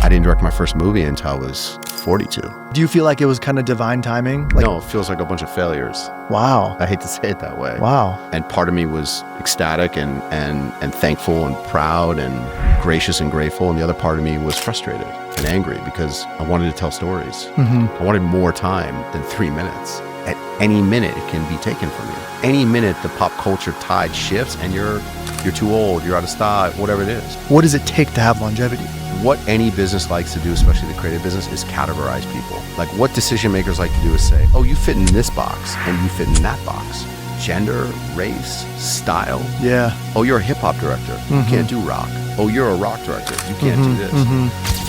I didn't direct my first movie until I was 42. Do you feel like it was kind of divine timing? Like, No, it feels like a bunch of failures. wow. I hate to say it that way. Wow. And part of me was ecstatic and thankful and proud and gracious and grateful. And the other part of me was frustrated and angry because I wanted to tell stories. I wanted more time than 3 minutes. At any minute, it can be taken from you. Any minute, the pop culture tide shifts and you're too old, you're out of style, whatever it is. What does it take to have longevity? What any business likes to do, especially the creative business, is categorize people. Like what decision makers like to do is say, oh, you fit in this box and you fit in that box. Gender, race, style. Yeah. Oh, you're a hip hop director. You can't do rock. Oh, you're a rock director. You can't do this.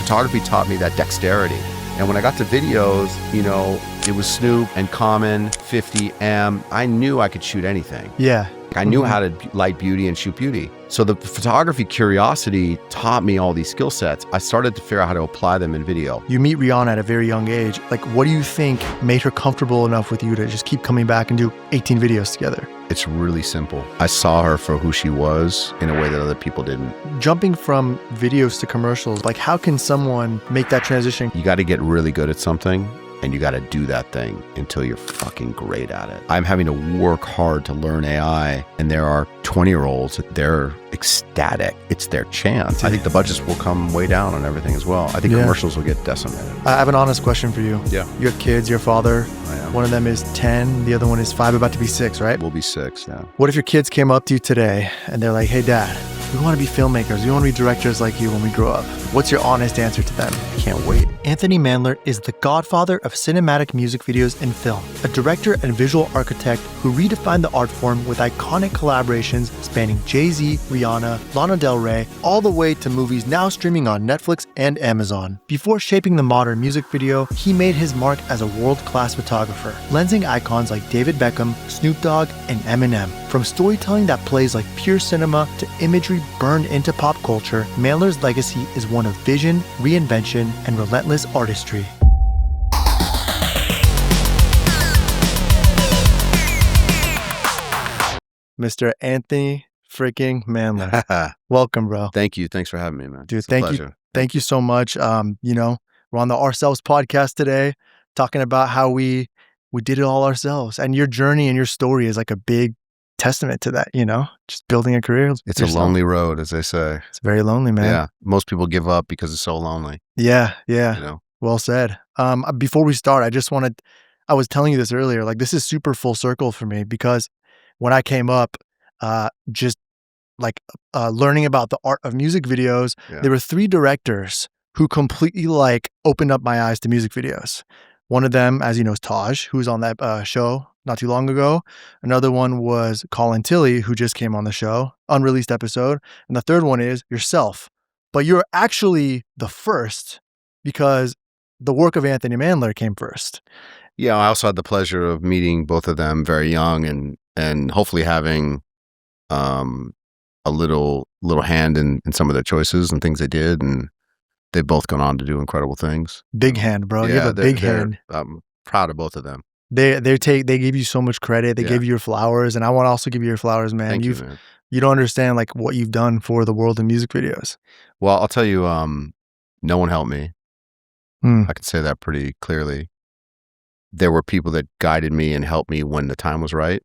Photography taught me that dexterity. And when I got to videos, you know, it was Snoop and Common, 50 M. I knew I could shoot anything. Yeah. I knew how to light beauty and shoot beauty. So the photography curiosity taught me all these skill sets. I started to figure out how to apply them in video. You meet Rihanna at a very young age. Like, what do you think made her comfortable enough with you to just keep coming back and do 18 videos together? It's really simple. I saw her for who she was in a way that other people didn't. Jumping from videos to commercials, like how can someone make that transition? You got to get really good at something. And you got to do that thing until you're fucking great at it. I'm having to work hard to learn AI, and there are 20-year-olds, they're ecstatic. It's their chance. I think the budgets will come way down on everything as well. I think commercials will get decimated. I have an honest question for you. Yeah. You have kids, your father. I am. One of them is 10, the other one is 5, about to be 6, right? We'll be 6 now. What if your kids came up to you today and they're like, hey, Dad, we want to be filmmakers. We want to be directors like you when we grow up. What's your honest answer to them? Can't wait. Anthony Mandler is the godfather of cinematic music videos and film, a director and visual architect who redefined the art form with iconic collaborations spanning Jay-Z, Rihanna, Lana Del Rey, all the way to movies now streaming on Netflix and Amazon. Before shaping the modern music video, he made his mark as a world-class photographer, lensing icons like David Beckham, Snoop Dogg, and Eminem. From storytelling that plays like pure cinema to imagery burned into pop culture, Mandler's legacy is one of vision, reinvention, and relentless artistry. Mr. Anthony freaking Mandler. Welcome, bro. Thank you. Thanks for having me, man. Dude, It's a thank pleasure. you. Thank you so much. You know, we're on the Ourselves podcast today, talking about how we did it all ourselves. And your journey and your story is like a big testament to that, you know, just building a career. It's a lonely road, as they say. It's very lonely, man. Yeah. Most people give up because it's so lonely. Yeah. Yeah. You know? Well said. Before we start, I was telling you this earlier, like this is super full circle for me because when I came up, just like learning about the art of music videos, there were 3 directors who completely like opened up my eyes to music videos. One of them, as you know, is Taj, who was on that show not too long ago. Another one was Colin Tilley, who just came on the show, unreleased episode. And the third one is yourself. But you're actually the first because the work of Anthony Mandler came first. Yeah, I also had the pleasure of meeting both of them very young and hopefully having a little hand in some of their choices and things they did. And they've both gone on to do incredible things. Big hand, bro. You have a big hand. I'm proud of both of them. They give you so much credit. They give you your flowers, and I want to also give you your flowers, man. Thank you, man. You don't understand like what you've done for the world of music videos. Well, I'll tell you, no one helped me. I can say that pretty clearly. There were people that guided me and helped me when the time was right.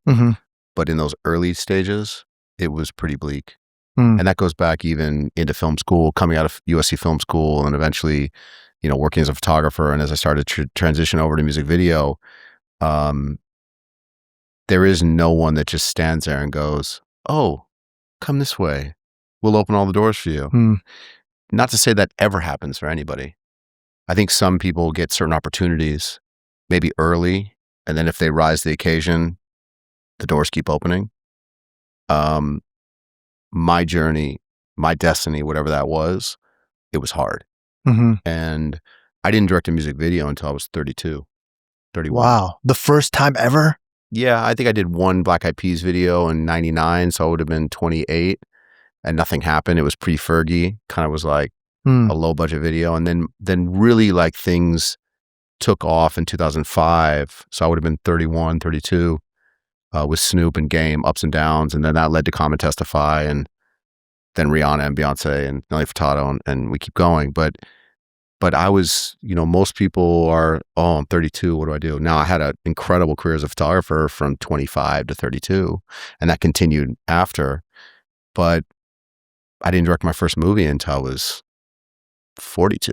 But in those early stages, it was pretty bleak. And that goes back even into film school, coming out of USC film school, and eventually, you know, working as a photographer. And as I started to transition over to music video, there is no one that just stands there and goes, oh, come this way. We'll open all the doors for you. Not to say that ever happens for anybody. I think some people get certain opportunities, maybe early, and then if they rise to the occasion, the doors keep opening. My journey, my destiny, whatever that was, it was hard. And I didn't direct a music video until I was 32, 31. Wow. The first time ever? Yeah, I think I did one Black Eyed Peas video in 99, so I would have been 28, and nothing happened. It was pre-Fergie, kind of was like a low budget video. And then really like things took off in 2005. So I would have been 31, 32 with Snoop and Game, ups and downs. And then that led to Come and Testify, and then Rihanna and Beyonce and Nelly Furtado, and we keep going. But but I was, most people are, oh, I'm 32. What do I do? Now I had an incredible career as a photographer from 25 to 32, and that continued after. But I didn't direct my first movie until I was 42.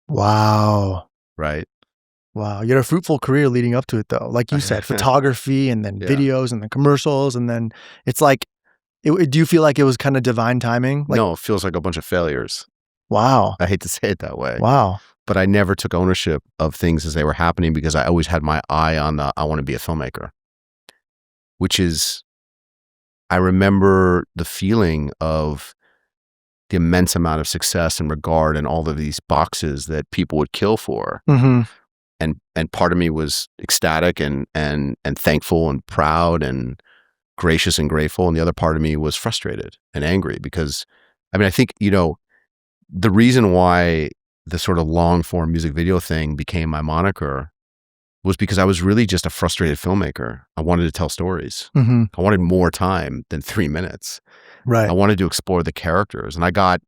Wow. Right. Wow. You had a fruitful career leading up to it, though. Like you said, photography and then videos and then commercials. And then it's like, do you feel like it was kind of divine timing? Like, no, it feels like a bunch of failures. Wow. I hate to say it that way. Wow. But I never took ownership of things as they were happening because I always had my eye on I want to be a filmmaker, which is, I remember the feeling of the immense amount of success and regard and all of these boxes that people would kill for. Mm-hmm. And part of me was ecstatic and thankful and proud and gracious and grateful. And the other part of me was frustrated and angry because, I think, the reason why the sort of long form music video thing became my moniker was because I was really just a frustrated filmmaker. I wanted to tell stories. Mm-hmm. I wanted more time than 3 minutes. Right. I wanted to explore the characters. And I got,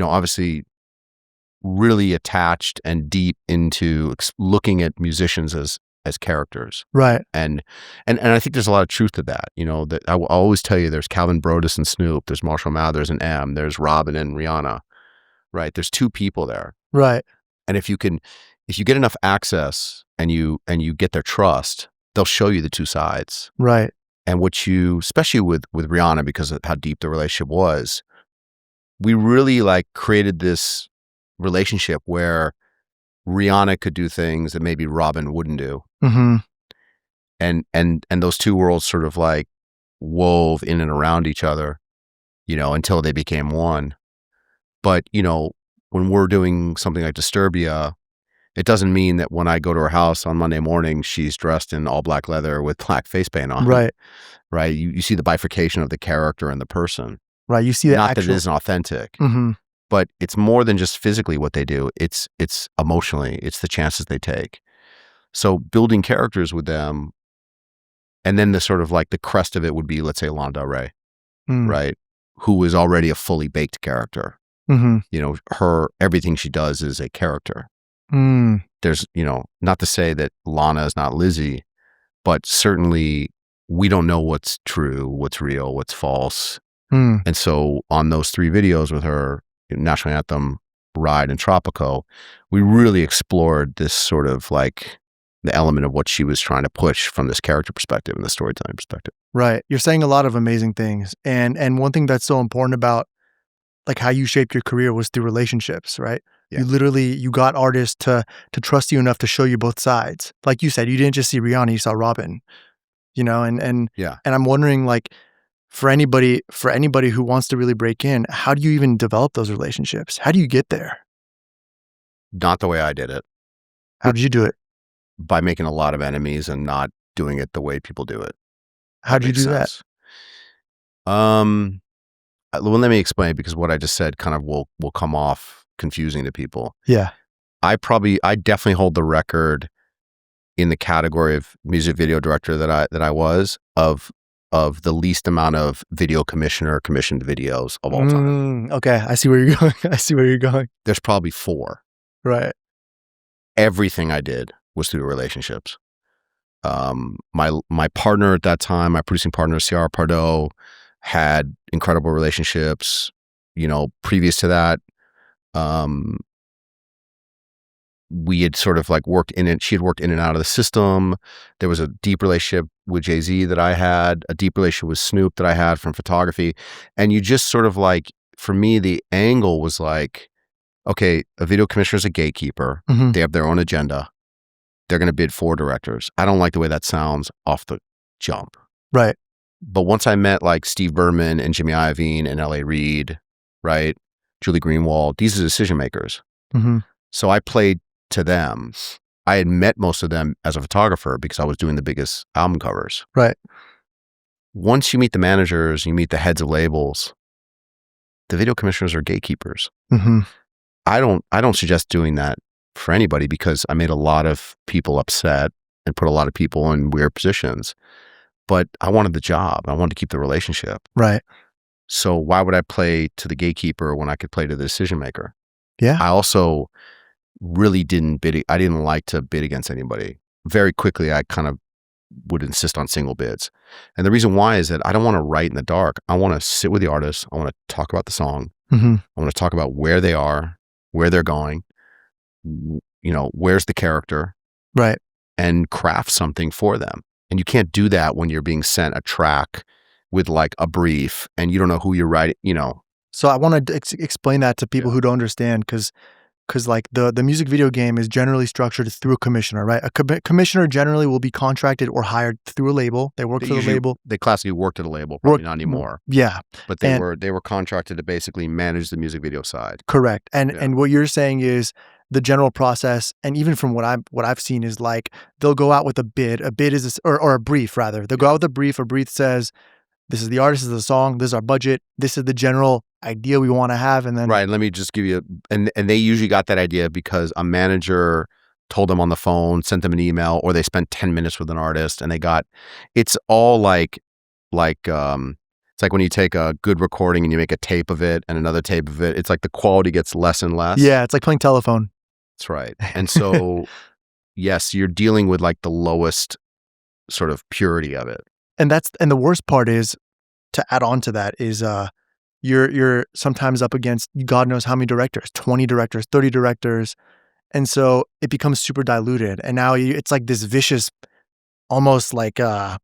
obviously really attached and deep into looking at musicians as characters. Right. And I think there's a lot of truth to that. That I'll always tell you there's Calvin Brodus and Snoop, there's Marshall Mathers and M, there's Robin and Rihanna, right? There's two people there. Right. And if you get enough access and you get their trust, they'll show you the two sides. Right. And especially with Rihanna, because of how deep the relationship was, we really created this relationship where Rihanna could do things that maybe Robin wouldn't do. Mm-hmm. And those two worlds sort of wove in and around each other, until they became one. But, when we're doing something like Disturbia, it doesn't mean that when I go to her house on Monday morning, she's dressed in all black leather with black face paint on. Right. Right. You see the bifurcation of the character and the person. Right. You see that. Not that it isn't authentic. Mm-hmm. But it's more than just physically what they do. It's emotionally. It's the chances they take. So building characters with them, and then the sort of the crest of it would be, let's say, Lana Del Rey, right? Who is already a fully baked character. Mm-hmm. Everything she does is a character. There's, not to say that Lana is not Lizzie, but certainly we don't know what's true, what's real, what's false. And so on those 3 videos with her, National Anthem, Ride, and Tropico, we really explored this sort of the element of what she was trying to push from this character perspective and the storytelling perspective. Right. You're saying a lot of amazing things. And one thing that's so important about how you shaped your career was through relationships, right? Yeah. You got artists to trust you enough to show you both sides. Like you said, you didn't just see Rihanna, you saw Robin, and yeah. And I'm wondering for anybody who wants to really break in, how do you even develop those relationships? How do you get there? Not the way I did it. How did you do it? By making a lot of enemies and not doing it the way people do it. How did you do that? Well, let me explain, because what I just said kind of will come off confusing to people. Yeah. I definitely hold the record in the category of music video director that I was of the least amount of commissioned videos of all time. Okay. I see where you're going. There's probably 4. Right. Everything I did was through relationships. My partner at that time, my producing partner, Ciara Pardo, had incredible relationships. Previous to that, we had sort of worked in it. She had worked in and out of the system. There was a deep relationship with Jay-Z that I had, a deep relationship with Snoop that I had from photography. And you just sort of for me, the angle was okay, a video commissioner is a gatekeeper. Mm-hmm. They have their own agenda. They're going to bid 4 directors. I don't like the way that sounds off the jump. Right. But once I met Steve Berman and Jimmy Iovine and L.A. Reid, right, Julie Greenwald, these are decision makers. Mm-hmm. So I played to them. I had met most of them as a photographer because I was doing the biggest album covers. Right. Once you meet the managers, you meet the heads of labels, the video commissioners are gatekeepers. Mm-hmm. I don't suggest doing that for anybody, because I made a lot of people upset and put a lot of people in weird positions. But I wanted the job. I wanted to keep the relationship. Right. So why would I play to the gatekeeper when I could play to the decision maker? Yeah. I also really didn't bid. I didn't like to bid against anybody. Very quickly, I kind of would insist on single bids. And the reason why is that I don't want to write in the dark. I want to sit with the artist. I want to talk about the song. I want to talk about where they are, where they're going, where's the character, right, and craft something for them. And you can't do that when you're being sent a track with like a brief and you don't know who you're writing, So I want to explain that to people who don't understand, because like the music video game is generally structured through a commissioner, right? A commissioner generally will be contracted or hired through a label. They work for the label. They classically worked at a label, probably not anymore. Yeah. But they were contracted to basically manage the music video side. Correct. And what you're saying is the general process, and even from what I've seen, is like they'll go out with a bid. A bid is or a brief rather. They'll go out with a brief. A brief says, this is the artist, this is the song, this is our budget, this is the general idea we want to have, and then right. Let me just give you and they usually got that idea because a manager told them on the phone, sent them an email, or they spent 10 minutes with an artist, and it's all like it's like when you take a good recording and you make a tape of it and another tape of it. It's like the quality gets less and less. Yeah, it's like playing telephone. That's right. And so, yes, you're dealing with like the lowest sort of purity of it. And the worst part is, to add on to that, is you're sometimes up against God knows how many directors, 20 directors, 30 directors. And so it becomes super diluted. And now it's like this vicious, almost like a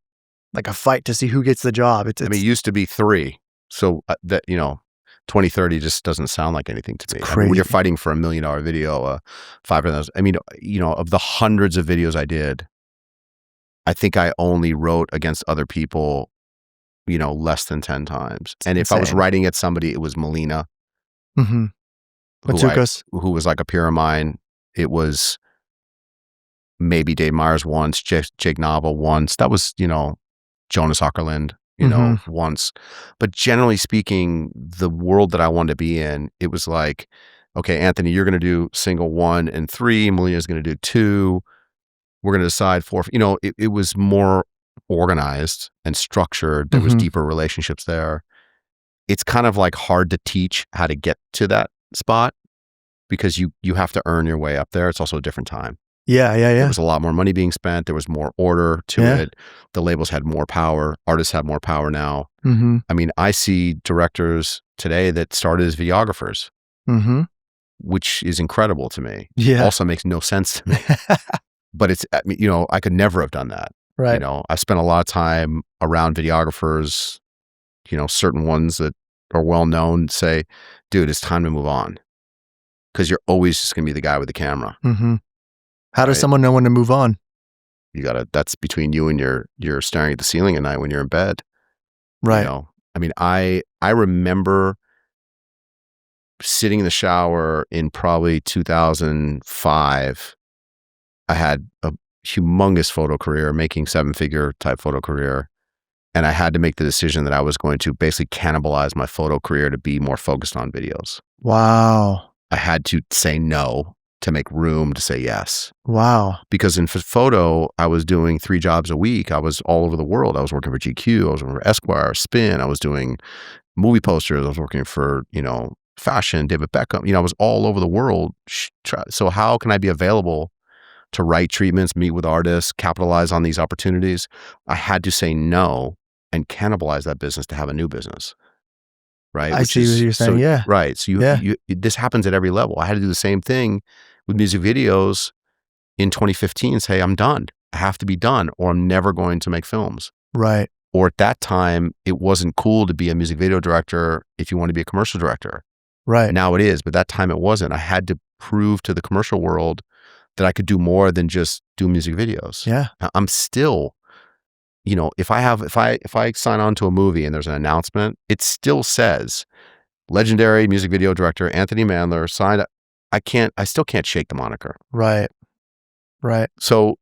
fight to see who gets the job. It used to be 3. So that, 2030 just doesn't sound like anything to me. Crazy. When you're fighting for $1 million video, 500,000. Of the hundreds of videos I did, I think I only wrote against other people, less than 10 times. And if I was writing at somebody, it was Melina, who was like a peer of mine. It was maybe Dave Myers once, Jake Nava once. That was, Jonas Åkerlund, once. But generally speaking, the world that I wanted to be in, it was like, okay, Anthony, you're going to do single 1 and 3. Melina's going to do 2. We're going to decide 4. It was more organized and structured. There was deeper relationships there. It's kind of like hard to teach how to get to that spot because you have to earn your way up there. It's also a different time. Yeah. There was a lot more money being spent. There was more order to it. The labels had more power. Artists have more power now. I see directors today that started as videographers, which is incredible to me. Yeah. Also makes no sense to me. But it's, I could never have done that. Right. I spent a lot of time around videographers, certain ones that are well known, say, dude, it's time to move on. Because you're always just going to be the guy with the camera. How does someone know when to move on? That's between you and you're staring at the ceiling at night when you're in bed. Right. I remember sitting in the shower in probably 2005. I had a humongous photo career, making 7-figure type photo career. And I had to make the decision that I was going to basically cannibalize my photo career to be more focused on videos. Wow. I had to say no to make room to say yes. Wow. Because in photo, I was doing 3 jobs a week. I was all over the world. I was working for GQ. I was working for Esquire, Spin. I was doing movie posters. I was working for, fashion, David Beckham. I was all over the world. So how can I be available to write treatments, meet with artists, capitalize on these opportunities? I had to say no and cannibalize that business to have a new business. Right. I see what you're saying. Yeah. Right. So this happens at every level. I had to do the same thing with music videos in 2015. Say, I'm done. I have to be done or I'm never going to make films. Right. Or at that time, it wasn't cool to be a music video director if you want to be a commercial director. Right. Now it is, but that time it wasn't. I had to prove to the commercial world that I could do more than just do music videos. Yeah. I'm still, if I sign on to a movie and there's an announcement, it still says legendary music video director Anthony Mandler signed. I still can't shake the moniker. Right. So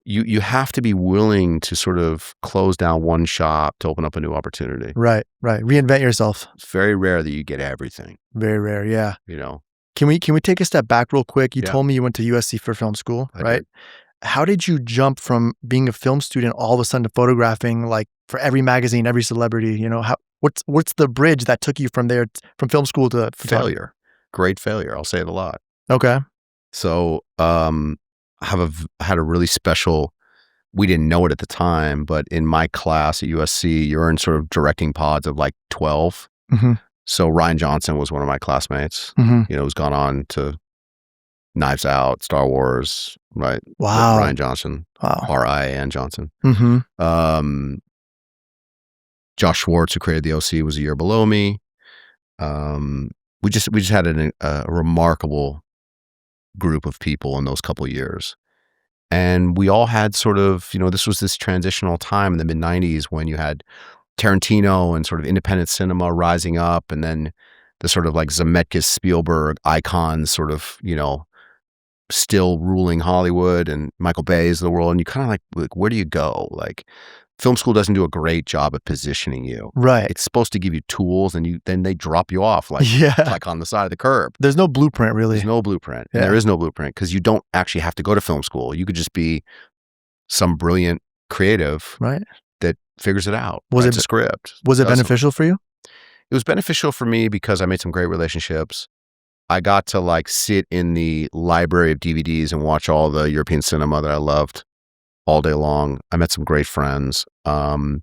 you have to be willing to sort of close down one shop to open up a new opportunity. Right. Reinvent yourself. It's very rare that you get everything. Very rare. Yeah. Can we take a step back real quick? You told me you went to USC for film school, right? Did. How did you jump from being a film student all of a sudden to photographing like for every magazine, every celebrity? What's the bridge that took you from there, from film school to photography? Failure. Great failure. I'll say it a lot. Okay. So I had a really special, we didn't know it at the time, but in my class at USC, you're in sort of directing pods of like 12. Mm-hmm. So Rian Johnson was one of my classmates, who's gone on to Knives Out, Star Wars, right? Wow. Rian Johnson. Wow. R-I-A-N Johnson. Mm-hmm. Josh Schwartz, who created the OC, was a year below me. We just had a remarkable group of people in those couple of years. And we all had sort of, this was this transitional time in the mid-90s when you had Tarantino and sort of independent cinema rising up, and then the sort of like Zemeckis, Spielberg icons sort of, still ruling Hollywood, and Michael Bay's of the world. And you kind of like, where do you go? Like, film school doesn't do a great job at positioning you. Right. It's supposed to give you tools, and then they drop you off like on the side of the curb. There's no blueprint, really. There's no blueprint. Yeah. And there is no blueprint because you don't actually have to go to film school. You could just be some brilliant creative that figures it out. Was it a script? Was it beneficial for you? It was beneficial for me because I made some great relationships. I got to like sit in the library of DVDs and watch all the European cinema that I loved all day long. I met some great friends. But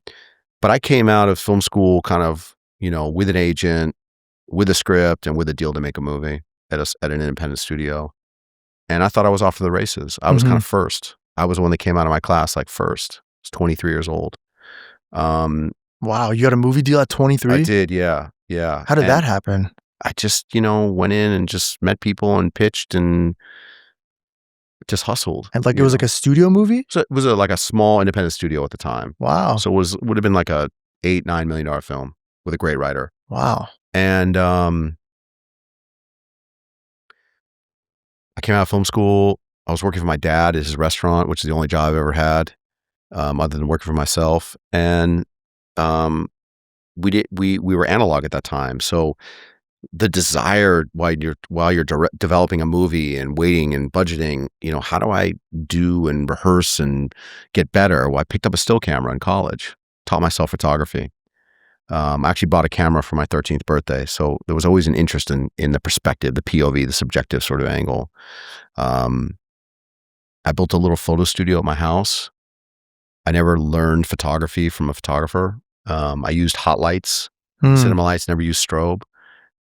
I came out of film school kind of, with an agent, with a script, and with a deal to make a movie at an independent studio. And I thought I was off to the races. I was kind of first. I was the one that came out of my class like first. I was 23 years old. Wow, you got a movie deal at 23? I did, yeah. How did that happen? I just, went in and just met people and pitched and just hustled. And like it was like a studio movie? So it was like a small independent studio at the time. Wow. So it would have been like a $8-9 million film with a great writer. Wow. And I came out of film school. I was working for my dad at his restaurant, which is the only job I've ever had, other than working for myself. And we were analog at that time. So the desire while you're developing a movie and waiting and budgeting, how do I do and rehearse and get better? Well, I picked up a still camera in college, taught myself photography. I actually bought a camera for my 13th birthday. So there was always an interest in the perspective, the POV, the subjective sort of angle. I built a little photo studio at my house. I never learned photography from a photographer. I used hot lights, cinema lights, never used strobe.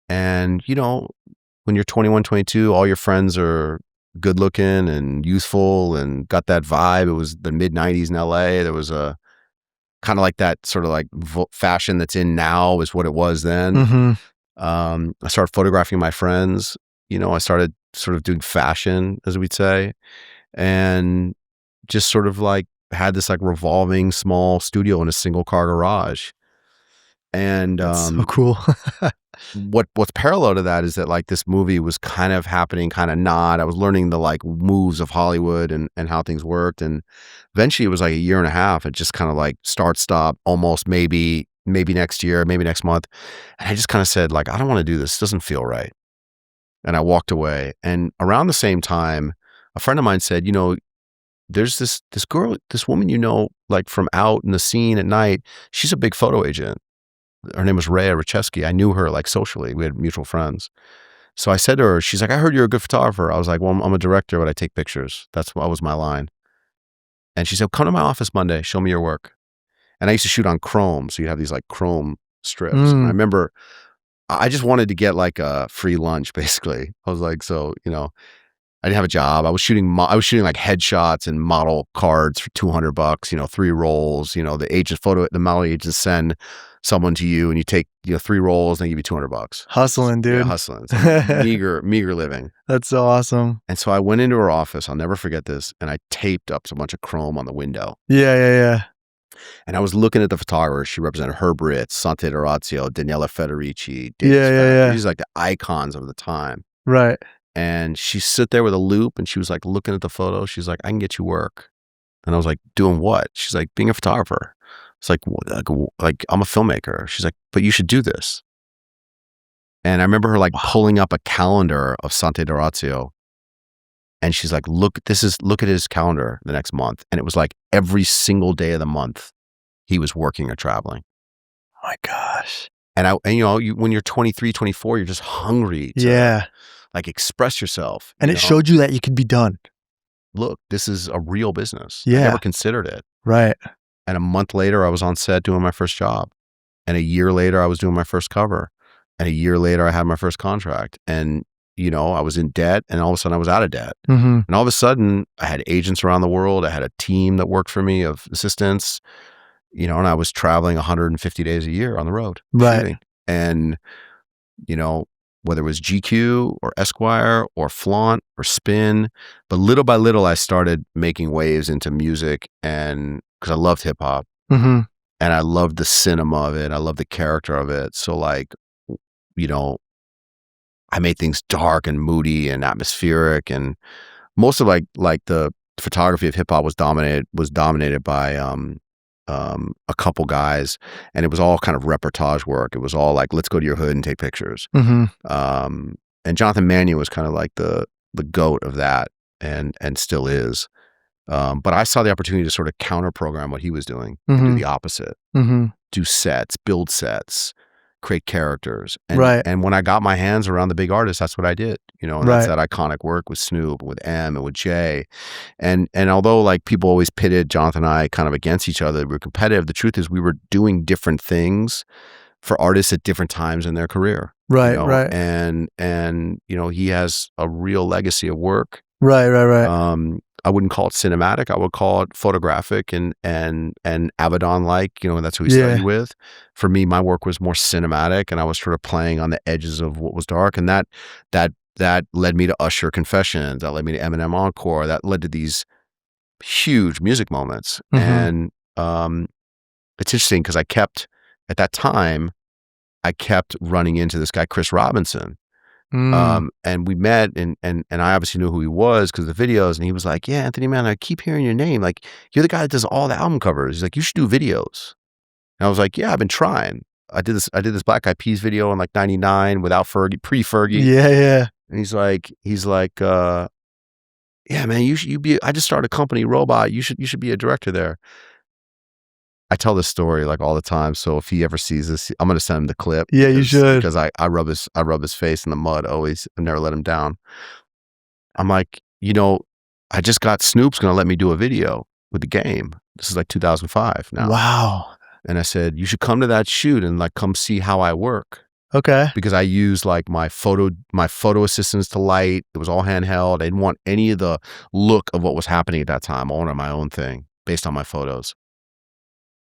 And, when you're 21, 22, all your friends are good looking and youthful and got that vibe. It was the mid 90s in LA. There was a kind of like that sort of like fashion that's in now is what it was then. I started photographing my friends. I started sort of doing fashion, as we'd say, and just sort of like had this like revolving small studio in a single car garage. And that's so cool. What's parallel to that is that like this movie was kind of happening, kind of not. I was learning the like moves of Hollywood and how things worked. And eventually it was like a year and a half. It just kind of like start, stop, almost maybe next year, maybe next month. And I just kind of said like, I don't want to do this. It doesn't feel right. And I walked away. And around the same time, a friend of mine said, there's this girl, this woman, like from out in the scene at night, she's a big photo agent. Her name was Rhea Richevsky. I knew her like socially. We had mutual friends. So I said to her, she's like, I heard you're a good photographer. I was like, well, I'm a director, but I take pictures. That was my line. And she said, come to my office Monday. Show me your work. And I used to shoot on chrome. So you have these like chrome strips. And I remember I just wanted to get like a free lunch, basically. I was like, so, I didn't have a job. I was shooting like headshots and model cards for $200, 3 rolls, the model agents send someone to you and you take, 3 rolls and they give you $200. Hustling, dude. Yeah, hustling. It's meager living. That's so awesome. And so I went into her office. I'll never forget this. And I taped up a bunch of chrome on the window. Yeah. And I was looking at the photographers. She represented Herb Ritts, Sante D'Orazio, Daniela Federici. Yeah. These are like the icons of the time. Right. And she sit there with a loop and she was like looking at the photo. She's like, I can get you work. And I was like, doing what? She's like, being a photographer. It's like I'm a filmmaker. She's like, but you should do this. And I remember her like pulling up a calendar of Sante D'Orazio. And she's like, look at his calendar the next month. And it was like every single day of the month he was working or traveling. Oh my gosh. And when you're 23, 24, you're just hungry. Yeah. like express yourself. And it showed you that you could be done. Look, this is a real business. Yeah. I never considered it. Right. And a month later, I was on set doing my first job. And a year later, I was doing my first cover. And a year later, I had my first contract. And, I was in debt, and all of a sudden I was out of debt. Mm-hmm. And all of a sudden I had agents around the world. I had a team that worked for me of assistants, and I was traveling 150 days a year on the road shooting. And, whether it was GQ or Esquire or Flaunt or Spin, but little by little, I started making waves into music, and because I loved hip hop. Mm-hmm. And I loved the cinema of it. I loved the character of it. So like, I made things dark and moody and atmospheric, and most of like the photography of hip hop was dominated by a couple guys, and it was all kind of reportage work. It was all like, let's go to your hood and take pictures. Mm-hmm. And Jonathan Mannion was kind of like the goat of that, and still is. But I saw the opportunity to sort of counter program what he was doing and do the opposite. Mm-hmm. Do sets, build sets, create characters. And, Right. and when I got my hands around the big artists, that's what I did, and that's that iconic work with Snoop, with M, and with Jay. And although like people always pitted Jonathan and I kind of against each other, we were competitive. The truth is we were doing different things for artists at different times in their career. Right. Right. And he has a real legacy of work. Right. I wouldn't call it cinematic. I would call it photographic and Avedon-like, that's who he studied with. For me, my work was more cinematic, and I was sort of playing on the edges of what was dark. And that led me to Usher Confessions. That led me to Eminem Encore. That led to these huge music moments. Mm-hmm. And it's interesting because at that time, I kept running into this guy, Chris Robinson. And we met, and I obviously knew who he was because of the videos. And he was like, "Yeah, Anthony, man, I keep hearing your name. Like, you're the guy that does all the album covers. He's like, you should do videos." And I was like, "Yeah, I've been trying. I did this Black Eyed Peas video in like '99 without Fergie, pre-Fergie." Yeah. And he's like, "Yeah, man, I just started a company, Robot. You should be a director there." I tell this story like all the time, so if he ever sees this, I'm gonna send him the clip. Yeah, you should. Because I rub his face in the mud always. I never let him down. I'm like, I just got Snoop's gonna let me do a video with The Game. This is like 2005 now. Wow. And I said, you should come to that shoot and like come see how I work. Okay. Because I used like my photo assistants to light. It was all handheld. I didn't want any of the look of what was happening at that time. I wanted my own thing based on my photos.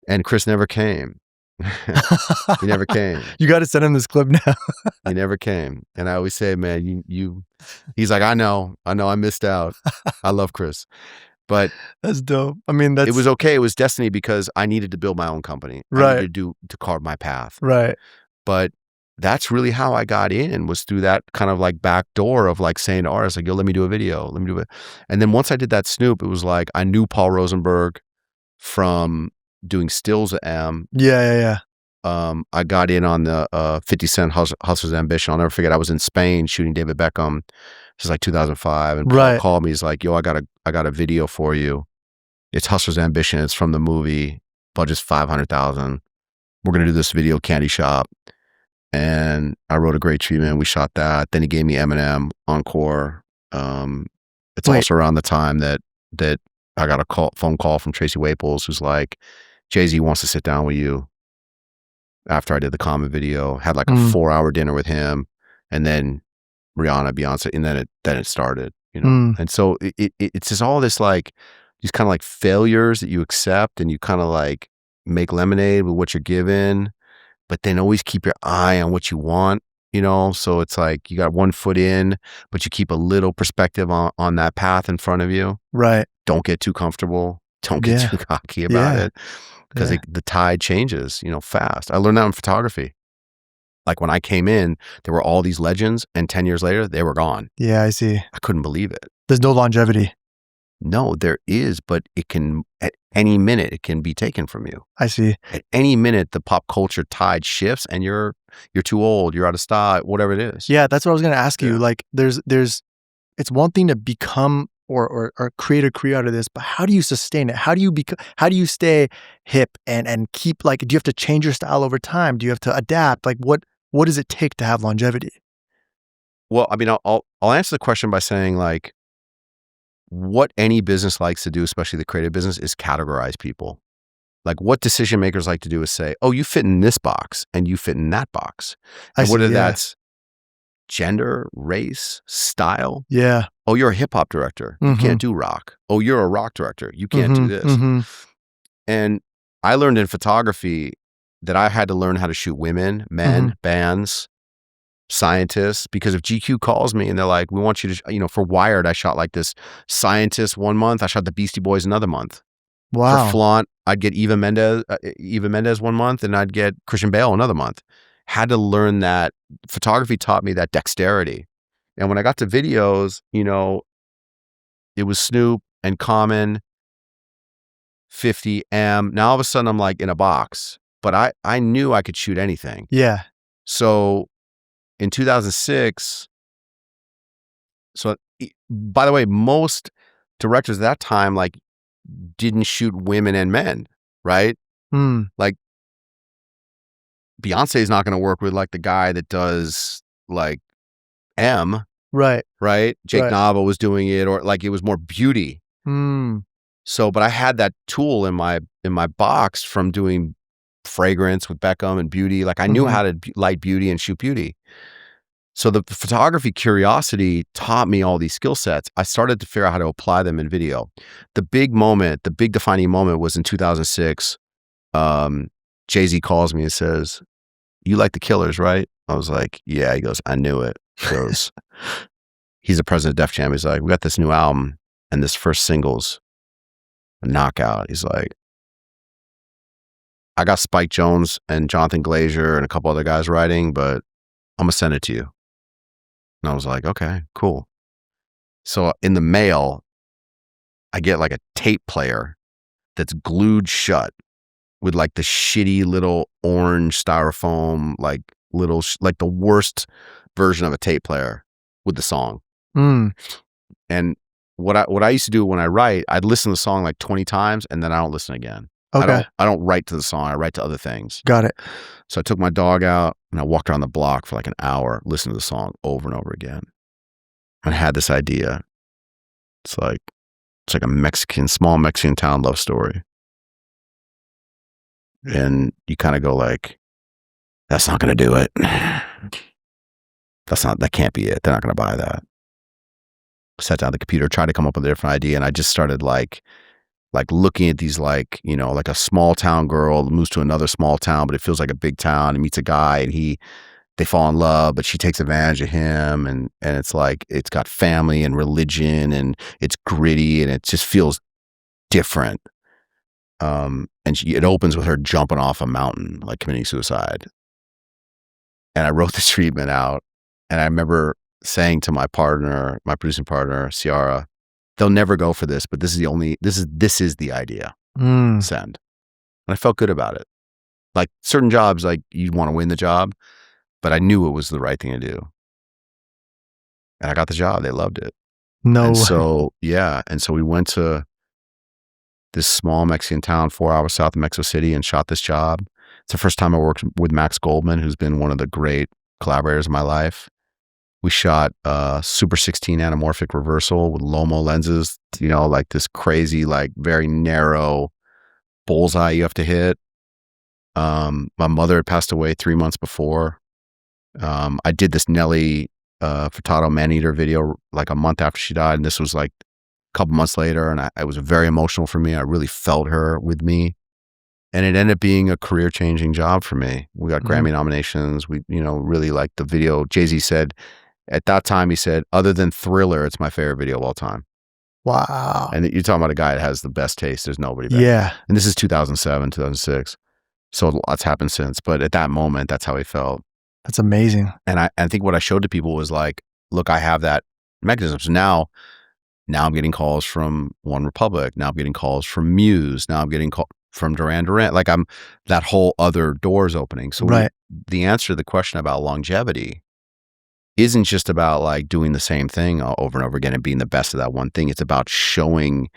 And Chris never came. He never came. You got to send him this clip now. He never came. And I always say, man, he's like, I know, I missed out. I love Chris. But that's dope. I mean, it was okay. It was destiny because I needed to build my own company. Right. I needed to carve my path. Right. But that's really how I got in, was through that kind of like back door of like saying to artists, like, yo, let me do a video. Let me do it. And then once I did that Snoop, it was like, I knew Paul Rosenberg from doing stills at M. Yeah. I got in on the 50 Cent Hustler's Ambition. I'll never forget. I was in Spain shooting David Beckham. This is like 2005, and Paul called me. He's like, "Yo, I got a video for you. It's Hustler's Ambition. It's from the movie. Budget's $500,000. We're gonna do this video, Candy Shop." And I wrote a great treatment. We shot that. Then he gave me Eminem Encore. It's also around the time that I got a phone call from Tracy Waples, who's like, Jay-Z wants to sit down with you. After I did the Common video, had like a 4-hour dinner with him, and then Rihanna, Beyonce, and then it started, And so it's just all this like, these kind of like failures that you accept, and you kind of like make lemonade with what you're given, but then always keep your eye on what you want, So it's like you got one foot in, but you keep a little perspective on that path in front of you. Right. Don't get too comfortable. Don't get too cocky about it, because the tide changes, fast. I learned that in photography. Like when I came in, there were all these legends, and 10 years later, they were gone. Yeah, I see. I couldn't believe it. There's no longevity. No, there is, but it can, at any minute, it can be taken from you. I see. At any minute, the pop culture tide shifts, and you're too old, you're out of style, whatever it is. Yeah, that's what I was going to ask you. Like, it's one thing to become or create a career out of this, but how do you sustain it? How do you stay hip and keep, like, do you have to change your style over time? Do you have to adapt? Like, what does it take to have longevity? Well, I mean, I'll answer the question by saying, like, what any business likes to do, especially the creative business, is categorize people. Like, what decision makers like to do is say, oh, you fit in this box and you fit in that box. And whether that's gender, race, style. Yeah. Oh, you're a hip hop director. You can't do rock. Oh, you're a rock director. You can't do this. And I learned in photography that I had to learn how to shoot women, men, bands, scientists, because if GQ calls me and they're like, we want you to, for Wired, I shot like this scientist 1 month. I shot the Beastie Boys another month. Wow. For Flaunt, I'd get Eva Mendes 1 month, and I'd get Christian Bale another month. Had to learn that. Photography taught me that dexterity. And when I got to videos, it was Snoop and Common, 50 M. Now all of a sudden I'm like in a box, but I knew I could shoot anything. Yeah. So in 2006, by the way, most directors at that time like didn't shoot women and men, right? Like Beyonce's not going to work with like the guy that does like M. Right. Jake Nava was doing it, or like it was more beauty. So, but I had that tool in my box from doing fragrance with Beckham and beauty. Like I knew how to light beauty and shoot beauty. So the photography curiosity taught me all these skill sets. I started to figure out how to apply them in video. The big defining moment was in 2006. Jay-Z calls me and says, "You like the Killers, right?" I was like, "Yeah." He goes, "I knew it." He goes, he's the president of Def Jam. He's like, "We got this new album and this first single's a knockout." He's like, "I got Spike Jonze and Jonathan Glazer and a couple other guys writing, but I'm gonna send it to you." And I was like, "Okay, cool." So in the mail, I get like a tape player that's glued shut with like the shitty little orange styrofoam, like like the worst version of a tape player with the song. And what I used to do when I write, I'd listen to the song like 20 times and then I don't listen again. Okay. I don't write to the song. I write to other things. Got it. So I took my dog out and I walked around the block for like an hour, listening to the song over and over again. And I had this idea. It's like a small Mexican town love story. And you kind of go like, that's not going to do it. That can't be it. They're not going to buy that. Sat down at the computer, tried to come up with a different idea. And I just started like looking at these, like a small town girl moves to another small town, but it feels like a big town, and meets a guy and they fall in love, but she takes advantage of him. And it's like, it's got family and religion and it's gritty and it just feels different. And it opens with her jumping off a mountain, like committing suicide. And I wrote this treatment out, and I remember saying to my producing partner, Ciara, they'll never go for this, but this is the idea. Send. And I felt good about it. Like certain jobs, like you want to win the job, but I knew it was the right thing to do. And I got the job. They loved it. No. So we went to this small Mexican town 4 hours south of Mexico City and shot this job. It's the first time I worked with Max Goldman, who's been one of the great collaborators in my life. We shot Super 16 anamorphic reversal with Lomo lenses, like this crazy, like very narrow bullseye you have to hit. My mother had passed away 3 months before. I did this Nelly Furtado Maneater video like a month after she died, and this was like a couple months later, and it was very emotional for me. I really felt her with me. And it ended up being a career-changing job for me. We got Grammy nominations. We, really liked the video. Jay-Z said, at that time, he said, other than Thriller, it's my favorite video of all time. Wow. And you're talking about a guy that has the best taste. There's nobody better. Yeah. And this is 2007, 2006. So a lot's happened since. But at that moment, that's how he felt. That's amazing. And I think what I showed to people was like, look, I have that mechanism. So now I'm getting calls from One Republic. Now I'm getting calls from Muse. Now I'm getting calls from Duran Duran. Like that whole other door's opening. So the answer to the question about longevity isn't just about like doing the same thing over and over again and being the best of that one thing. It's about showing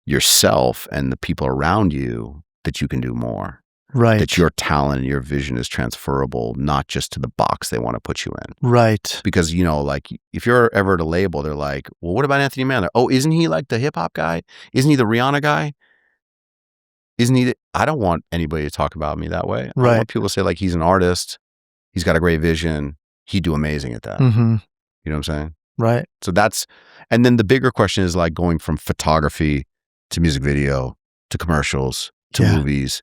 yourself and the people around you that you can do more. Right. That your talent and your vision is transferable, not just to the box they want to put you in. Right. Because, you know, like if you're ever at a label, they're like, well, what about Anthony Mandler? Oh, isn't he like the hip hop guy? Isn't he the Rihanna guy? Isn't he? I don't want anybody to talk about me that way. I want people to say like, he's an artist. He's got a great vision. He'd do amazing at that. Mm-hmm. You know what I'm saying? Right. So and then the bigger question is like going from photography to music video to commercials to movies.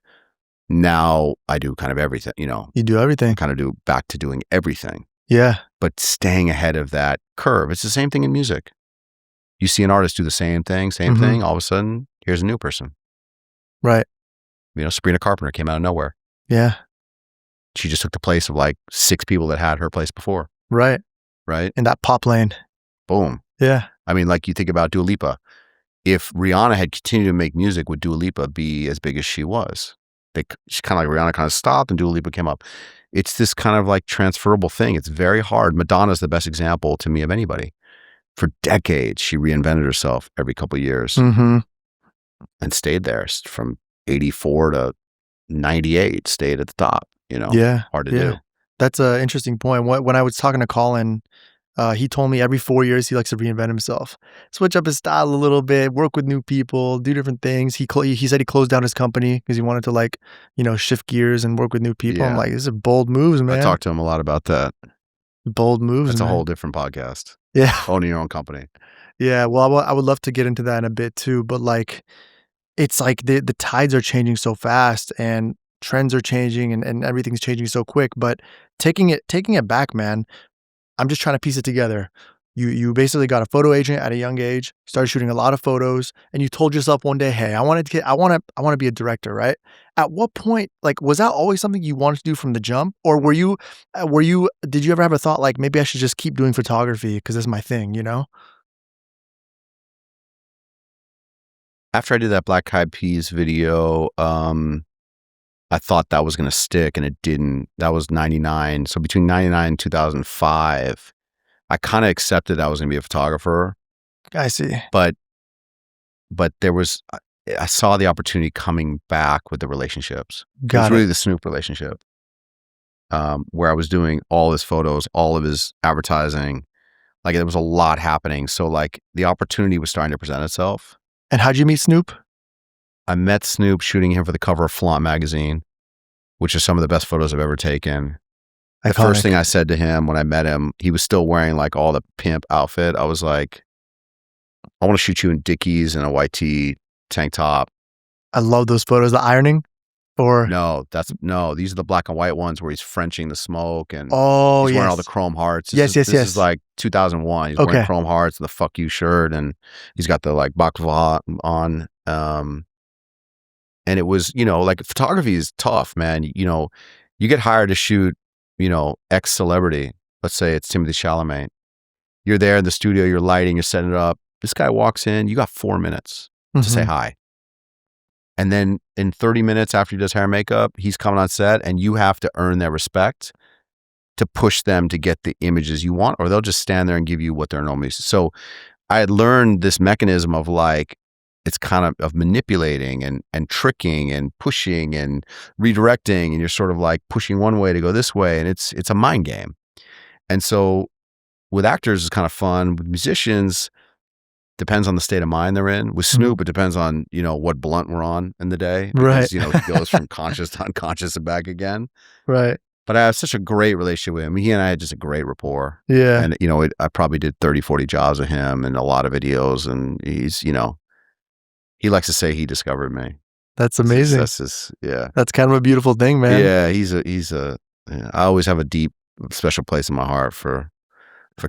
Now I do kind of everything, you know. You do everything. I kind of do back to doing everything. Yeah. But staying ahead of that curve. It's the same thing in music. You see an artist do the same thing, all of a sudden, here's a new person. Right. You know, Sabrina Carpenter came out of nowhere. Yeah. She just took the place of like 6 people that had her place before. Right. Right. In that pop lane. Boom. Yeah. I mean, like you think about Dua Lipa. If Rihanna had continued to make music, would Dua Lipa be as big as she was? She kind of like Rihanna kind of stopped and Dua Lipa came up. It's this kind of like transferable thing. It's very hard. Madonna's the best example to me of anybody. For decades, she reinvented herself every couple of years and stayed there from 84 to 98, stayed at the top, you know? Yeah. Hard to do. That's an interesting point. When I was talking to Colin, he told me every 4 years he likes to reinvent himself, switch up his style a little bit, work with new people, do different things. He said he closed down his company because he wanted to like, you know, shift gears and work with new people. Yeah. I'm like, these are bold moves, man. I talked to him a lot about that. Bold moves. That's man. a whole different podcast. Yeah. Owning your own company. Yeah. Well, I would love to get into that in a bit too, but like, it's like the tides are changing so fast and trends are changing and everything's changing so quick. But taking it back, man, I'm just trying to piece it together. You basically got a photo agent at a young age, started shooting a lot of photos, and you told yourself one day, "Hey, I want to be a director." Right? At what point, like, was that always something you wanted to do from the jump, or did you ever have a thought like maybe I should just keep doing photography because that's my thing? You know? After I did that Black Eyed Peas video, I thought that was going to stick and it didn't. That was 99. So between 99 and 2005, I kind of accepted I was going to be a photographer. I see. But I saw the opportunity coming back with the relationships. It was really the Snoop relationship, where I was doing all his photos, all of his advertising. Like there was a lot happening. So like the opportunity was starting to present itself. And how'd you meet Snoop? I met Snoop shooting him for the cover of Flaunt magazine, which is some of the best photos I've ever taken. The first thing I said to him when I met him, he was still wearing like all the pimp outfit. I was like, I want to shoot you in Dickies and a white tee, tank top. I love those photos. The ironing? Or these are the black and white ones where he's Frenching the smoke and he's wearing all the chrome hearts. This is like 2001. He's wearing chrome hearts, the fuck you shirt, and he's got the like baklava on. And it was, you know, like photography is tough, man. You know, you get hired to shoot, you know, X celebrity. Let's say it's Timothée Chalamet. You're there in the studio, you're lighting, you're setting it up. This guy walks in, you got 4 minutes to say hi. And then in 30 minutes after he does hair and makeup, he's coming on set and you have to earn their respect to push them to get the images you want, or they'll just stand there and give you what they're normally. So I had learned this mechanism of like, it's kind of manipulating and tricking and pushing and redirecting. And you're sort of like pushing one way to go this way. And it's a mind game. And so with actors, it's kind of fun. With musicians, depends on the state of mind they're in. With Snoop, it depends on, you know, what blunt we're on in the day. Because, you know, he goes from conscious to unconscious and back again. Right. But I have such a great relationship with him. He and I had just a great rapport. Yeah. And, you know, I probably did 30, 40 jobs with him and a lot of videos. And he's, you know, he likes to say he discovered me. That's amazing. That's kind of a beautiful thing, man. Yeah, I always have a deep, special place in my heart for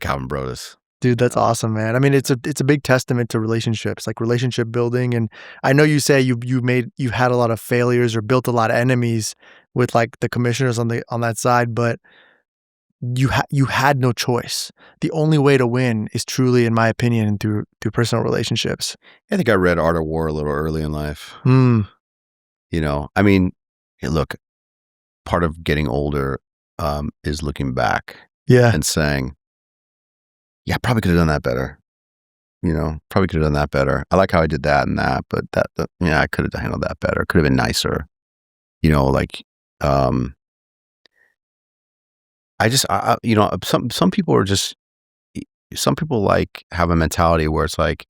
Calvin Brodus. Dude, that's awesome, man. I mean, it's a big testament to relationships, like relationship building. And I know you say you've had a lot of failures or built a lot of enemies with like the commissioners on that side, but you had no choice. The only way to win is truly, in my opinion, through personal relationships. I think I read Art of War a little early in life. You know, I mean, hey, look, part of getting older is looking back and saying, yeah, I probably could have done that better. You know, probably could have done that better. I like how I did that and that, but I could have handled that better. Could have been nicer. like, some people are just, some people like have a mentality where it's like,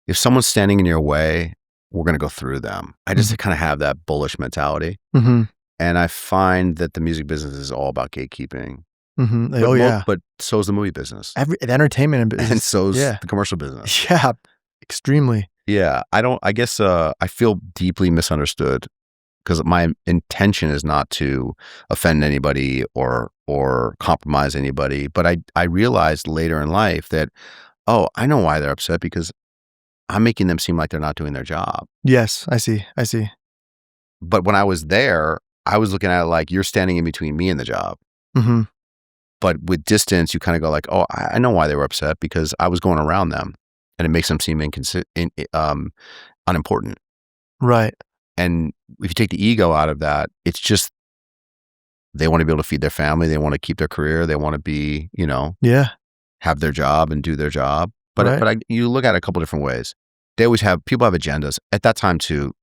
if someone's standing in your way, we're going to go through them. I just kind of have that bullish mentality. And I find that the music business is all about gatekeeping. But so is the movie business. The entertainment business. And so is the commercial business. Yeah, extremely. Yeah, I guess I feel deeply misunderstood because my intention is not to offend anybody or compromise anybody. But I realized later in life that, oh, I know why they're upset, because I'm making them seem like they're not doing their job. Yes, I see. But when I was there, I was looking at it like, you're standing in between me and the job. But with distance, you kind of go like, oh, I know why they were upset, because I was going around them, and it makes them seem unimportant. Right. And if you take the ego out of that, it's just, they want to be able to feed their family. They want to keep their career. They want to be, have their job and do their job. But you look at it a couple different ways. People have agendas. At that time too,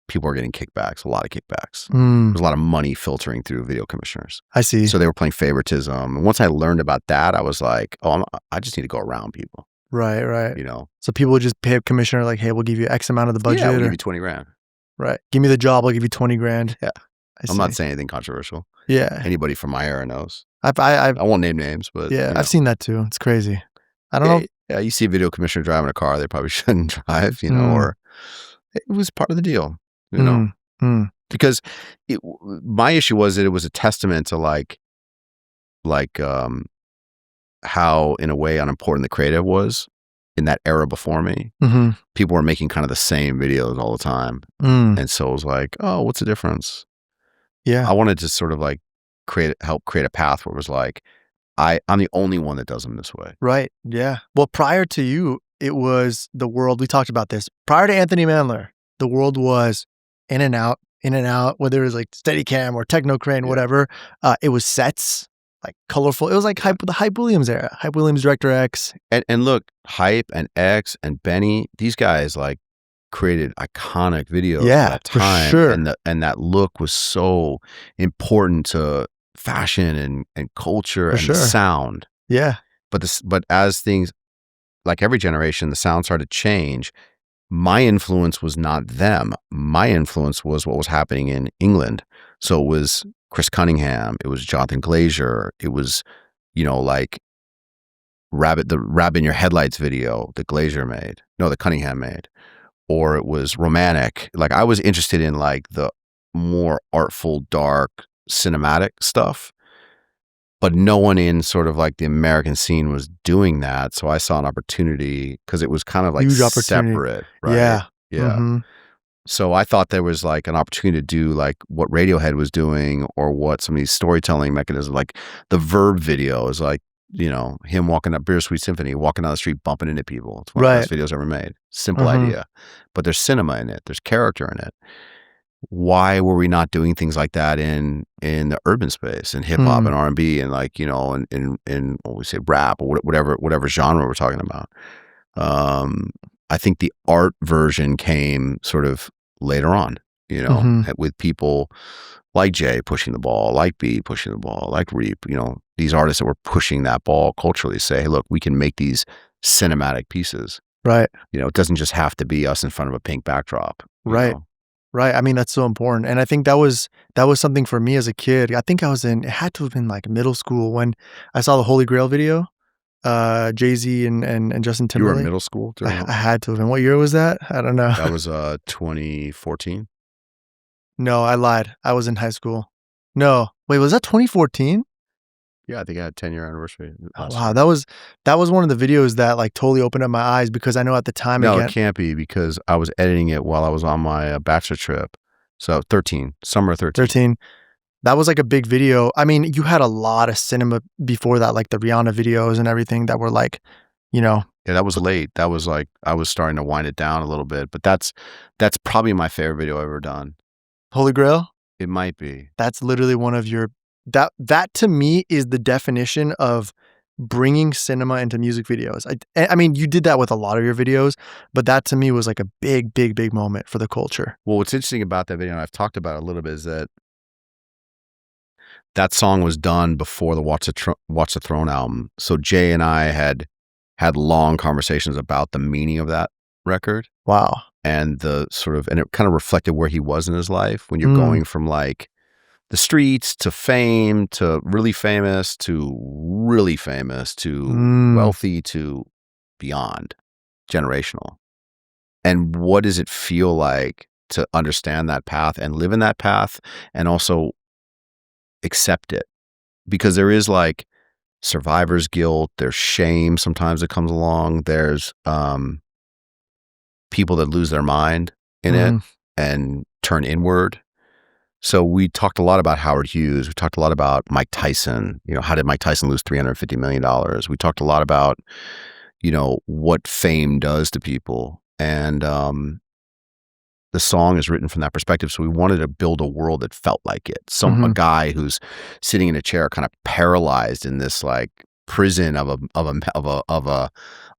people were getting kickbacks, a lot of kickbacks. There's a lot of money filtering through video commissioners. I see. So they were playing favoritism. And once I learned about that, I was like, oh, I just need to go around people. Right. So people would just pay a commissioner like, hey, we'll give you X amount of the budget. Yeah, we'll give you 20 grand. Right. Give me the job, I'll give you 20 grand. Yeah. I'm not saying anything controversial. Yeah. Anybody from my era knows. I won't name names, but I've seen that too. It's crazy. I don't know. Yeah, you see a video commissioner driving a car they probably shouldn't drive, or it was part of the deal, because my issue was that it was a testament to like how, in a way, unimportant the creative was in that era before me. People were making kind of the same videos all the time. And so it was like, oh, what's the difference? Yeah. I wanted to sort of like help create a path where it was like, I'm the only one that does them this way. Right. Yeah. Well, prior to you, it was the world. We talked about this. Prior to Anthony Mandler, the world was in and out, whether it was like Steadicam or Techno Crane, whatever. It was sets, like colorful. It was like the Hype Williams era. Hype Williams, Director X. And look, Hype and X and Benny, these guys like created iconic videos at that time. For sure. And that look was so important to fashion and culture and the sound. Yeah. But as things, like every generation, the sound started to change. My influence was not them. My influence was what was happening in England. So it was Chris Cunningham. It was Jonathan Glazer. It was, like the Rabbit in Your Headlights video that that Cunningham made. Or it was Romantic. Like, I was interested in like the more artful, dark, cinematic stuff, but no one in sort of like the American scene was doing that. So I saw an opportunity, because it was kind of like separate, right? Yeah. So I thought there was like an opportunity to do like what Radiohead was doing, or what some of these storytelling mechanisms, like the Verb video is like, him walking up Bittersweet Symphony, walking down the street, bumping into people. It's one of the best videos ever made. Simple idea, but there's cinema in it. There's character in it. Why were we not doing things like that in the urban space, in hip hop and R&B, and like, in what we say, rap, or whatever genre we're talking about? I think the art version came sort of later on, with people like Jay pushing the ball, like B pushing the ball, like Reap, these artists that were pushing that ball culturally, say, hey, look, we can make these cinematic pieces. Right. It doesn't just have to be us in front of a pink backdrop. Right. Right. I mean, that's so important. And I think that was something for me as a kid. I think it had to have been like middle school when I saw the Holy Grail video, Jay-Z and Justin Timberlake. You were in middle school? I had to have been. What year was that? I don't know. That was 2014. No, I lied. I was in high school. No. Wait, was that 2014? Yeah, I think I had 10-year anniversary. Wow, that was one of the videos that like totally opened up my eyes, because I know at the time. No, it can't be, because I was editing it while I was on my bachelor trip. So summer 13. That was like a big video. I mean, you had a lot of cinema before that, like the Rihanna videos and everything that were like, Yeah, that was late. That was like, I was starting to wind it down a little bit, but that's probably my favorite video I've ever done. Holy Grail? It might be. That's literally one of your, that to me is the definition of bringing cinema into music videos. I mean, you did that with a lot of your videos, but that to me was like a big, big, big moment for the culture. Well, what's interesting about that video, and I've talked about it a little bit, is that that song was done before the Watch the Throne album. So Jay and I had long conversations about the meaning of that record. Wow. And and it kind of reflected where he was in his life when you're going from like the streets to fame to really famous to wealthy to beyond generational. And what does it feel like to understand that path and live in that path and also accept it? Because there is like survivor's guilt, there's shame sometimes that comes along, there's people that lose their mind in it and turn inward. So we talked a lot about Howard Hughes. We talked a lot about Mike Tyson. You know, how did Mike Tyson lose $350 million? We talked a lot about, you know, what fame does to people. And the song is written from that perspective. So we wanted to build a world that felt like it. A guy who's sitting in a chair, kind of paralyzed in this like prison of a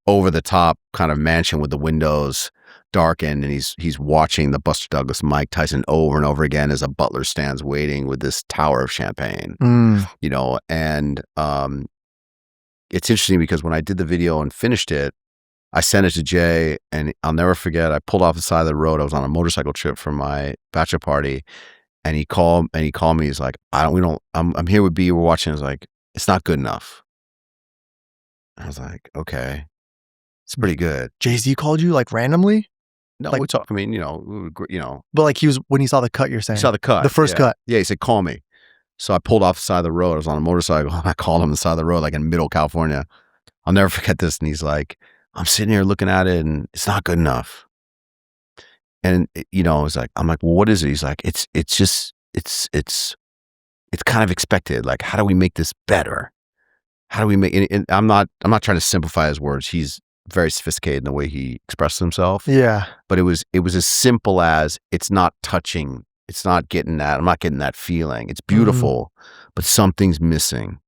over the top kind of mansion with the windows darkened, and he's watching the Buster Douglas Mike Tyson over and over again as a butler stands waiting with this tower of champagne. You know, and it's interesting because when I did the video and finished it, I sent it to Jay, and I'll never forget, I pulled off the side of the road. I was on a motorcycle trip for my bachelor party, and he called me. He's like, I'm here with B. We're watching. I was like, it's not good enough. I was like, okay, it's pretty good. Jay-Z called you like randomly? No, like, we talk. I mean, you know. But like when he saw the cut, you're saying? He saw the cut. The first cut. Yeah, he said, call me. So I pulled off the side of the road. I was on a motorcycle. And I called him on the side of the road, like in middle California. I'll never forget this. And he's like, I'm sitting here looking at it and it's not good enough. And, you know, I'm like, well, what is it? He's like, it's kind of expected. Like, how do we make this better? How do we make it? And I'm not trying to simplify his words. He's very sophisticated in the way he expresses himself. Yeah. But it was as simple as it's not touching. It's not getting that. I'm not getting that feeling. It's beautiful, but something's missing.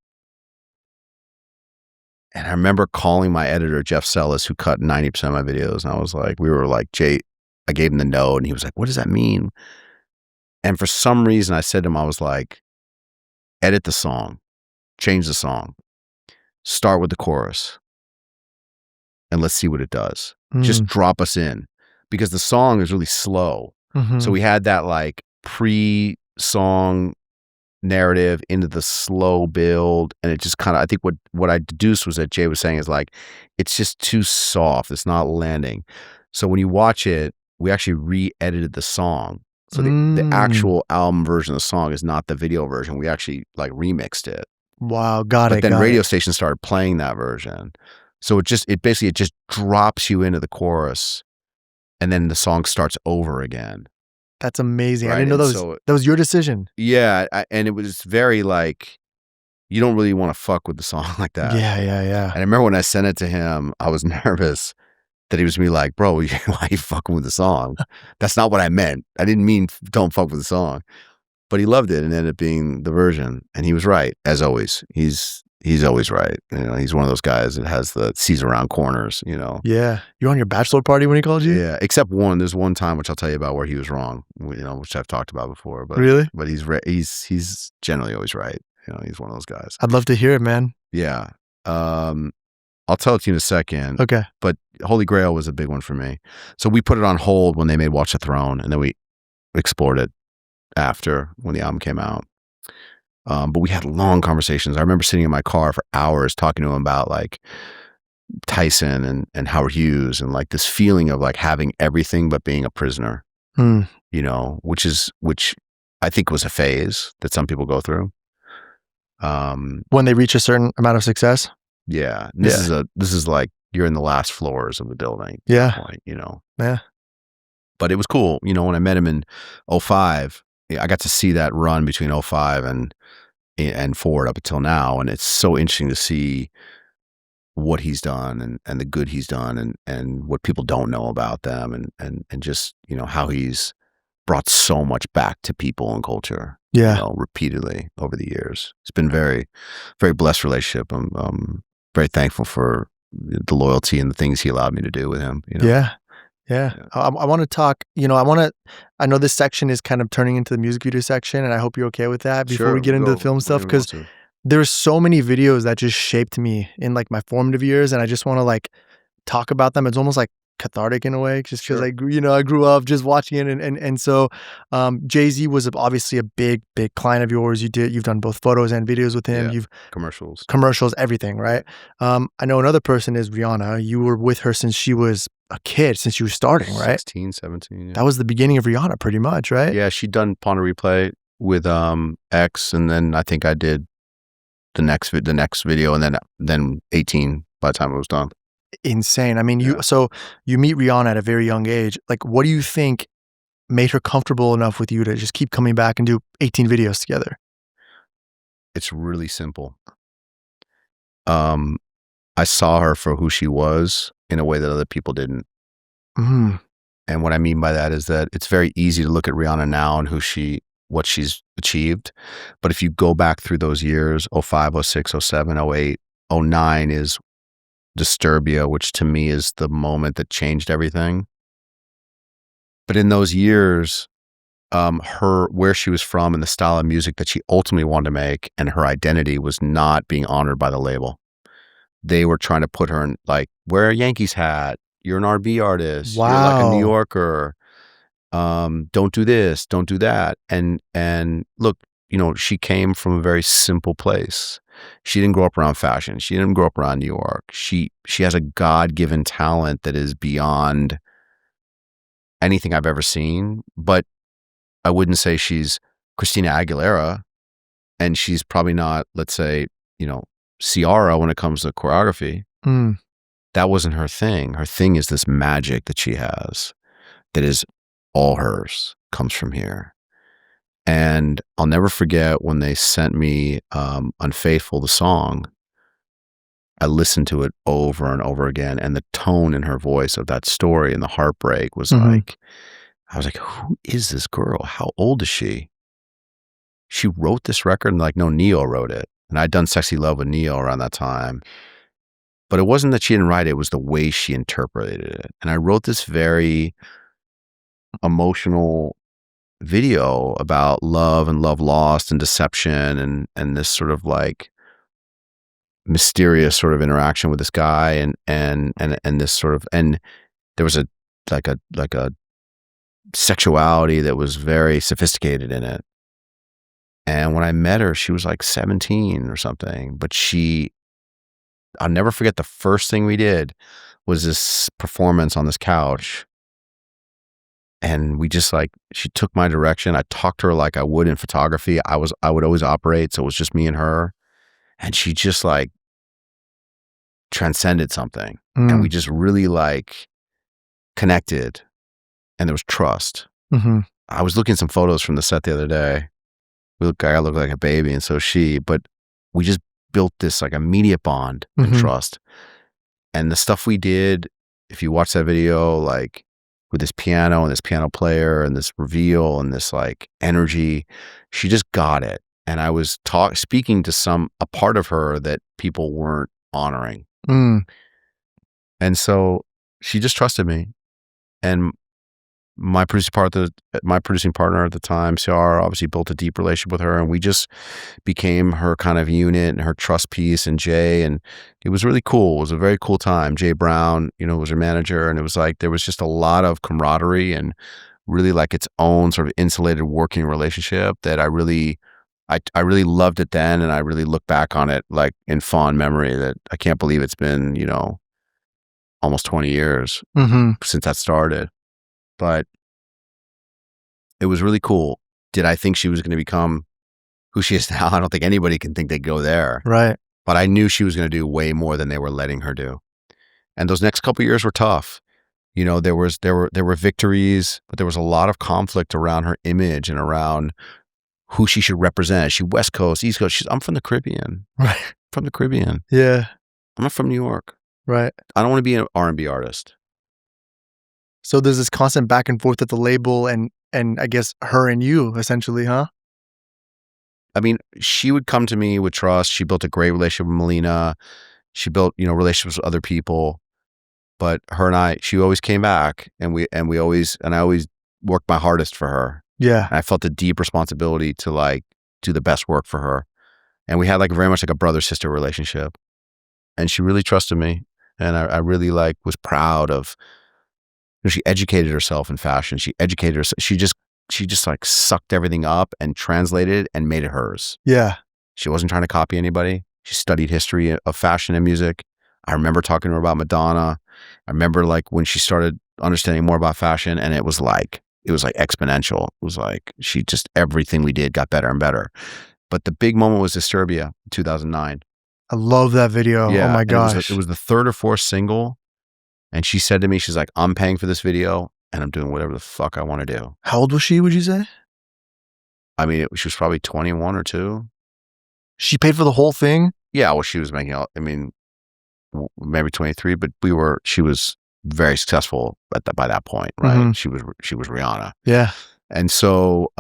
And I remember calling my editor, Jeff Sellis, who cut 90% of my videos. And I was like, Jay, I gave him the note and he was like, what does that mean? And for some reason I said to him, I was like, edit the song, change the song, start with the chorus, and let's see what it does. Just drop us in, because the song is really slow. So we had that like pre-song narrative into the slow build, and it just kind of, I think what I deduced was that Jay was saying is like, it's just too soft, it's not landing. So when you watch it, we actually re-edited the song. So the actual album version of the song is not the video version. We actually like remixed it. Wow, got it. But then radio stations started playing that version. So it basically drops you into the chorus, and then the song starts over again. That's amazing. Right? I didn't know that was your decision. Yeah, and it was very like, you don't really want to fuck with the song like that. Yeah. And I remember when I sent it to him, I was nervous that he was gonna be like, bro, why are you fucking with the song? That's not what I meant. I didn't mean don't fuck with the song. But he loved it and ended up being the version. And he was right, as always. He's always right. You know, he's one of those guys that sees around corners, you know. Yeah. You were on your bachelor party when he called you? Yeah. Except there's one time, which I'll tell you about, where he was wrong, you know, which I've talked about before. But really? But he's generally always right. You know, he's one of those guys. I'd love to hear it, man. Yeah. I'll tell it to you in a second. Okay. But Holy Grail was a big one for me. So we put it on hold when they made Watch the Throne, and then we explored it after, when the album came out. But we had long conversations. I remember sitting in my car for hours talking to him about like Tyson and Howard Hughes, and like this feeling of like having everything but being a prisoner, you know, which I think was a phase that some people go through. When they reach a certain amount of success. Yeah. This is like, you're in the last floors of the building. Yeah. Point, you know. Yeah. But it was cool. You know, when I met him in 2005, I got to see that run between 2005 and forward up until now. And it's so interesting to see what he's done and the good he's done and what people don't know about them and just, you know, how he's brought so much back to people and culture. Yeah. You know, repeatedly over the years. It's been very, very blessed relationship. very thankful for the loyalty and the things he allowed me to do with him. You know? Yeah. I want to talk, I know this section is kind of turning into the music video section, and I hope you're okay with that before we get into the film stuff, because there's so many videos that just shaped me in like my formative years, and I just want to like talk about them. It's almost like cathartic in a way, just because I grew up just watching it, and so Jay-Z was obviously a big client of yours. You've done both photos and videos with him. You've commercials, everything, right? I know another person is Rihanna. You were with her since she was a kid, since you were starting, right? 16, 17. That was the beginning of Rihanna, pretty much, right? Yeah, she'd done Pawn to Replay with X, and then I think I did the next video, and then 18 by the time it was done. Insane. I mean, you meet Rihanna at a very young age. Like, what do you think made her comfortable enough with you to just keep coming back and do 18 videos together? It's really simple. I saw her for who she was in a way that other people didn't. Mm. And what I mean by that is that it's very easy to look at Rihanna now and what she's achieved. But if you go back through those years, 05, 06, 07, 08, 09 is Disturbia, which to me is the moment that changed everything. But in those years, where she was from and the style of music that she ultimately wanted to make and her identity was not being honored by the label. They were trying to put her in, like, wear a Yankees hat. You're an R&B artist. Wow. You're like a New Yorker. Don't do this. Don't do that. And look, she came from a very simple place. She didn't grow up around fashion. She didn't grow up around New York. She has a God-given talent that is beyond anything I've ever seen. But I wouldn't say she's Christina Aguilera, and she's probably not, let's say, Ciara when it comes to choreography. Mm. That wasn't her thing. Her thing is this magic that she has that is all hers, comes from here. And I'll never forget when they sent me Unfaithful, the song. I listened to it over and over again, and the tone in her voice of that story and the heartbreak was like, I was like, who is this girl? How old is she? She wrote this record, and like, no, Neo wrote it. And I'd done Sexy Love with Neo around that time. But it wasn't that she didn't write it, it was the way she interpreted it. And I wrote this very emotional video about love and love lost and deception and this sort of like mysterious sort of interaction with this guy and this sort of, and there was a sexuality that was very sophisticated in it. And when I met her, she was like 17 or something, but I'll never forget the first thing we did was this performance on this couch. And we just she took my direction. I talked to her like I would in photography. I would always operate. So it was just me and her. And she just transcended something. And we just really connected, and there was trust. Mm-hmm. I was looking at some photos from the set the other day. I looked like a baby, and so she, but we just built this immediate bond and trust. And the stuff we did, if you watch that video, with this piano and this piano player and this reveal and this energy, she just got it. And I was speaking to a part of her that people weren't honoring. And so she just trusted me. And my producing partner at the time, Ciara, obviously built a deep relationship with her, and we just became her kind of unit and her trust piece. And Jay, and it was really cool. It was a very cool time. Jay Brown, was her manager, and it was there was just a lot of camaraderie and really its own sort of insulated working relationship that I really loved it then, and I really look back on it in fond memory. That I can't believe it's been almost 20 years since that started. But it was really cool. Did I think she was going to become who she is now? I don't think anybody can think they'd go there. Right. But I knew she was going to do way more than they were letting her do. And those next couple of years were tough. There were victories, but there was a lot of conflict around her image and around who she should represent. She West Coast, East Coast. I'm from the Caribbean. Right. From the Caribbean. Yeah. I'm not from New York. Right. I don't want to be an R&B artist. So there's this constant back and forth at the label and I guess her and you, essentially, huh? I mean, she would come to me with trust. She built a great relationship with Melina. She built, you know, relationships with other people. But her and she always came back, and I always worked my hardest for her. Yeah. And I felt a deep responsibility to like do the best work for her. And we had like very much like a brother-sister relationship. And she really trusted me. And I really like was proud of, you know, she educated herself in fashion. She educated herself. She just like sucked everything up and translated it and made it hers. Yeah. She wasn't trying to copy anybody. She studied history of fashion and music. I remember talking to her about Madonna. I remember like when she started understanding more about fashion, and it was like exponential. It was like everything we did got better and better. But the big moment was Disturbia, 2009. I love that video. Yeah, oh my gosh. It was the third or fourth single. And she said to me, she's like, I'm paying for this video and I'm doing whatever the fuck I want to do. How old was she, would you say? I mean, she was probably 21 or 2. She paid for the whole thing? Yeah, well, she was making, I mean, maybe 23, but she was very successful by that point, right? Mm-hmm. She was Rihanna. Yeah. And so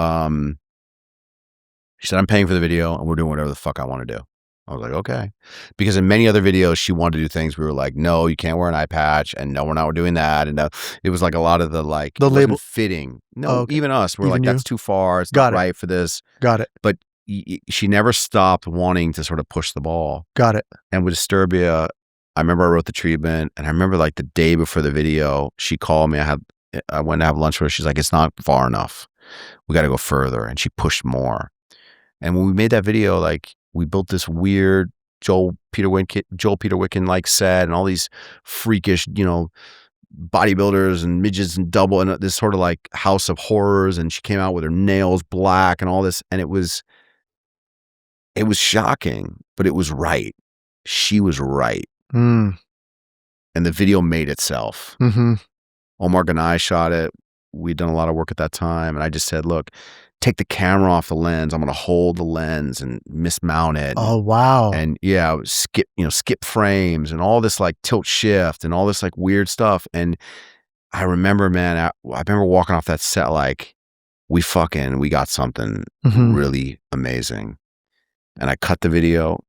she said, I'm paying for the video and we're doing whatever the fuck I want to do. I was like, okay. Because in many other videos, she wanted to do things. We were like, no, you can't wear an eye patch. And no, we're not doing that. And it was like a lot of the label fitting. No, okay. Even us, we're even like, that's too far. It's not right for this. Got it. But she never stopped wanting to sort of push the ball. Got it. And with Disturbia, I remember I wrote the treatment, and I remember like the day before the video, she called me. I went to have lunch with her. She's like, it's not far enough. We got to go further. And she pushed more. And when we made that video, like we built this weird Joel Peter Wickin like set, and all these freakish, you know, bodybuilders and midgets and double, and this sort of like house of horrors. And she came out with her nails black and all this. And it was shocking, but it was right. She was right. And the video made itself. Mm-hmm. Omar and I shot it. We'd done a lot of work at that time. And I just said, look, take the camera off the lens. I'm going to hold the lens and mismount it. Oh, wow. And yeah, skip frames and all this like tilt shift and all this like weird stuff. And I remember, man, I remember walking off that set like, we got something really amazing. And I cut the video.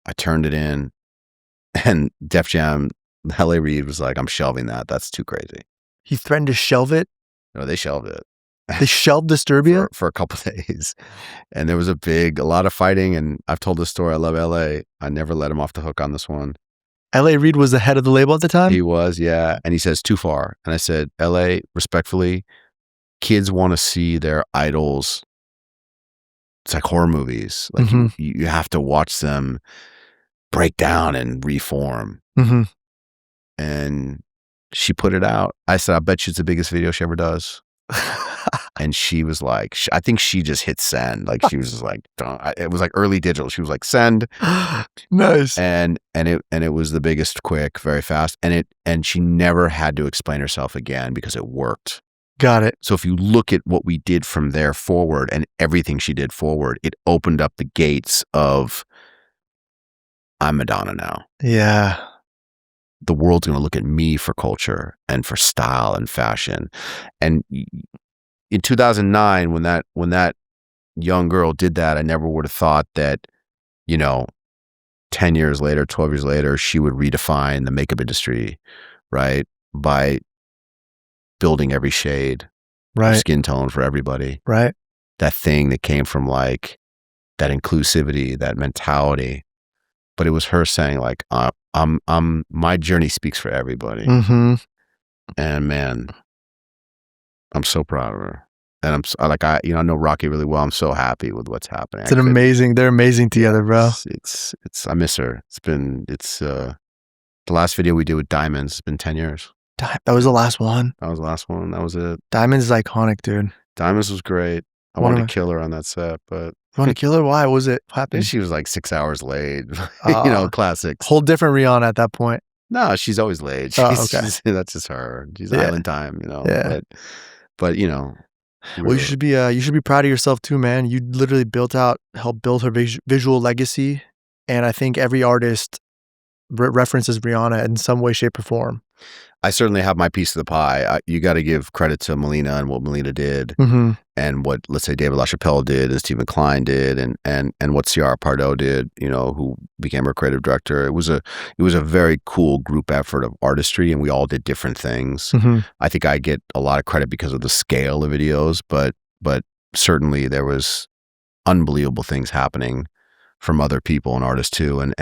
I turned it in. And Def Jam, LA Reid was like, I'm shelving that. That's too crazy. He threatened to shelve it? No, they shelved it. They shelved Disturbia? for a couple of days. And there was a lot of fighting. And I've told this story. I love LA. I never let him off the hook on this one. LA Reid was the head of the label at the time? He was, yeah. And he says, too far. And I said, LA, respectfully, kids want to see their idols. It's like horror movies. Like you have to watch them break down and reform. Mm-hmm. And she put it out. I said, I bet you it's the biggest video she ever does. And she was like, I think she just hit send. Like she was just like, it was like early digital. She was like, send. Nice. And it was the biggest, quick, very fast. And she never had to explain herself again because it worked. Got it. So if you look at what we did from there forward and everything she did forward, it opened up the gates of, I'm Madonna now. Yeah. The world's going to look at me for culture and for style and fashion. And in 2009, when that young girl did that, I never would have thought that, 10 years later, 12 years later, she would redefine the makeup industry, right? By building every shade of skin tone for everybody. Right. That thing that came from like that inclusivity, that mentality. But it was her saying like, my journey speaks for everybody. Mm-hmm. And man, I'm so proud of her. And I know Rocky really well. I'm so happy with what's happening. They're amazing together, bro. It's I miss her. It's the last video we did with Diamonds. It's been 10 years. That was the last one. That was the last one. That was it. Diamonds is iconic, dude. Diamonds was great. I wanted to kill her on that set, but you want to kill her? Why? What was it? What happened? She was like 6 hours late. Classics. Whole different Rihanna at that point. No, she's always late. That's just her. She's island time, Yeah. But well, you should be proud of yourself too, man. You literally helped build her visual legacy, and I think every artist references Rihanna in some way, shape, or form. I certainly have my piece of the pie. You got to give credit to Melina and what Melina did, and what, let's say, David LaChapelle did, and Stephen Klein did, and what Ciara Pardo did. Who became her creative director. It was a very cool group effort of artistry, and we all did different things. I think I get a lot of credit because of the scale of videos, but certainly there was unbelievable things happening from other people and artists too, and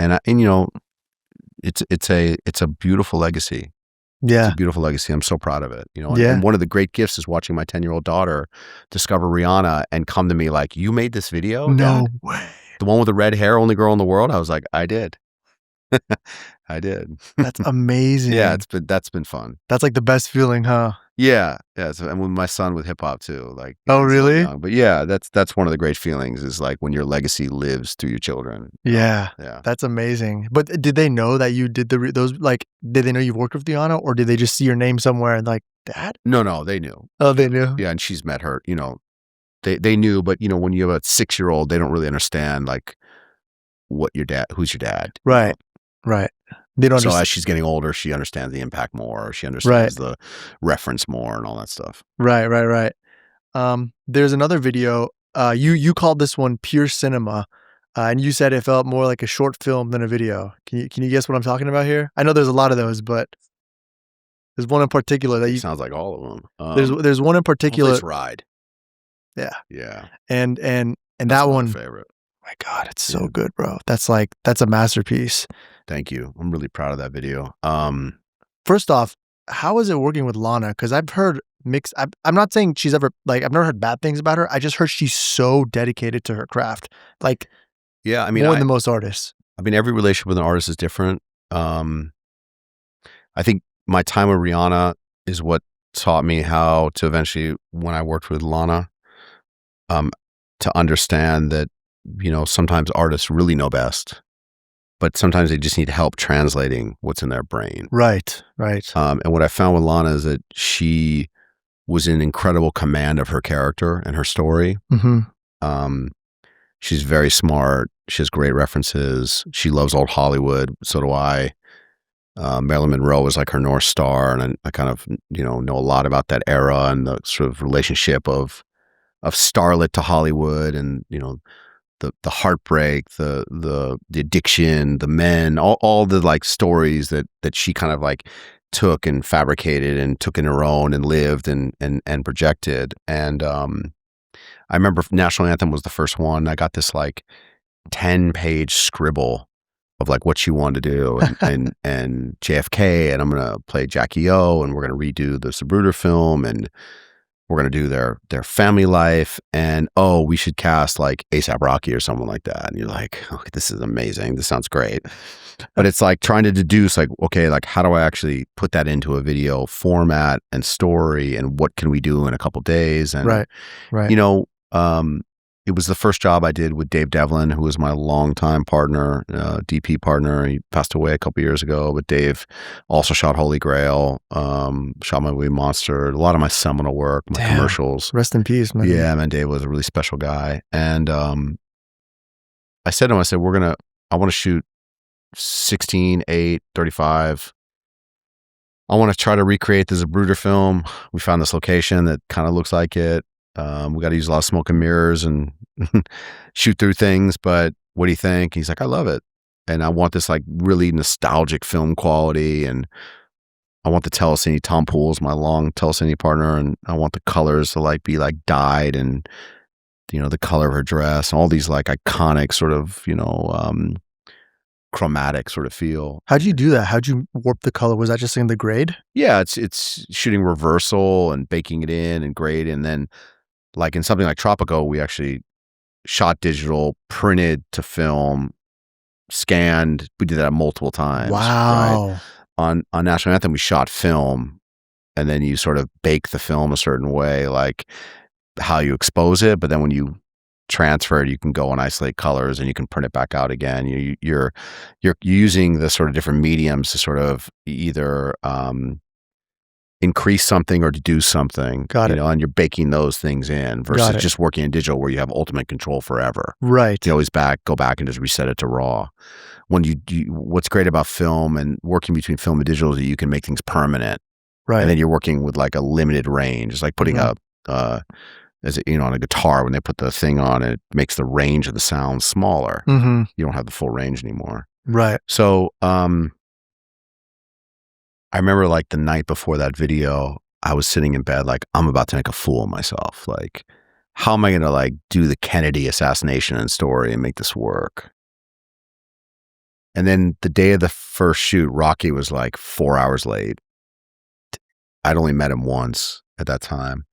it's a beautiful legacy. Yeah. It's a beautiful legacy. I'm so proud of it. And one of the great gifts is watching my 10-year-old daughter discover Rihanna and come to me like, "You made this video, No Dad? way. The one with the red hair, only girl in the world?" I was like, "I did." I did. That's amazing. Yeah, that's been fun. That's like the best feeling, huh? Yeah. So, and with my son with hip hop too. Like, oh, really? But yeah, that's one of the great feelings is like when your legacy lives through your children. Yeah. That's amazing. But did they know that you did those? Like, did they know you worked with Rihanna, or did they just see your name somewhere and like, Dad? No, they knew. Oh, they knew. Yeah, and she's met her. They knew, but when you have a 6-year-old, they don't really understand like who's your dad. Right. They don't. So as she's getting older, she understands the impact more. She understands the reference more and all that stuff. Right. There's another video. You called this one Pure Cinema, and you said it felt more like a short film than a video. Can you guess what I'm talking about here? I know there's a lot of those, but there's one in particular that sounds like all of them. There's one in particular. Ride. Yeah. And that one. Favorite. My God, it's so good, bro. That's a masterpiece. Thank you. I'm really proud of that video. First off, how is it working with Lana? Because I've heard mixed. I'm not saying she's ever I've never heard bad things about her. I just heard she's so dedicated to her craft. Like, yeah, I mean, more than most artists. I mean, every relationship with an artist is different. I think my time with Rihanna is what taught me how to eventually, when I worked with Lana, to understand that sometimes artists really know best, but sometimes they just need help translating what's in their brain. Right. And what I found with Lana is that she was in incredible command of her character and her story. She's very smart. She has great references. She loves old Hollywood. So do I. Marilyn Monroe was like her North Star. And I kind of, know a lot about that era and the sort of relationship of starlet to Hollywood and, the heartbreak, the addiction, the men, all the like stories that she kind of like took and fabricated and took in her own and lived and projected. And I remember National Anthem was the first one. I got this like 10-page scribble of like what she wanted to do and JFK, and I'm gonna play Jackie O, and we're gonna redo the Zapruder film, and we're going to do their family life, and we should cast like A$AP Rocky or someone like that. And you're like, oh, this is amazing. This sounds great. But it's like trying to deduce like, okay, like how do I actually put that into a video format and story, and what can we do in a couple days? And right. It was the first job I did with Dave Devlin, who was my longtime partner, DP partner. He passed away a couple years ago, but Dave also shot Holy Grail, shot my movie Monster, a lot of my seminal work, my commercials. Rest in peace, man. Yeah, man, Dave was a really special guy. And I said to him, I want to shoot 16, 8, 35. I want to try to recreate the Zapruder film. We found this location that kind of looks like it. We got to use a lot of smoke and mirrors and shoot through things, but what do you think? He's like, I love it. And I want this like really nostalgic film quality, and I want the telecine, Tom Poole's my long telecine partner, and I want the colors to like be like dyed, and the color of her dress and all these like iconic sort of, chromatic sort of feel. How'd you do that? How'd you warp the color? Was that just in the grade? Yeah, it's shooting reversal and baking it in and grade, and then like in something like Tropico, we actually shot digital, printed to film, scanned. We did that multiple times. Wow. Right? On National Anthem, we shot film, and then you sort of bake the film a certain way, like how you expose it. But then when you transfer it, you can go and isolate colors, and you can print it back out again. You're using the sort of different mediums to sort of either increase something or to do something, and you're baking those things in versus just working in digital where you have ultimate control forever. Right. You always go back and just reset it to raw. When you what's great about film and working between film and digital is that you can make things permanent. Right. And then you're working with like a limited range. It's like putting on a guitar, when they put the thing on, it makes the range of the sound smaller. You don't have the full range anymore. Right. So, I remember like the night before that video, I was sitting in bed, like, I'm about to make a fool of myself. Like, how am I going to like do the Kennedy assassination and story and make this work? And then the day of the first shoot, Rocky was like 4 hours late. I'd only met him once at that time.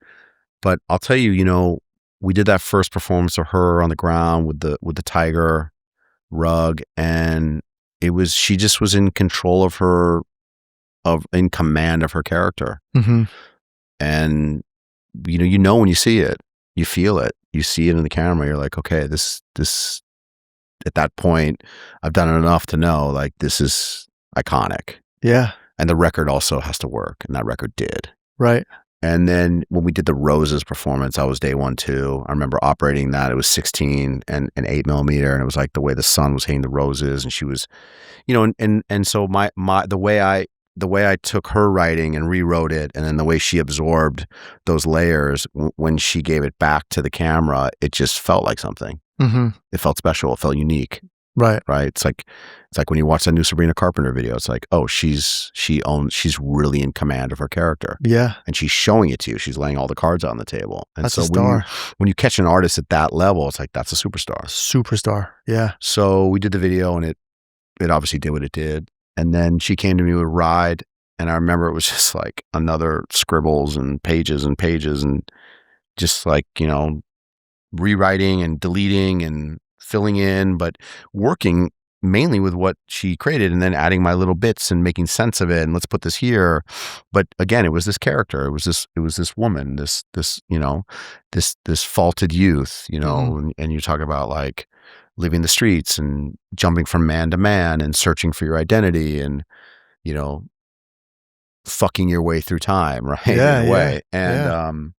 But I'll tell you, we did that first performance of her on the ground with the tiger rug, and she just was in control of her, in command of her character. And when you see it, you feel it, you see it in the camera. You're like, okay, this at that point, I've done it enough to know like this is iconic. Yeah. And the record also has to work, and that record did. Right. And then when we did the Roses performance, I was day one too. I remember operating that. It was 16 and 8mm, and it was like the way the sun was hitting the roses, and she was, and so the way I took her writing and rewrote it, and then the way she absorbed those layers when she gave it back to the camera, it just felt like something. It felt special. It felt unique. Right. Right. It's like when you watch that new Sabrina Carpenter video, it's like, oh, she's really in command of her character. Yeah. And she's showing it to you. She's laying all the cards on the table. And that's a star. When you catch an artist at that level, it's like, that's a superstar. Superstar. Yeah. So we did the video, and it obviously did what it did. And then she came to me with Ride, and I remember it was just like another scribbles and pages and just like, rewriting and deleting and filling in, but working mainly with what she created, and then adding my little bits and making sense of it. And let's put this here. But again, it was this character. It was this woman, this faulted youth, and you talk about like living the streets and jumping from man to man and searching for your identity and, fucking your way through time, right? Yeah, in a way. And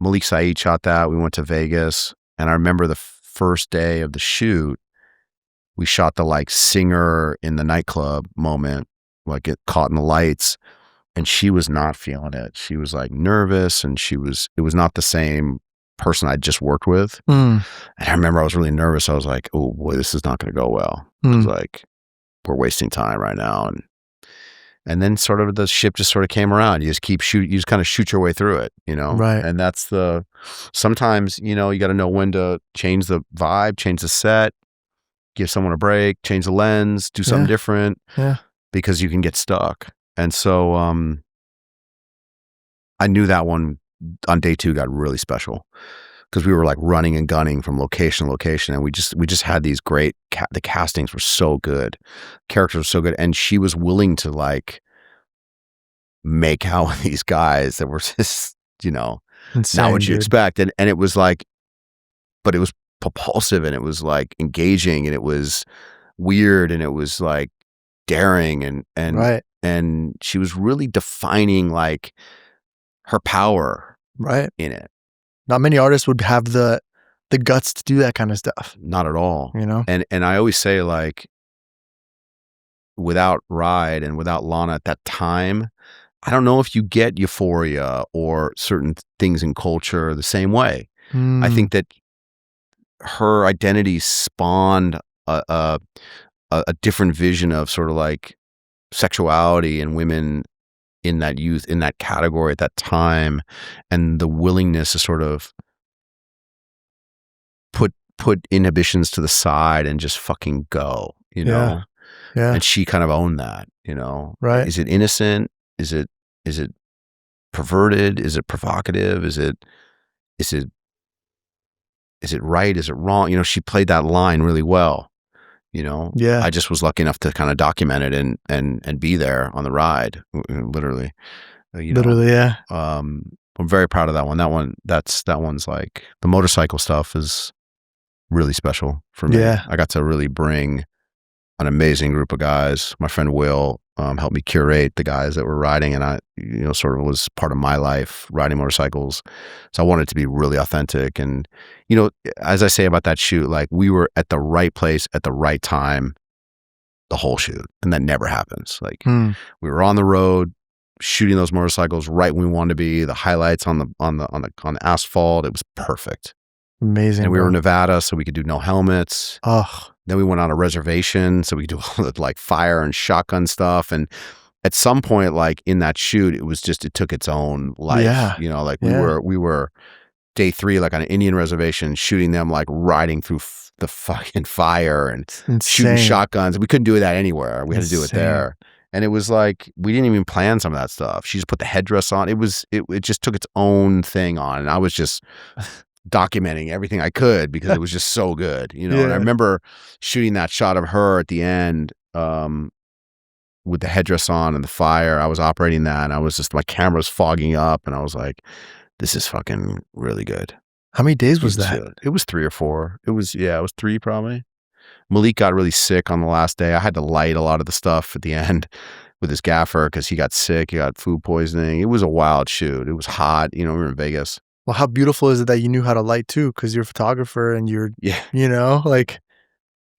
Malik Saeed shot that. We went to Vegas, and I remember the first day of the shoot, we shot the like singer in the nightclub moment, like get caught in the lights, and she was not feeling it. She was like nervous, and it was not the same person I'd just worked with. And I remember I was really nervous. I was like, oh boy, this is not going to go well. It was like, we're wasting time right now. And then sort of the ship just sort of came around. You just you just kind of shoot your way through it, Right. And that's sometimes, you got to know when to change the vibe, change the set, give someone a break, change the lens, do something different. Yeah. Because you can get stuck. And so, I knew that one on day two got really special, because we were like running and gunning from location to location, and we just had these great the castings were so good, characters were so good, and she was willing to like make out with these guys that were just insane, not what you expect, and it was like, but it was propulsive, and it was like engaging, and it was weird, and it was like daring, and right. And she was really defining like her power, right, in it. Not many artists would have the guts to do that kind of stuff. Not at all. And I always say, like, without Ride and without Lana at that time, I don't know if you get Euphoria or certain things in culture the same way. I think that her identity spawned a different vision of sort of like sexuality and women in that youth, in that category at that time, and the willingness to sort of put inhibitions to the side and just fucking go, Yeah. And she kind of owned that, Right. Is it innocent? Is it perverted? Is it provocative? Is it right? Is it wrong? She played that line really well. Yeah. I just was lucky enough to kind of document it and be there on the ride, literally. Literally, yeah. I'm very proud of that one. That one's like, the motorcycle stuff is really special for me. Yeah. I got to really bring an amazing group of guys. My friend Will helped me curate the guys that were riding, and I, sort of was part of my life riding motorcycles. So I wanted it to be really authentic. And, as I say about that shoot, like we were at the right place at the right time, the whole shoot. And that never happens. Like we were on the road shooting those motorcycles right when we wanted to be, the highlights on the asphalt. It was perfect. Amazing. And we were in Nevada, so we could do no helmets. Oh. Then we went on a reservation, so we could do all the like fire and shotgun stuff. And at some point, like in that shoot, it took its own life. Yeah. Like we were day 3, like on an Indian reservation, shooting them like riding through the fucking fire and shooting shotguns. We couldn't do that anywhere. We had to do it there. And it was like, we didn't even plan some of that stuff. She just put the headdress on. It just took its own thing on. And I was just documenting everything I could because it was just so good, And I remember shooting that shot of her at the end with the headdress on and the fire. I was operating that, and I was just, my camera's fogging up, and I was like, this is fucking really good. How many days was that? It was 3 or 4. It was 3 probably. Malik got really sick on the last day. I had to light a lot of the stuff at the end with his gaffer because he got sick. He got food poisoning. It was a wild shoot. It was hot. We were in Vegas. Well, how beautiful is it that you knew how to light too? Because you're a photographer and you're, like,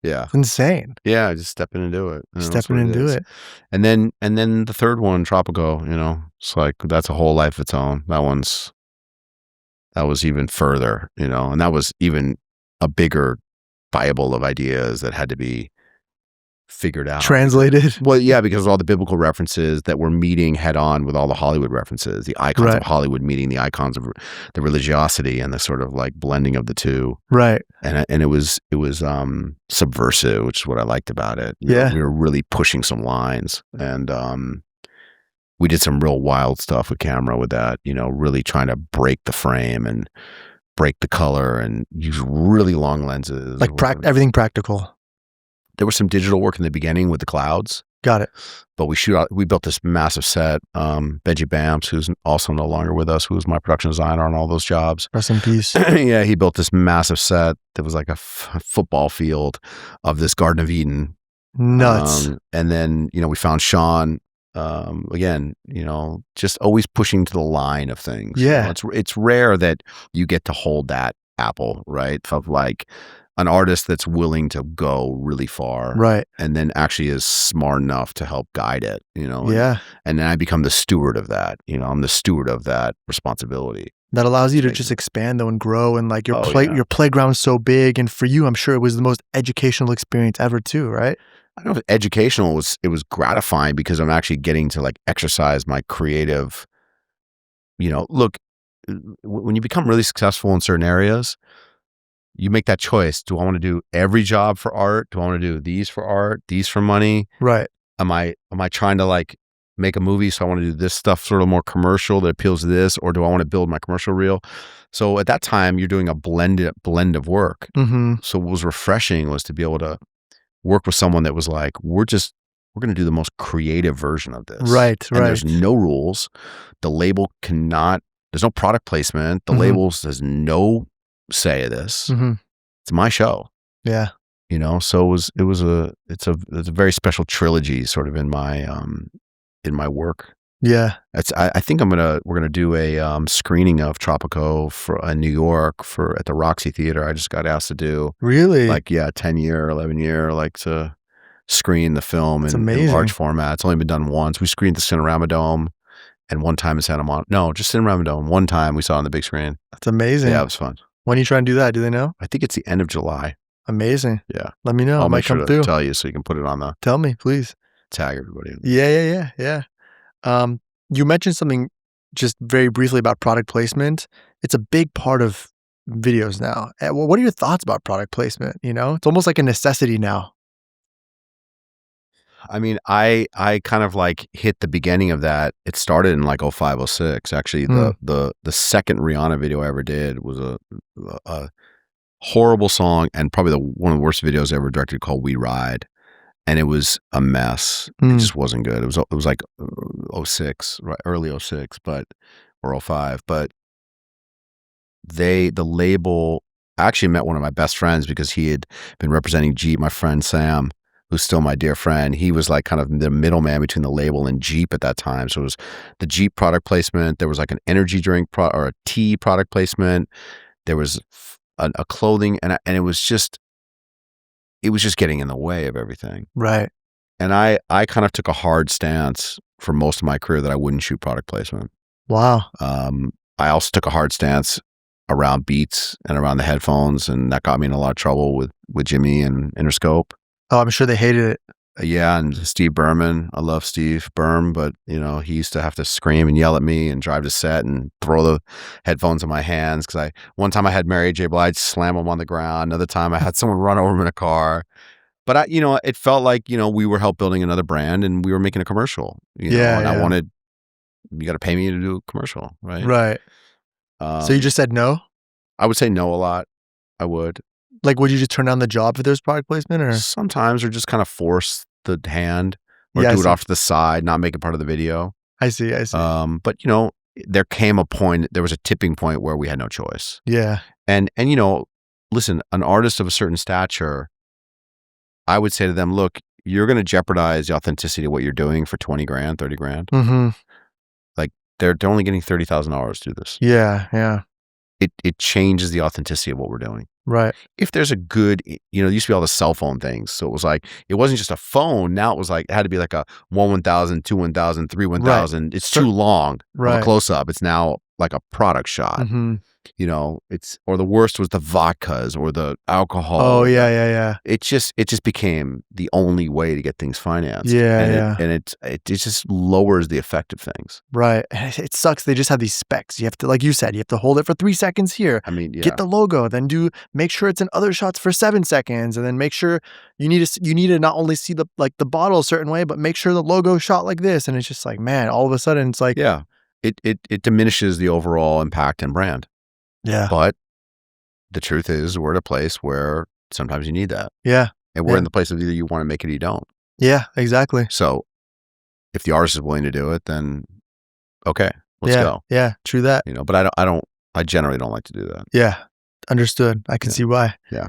it's insane. Yeah, just stepping into it. Stepping into it. And then the third one, Tropico, it's like, that's a whole life of its own. That was even further, and that was even a bigger Bible of ideas that had to be figured out. Translated? Well, yeah, because of all the biblical references that were meeting head on with all the Hollywood references, the icons of Hollywood meeting the icons of the religiosity and the sort of like blending of the two. Right. And it was subversive, which is what I liked about it. We were really pushing some lines, and we did some real wild stuff with camera with that, really trying to break the frame and break the color and use really long lenses. Like everything practical. There was some digital work in the beginning with the clouds. Got it. But we built this massive set. Benji Bamps, who's also no longer with us, who was my production designer on all those jobs. Rest in peace. Yeah, he built this massive set that was like a football field of this Garden of Eden. Nuts. And then, we found Sean, again, just always pushing to the line of things. Yeah. It's rare that you get to hold that apple, right? Of like an artist that's willing to go really far. Right. And then actually is smart enough to help guide it, Yeah. And then I become the steward of that, I'm the steward of that responsibility. That allows you to just expand though and grow, and like your playground's so big, and for you, I'm sure it was the most educational experience ever too, right? I don't know if educational it was gratifying because I'm actually getting to like exercise my creative, look, when you become really successful in certain areas, you make that choice. Do I want to do every job for art? Do I want to do these for art, these for money? Right. Am I trying to like make a movie, so I want to do this stuff sort of more commercial that appeals to this, or do I want to build my commercial reel? So at that time, you're doing a blend of work. Mm-hmm. So what was refreshing was to be able to work with someone that was like, we're going to do the most creative version of this. Right. And there's no rules. The label there's no product placement. The label says no say of this. Mm-hmm. It's my show. Yeah. So it's a very special trilogy sort of in my work. Yeah. I think we're gonna do a screening of Tropico in New York at the Roxy Theater. I just got asked to do. Really? Like 10 year, 11 year, like to screen the film in large format. It's only been done once. We screened the Cinerama Dome and one time in Santa Monica. No, just Cinerama Dome. One time we saw it on the big screen. That's amazing. Yeah, it was fun. When are you trying to do that? Do they know? I think it's the end of July. Amazing. Yeah. Let me know. I'll make sure to through. tell you so you can put it on the. Tell me, please. Tag everybody. Yeah. You mentioned something just very briefly about product placement. It's a big part of videos now. What are your thoughts about product placement? It's almost like a necessity now. I mean, I kind of like hit the beginning of that. It started in like 05, 06. Actually, the second Rihanna video I ever did was a horrible song and probably one of the worst videos I ever directed, called We Ride. And it was a mess. It just wasn't good. It was like 06, right, early 06, or 05. But the label, I actually met one of my best friends because he had been representing my friend Sam, who's still my dear friend. He was like kind of the middleman between the label and Jeep at that time. So it was the Jeep product placement. There was like an energy drink or a tea product placement. There was a clothing, and it was just getting in the way of everything. Right. And I kind of took a hard stance for most of my career that I wouldn't shoot product placement. Wow. I also took a hard stance around beats and around the headphones, and that got me in a lot of trouble with Jimmy and Interscope. Oh, I'm sure they hated it. Yeah, and Steve Berman. I love Steve Berm, but he used to have to scream and yell at me and drive to set and throw the headphones in my hands because one time I had Mary J. Blige slam them on the ground. Another time I had someone run over him in a car. But it felt like we were help building another brand and we were making a commercial. I wanted, you got to pay me to do a commercial, right? Right. So you just said no? I would say no a lot. I would. Like, would you just turn down the job if there's product placement, or sometimes, or just kind of force the hand, or do it off to the side, not make it part of the video? I see. But there came a point. There was a tipping point where we had no choice. Yeah. And listen, an artist of a certain stature, I would say to them, look, you're going to jeopardize the authenticity of what you're doing for 20 grand, 30 grand. Mm-hmm. Like they're only getting $30,000 to do this. Yeah. It changes the authenticity of what we're doing. Right. If there's a good, it used to be all the cell phone things. So it was like, it wasn't just a phone. Now it was like, it had to be like a 1,000, 2,000, 3,000. Right. It's too long of a close up. It's now like a product shot. Mm-hmm. Or the worst was the vodkas or the alcohol. Oh yeah. It just became the only way to get things financed. It just lowers the effect of things. Right. It sucks. They just have these specs. You have to, like you said, you have to hold it for 3 seconds here. I mean, get the logo, then make sure it's in other shots for 7 seconds, and then make sure you need to not only see the bottle a certain way, but make sure the logo shot like this. And it's just like, man, all of a sudden it's like, it diminishes the overall impact and brand. Yeah. But the truth is, we're at a place where sometimes you need that. Yeah. And we're in the place of either you want to make it or you don't. Yeah, exactly. So if the artist is willing to do it, then okay, let's go. Yeah, true that. But I generally don't like to do that. Yeah. Understood. I can see why. Yeah.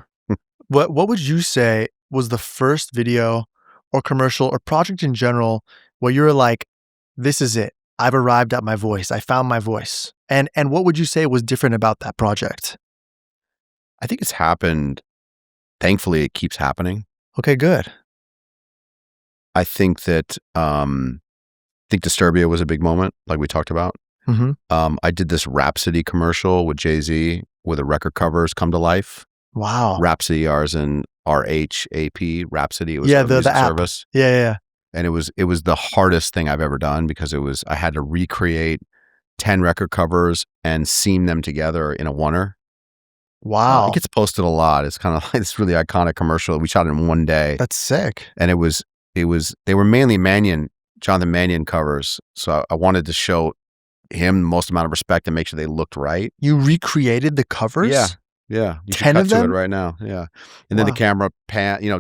What would you say was the first video or commercial or project in general where you were like, this is it. I've arrived at my voice. I found my voice. And what would you say was different about that project? I think it's happened. Thankfully, it keeps happening. Okay, good. I think that Disturbia was a big moment, like we talked about. Mm-hmm. I did this Rhapsody commercial with Jay-Z where the record covers come to life. Wow. Rhapsody, ours and RHAP, Rhapsody. It was the music app. Service. Yeah. And it was the hardest thing I've ever done because I had to recreate 10 record covers and seam them together in a oneer. Wow. It gets posted a lot. It's kind of like this really iconic commercial. We shot it in one day. That's sick. And they were mainly Jonathan Mannion covers. So I wanted to show him the most amount of respect and make sure they looked right. You recreated the covers? Yeah. You 10 should of cut them? to it right now. Yeah. And then the camera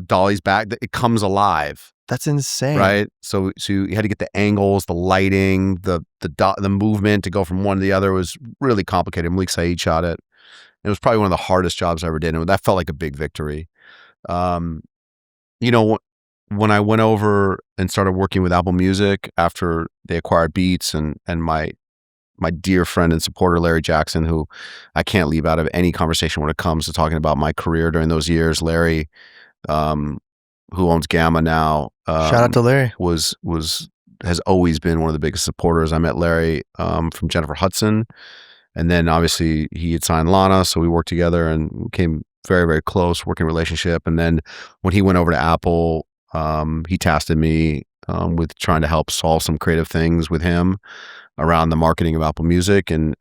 dollies back. It comes alive. That's insane. Right. So you had to get the angles, the lighting, the movement to go from one to the other was really complicated. Malik Saeed shot it. It was probably one of the hardest jobs I ever did. And that felt like a big victory. When I went over and started working with Apple Music after they acquired Beats and my dear friend and supporter, Larry Jackson, who I can't leave out of any conversation when it comes to talking about my career during those years. Larry, who owns Gamma now. Shout out to Larry. Has always been one of the biggest supporters. I met Larry from Jennifer Hudson. And then obviously he had signed Lana, so we worked together and became very, very close working relationship. And then when he went over to Apple, he tasked me with trying to help solve some creative things with him around the marketing of Apple Music. And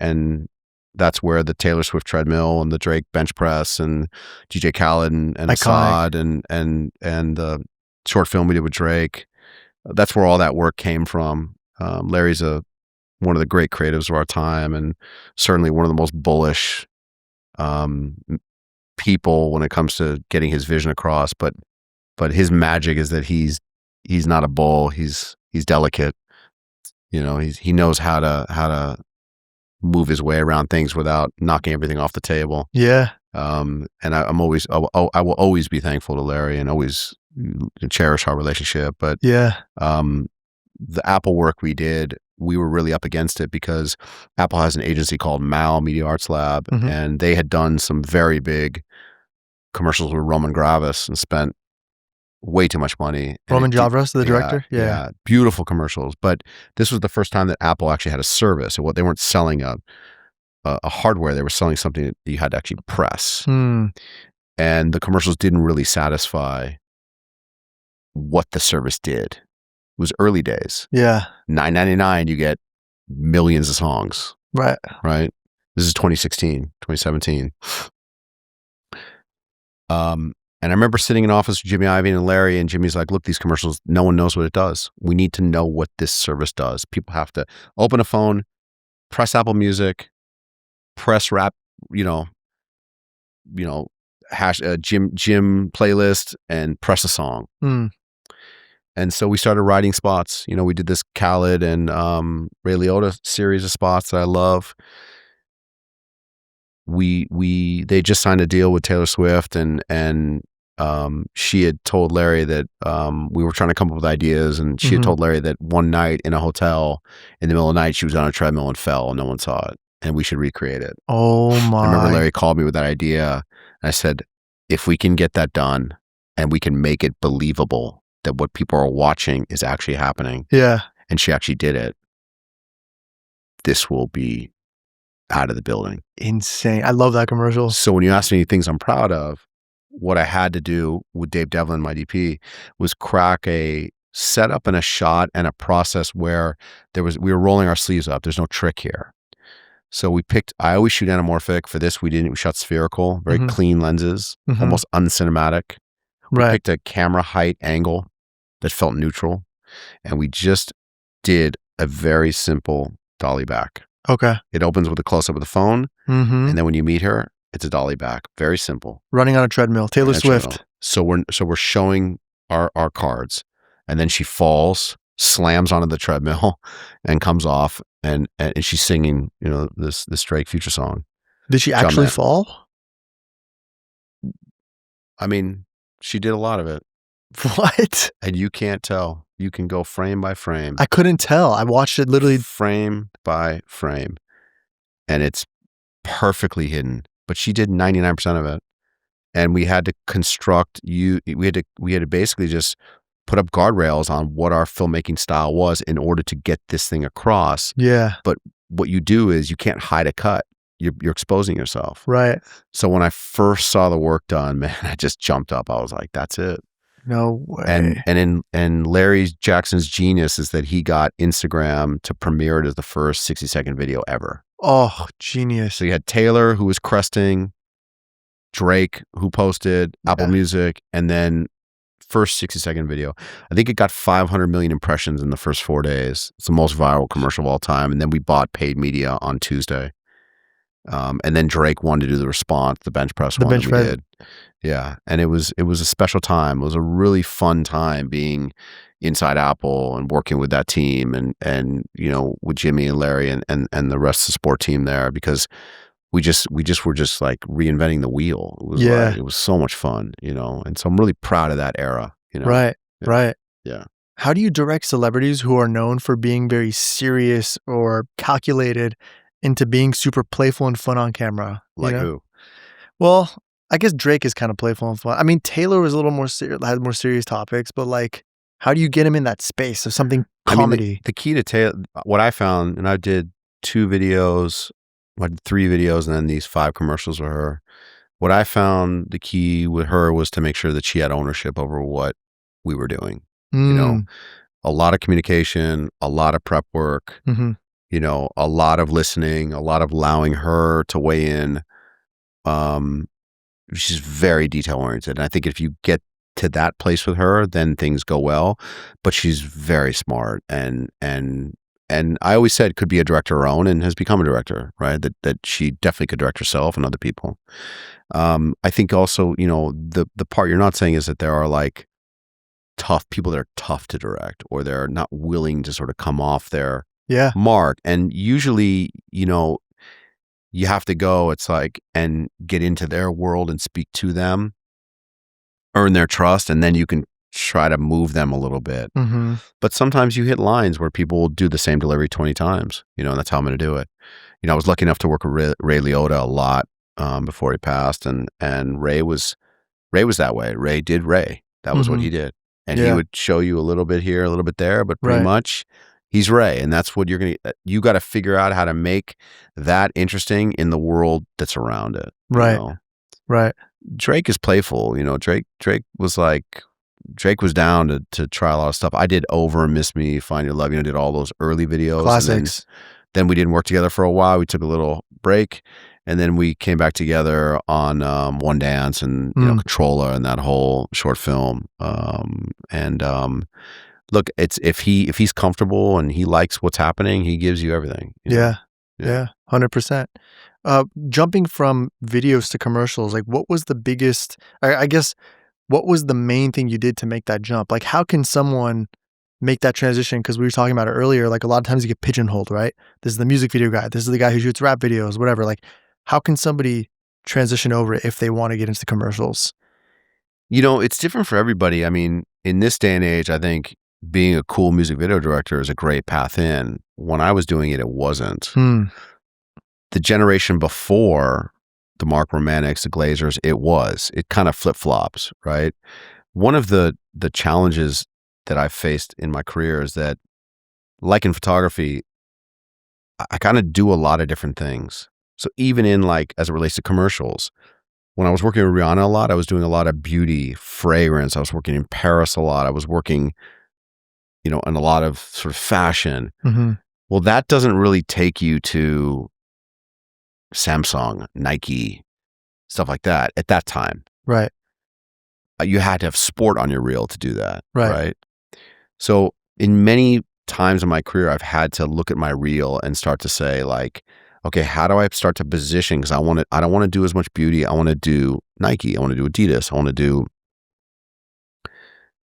that's where the Taylor Swift treadmill and the Drake bench press and DJ Khaled and Assad and the short film we did with Drake. That's where all that work came from. Larry's one of the great creatives of our time and certainly one of the most bullish people when it comes to getting his vision across. But his magic is that he's not a bull. He's delicate. He knows how to move his way around things without knocking everything off the table. Yeah. And I will always be thankful to Larry and always cherish our relationship. But yeah, the Apple work we did, we were really up against it because Apple has an agency called MAL, Media Arts Lab, and they had done some very big commercials with Roman Gravis and spent way too much money. Roman Javras, the director? Yeah. Beautiful commercials. But this was the first time that Apple actually had a service. They weren't selling a hardware. They were selling something that you had to actually press. And the commercials didn't really satisfy what the service did. It was early days. Yeah. $9.99, you get millions of songs. Right. Right? This is 2016, 2017. And I remember sitting in office with Jimmy Iovine and Larry, and Jimmy's like, look, these commercials, no one knows what it does. We need to know what this service does. People have to open a phone, press Apple Music, press rap, hash Jim playlist, and press a song. And so we started writing spots. We did this Khaled and Ray Liotta series of spots that I love. They just signed a deal with Taylor Swift, and she had told Larry that we were trying to come up with ideas, and she had told Larry that one night in a hotel in the middle of the night she was on a treadmill and fell and no one saw it, and we should recreate it. Oh my. I remember Larry called me with that idea, and I said, if we can get that done and we can make it believable that what people are watching is actually happening, and she actually did it, this will be out of the building. Insane. I love that commercial. So when you ask me things I'm proud of, what I had to do with Dave Devlin, my DP, was crack a setup and a shot and a process where we were rolling our sleeves up. There's no trick here. So I always shoot anamorphic. For this, we shot spherical, very clean lenses, almost uncinematic. We picked a camera height angle that felt neutral, and we just did a very simple dolly back. Okay. It opens with a close-up of the phone, and then when you meet her, it's a dolly back. Very simple. Running on a treadmill. Taylor Swift. So we're showing our cards, and then she falls, slams onto the treadmill, and comes off, and she's singing, this Drake Future song. Did she actually fall? I mean, she did a lot of it. What? And you can't tell. You can go frame by frame. I couldn't tell. I watched it literally frame by frame, and it's perfectly hidden. But she did 99% of it, and we had to construct. We had to basically just put up guardrails on what our filmmaking style was in order to get this thing across. Yeah. But what you do is you can't hide a cut. You're exposing yourself. Right. So when I first saw the work done, man, I just jumped up. I was like, "That's it." No way. And Larry Jackson's genius is that he got Instagram to premiere it as the first 60-second video ever. Oh, genius. So you had Taylor, who was cresting, Drake, who posted, Apple Music, and then first 60-second video. I think it got 500 million impressions in the first 4 days. It's the most viral commercial of all time. And then we bought paid media on Tuesday. And then Drake wanted to do the response, the bench press one that we did. Yeah. And it was a special time. It was a really fun time being inside Apple and working with that team and with Jimmy and Larry and the rest of the support team there, because we just were just like reinventing the wheel. It was it was so much fun, and so I'm really proud of that era, Right. Yeah. Right. Yeah. How do you direct celebrities who are known for being very serious or calculated into being super playful and fun on camera? Like who? Well, I guess Drake is kind of playful and fun. I mean, Taylor was a little more had more serious topics, but like, how do you get him in that space of something comedy? I mean, the key to Taylor, what I found, and I did 2 videos, I did 3 videos, and then these 5 commercials with her. What I found the key with her was to make sure that she had ownership over what we were doing. A lot of communication, a lot of prep work, a lot of listening, a lot of allowing her to weigh in. She's very detail oriented. And I think if you get to that place with her, then things go well. But she's very smart, and I always said could be a director of her own, and has become a director, right? That she definitely could direct herself and other people. I think also, the part you're not saying is that there are like tough people that are tough to direct, or they're not willing to sort of come off their mark. And usually, you have to go, it's like, and get into their world and speak to them, earn their trust, and then you can try to move them a little bit. But sometimes you hit lines where people will do the same delivery 20 times, and that's how I'm going to do it. I was lucky enough to work with Ray Liotta a lot before he passed, and Ray was that way. Ray did Ray. That was what he did. And he would show you a little bit here, a little bit there, but pretty much he's Ray. And that's what you got to figure out how to make that interesting in the world that's around it. Right. Drake is playful. Drake was down to try a lot of stuff. I did Over, Miss Me, Find Your Love, did all those early videos. Classics. Then we didn't work together for a while. We took a little break, and then we came back together on One Dance and Controller and that whole short film. Look, it's if he's comfortable and he likes what's happening, he gives you everything. Yeah, 100%. Jumping from videos to commercials, like what was the biggest? I guess what was the main thing you did to make that jump? Like, how can someone make that transition? Because we were talking about it earlier. Like, a lot of times you get pigeonholed, right? This is the music video guy. This is the guy who shoots rap videos, whatever. Like, how can somebody transition over if they want to get into commercials? It's different for everybody. I mean, in this day and age, I think being a cool music video director is a great path in. When I was doing it, it wasn't. The generation before, the Mark Romanics, the Glazers, it kind of flip-flops, right? One of the challenges that I've faced in my career is that, like in photography, I kind of do a lot of different things. So even in as it relates to commercials, when I was working with Rihanna a lot, I was doing a lot of beauty, fragrance. I was working in Paris a lot. I was working, in a lot of sort of fashion. Well, that doesn't really take you to Samsung, Nike, stuff like that at that time. Right. You had to have sport on your reel to do that. Right. So in many times in my career, I've had to look at my reel and start to say okay, how do I start to position? Because I don't want to do as much beauty. I want to do Nike. I want to do Adidas. I want to do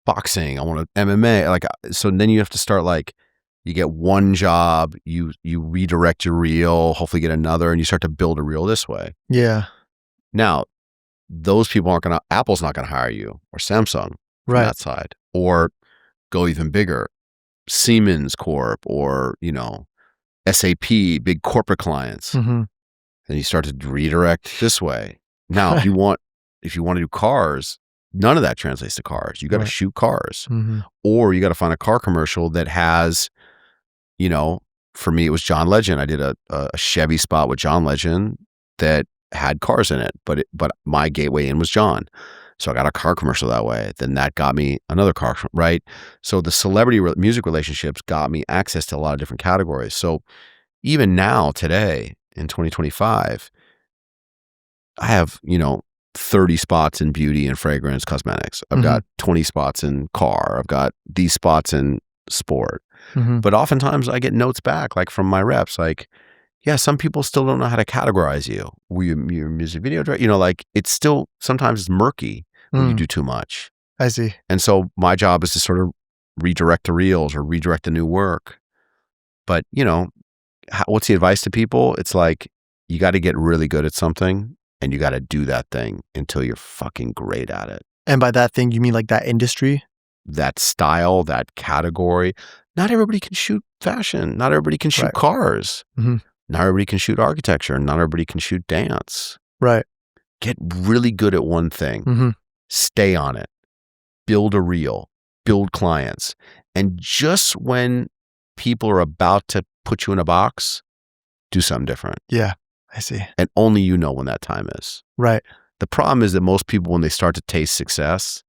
boxing. I want to MMA. So then you have to start you get one job, you redirect your reel, hopefully get another, and you start to build a reel this way. Yeah. Now, those people Apple's not going to hire you, or Samsung from that side, or go even bigger, Siemens Corp, or, SAP, big corporate clients. And you start to redirect this way. Now, if you want to do cars, none of that translates to cars. You got to shoot cars, or you got to find a car commercial that has, for me, it was John Legend. I did a Chevy spot with John Legend that had cars in it, but my gateway in was John. So I got a car commercial that way. Then that got me another car, right? So the celebrity music relationships got me access to a lot of different categories. So even now, today, in 2025, I have, 30 spots in beauty and fragrance cosmetics. I've got 20 spots in car. I've got these spots in sport. But oftentimes I get notes back, from my reps, yeah, some people still don't know how to categorize you. Your music video director, it's still, sometimes it's murky when you do too much. I see. And so my job is to sort of redirect the reels or redirect the new work. But, what's the advice to people? It's you got to get really good at something, and you got to do that thing until you're fucking great at it. And by that thing, you mean that industry? That style, that category. Not everybody can shoot fashion. Not everybody can shoot cars. Not everybody can shoot architecture. Not everybody can shoot dance. Right. Get really good at one thing. Stay on it. Build a reel. Build clients. And just when people are about to put you in a box, do something different. Yeah, I see. And only you know when that time is. Right. The problem is that most people, when they start to taste success,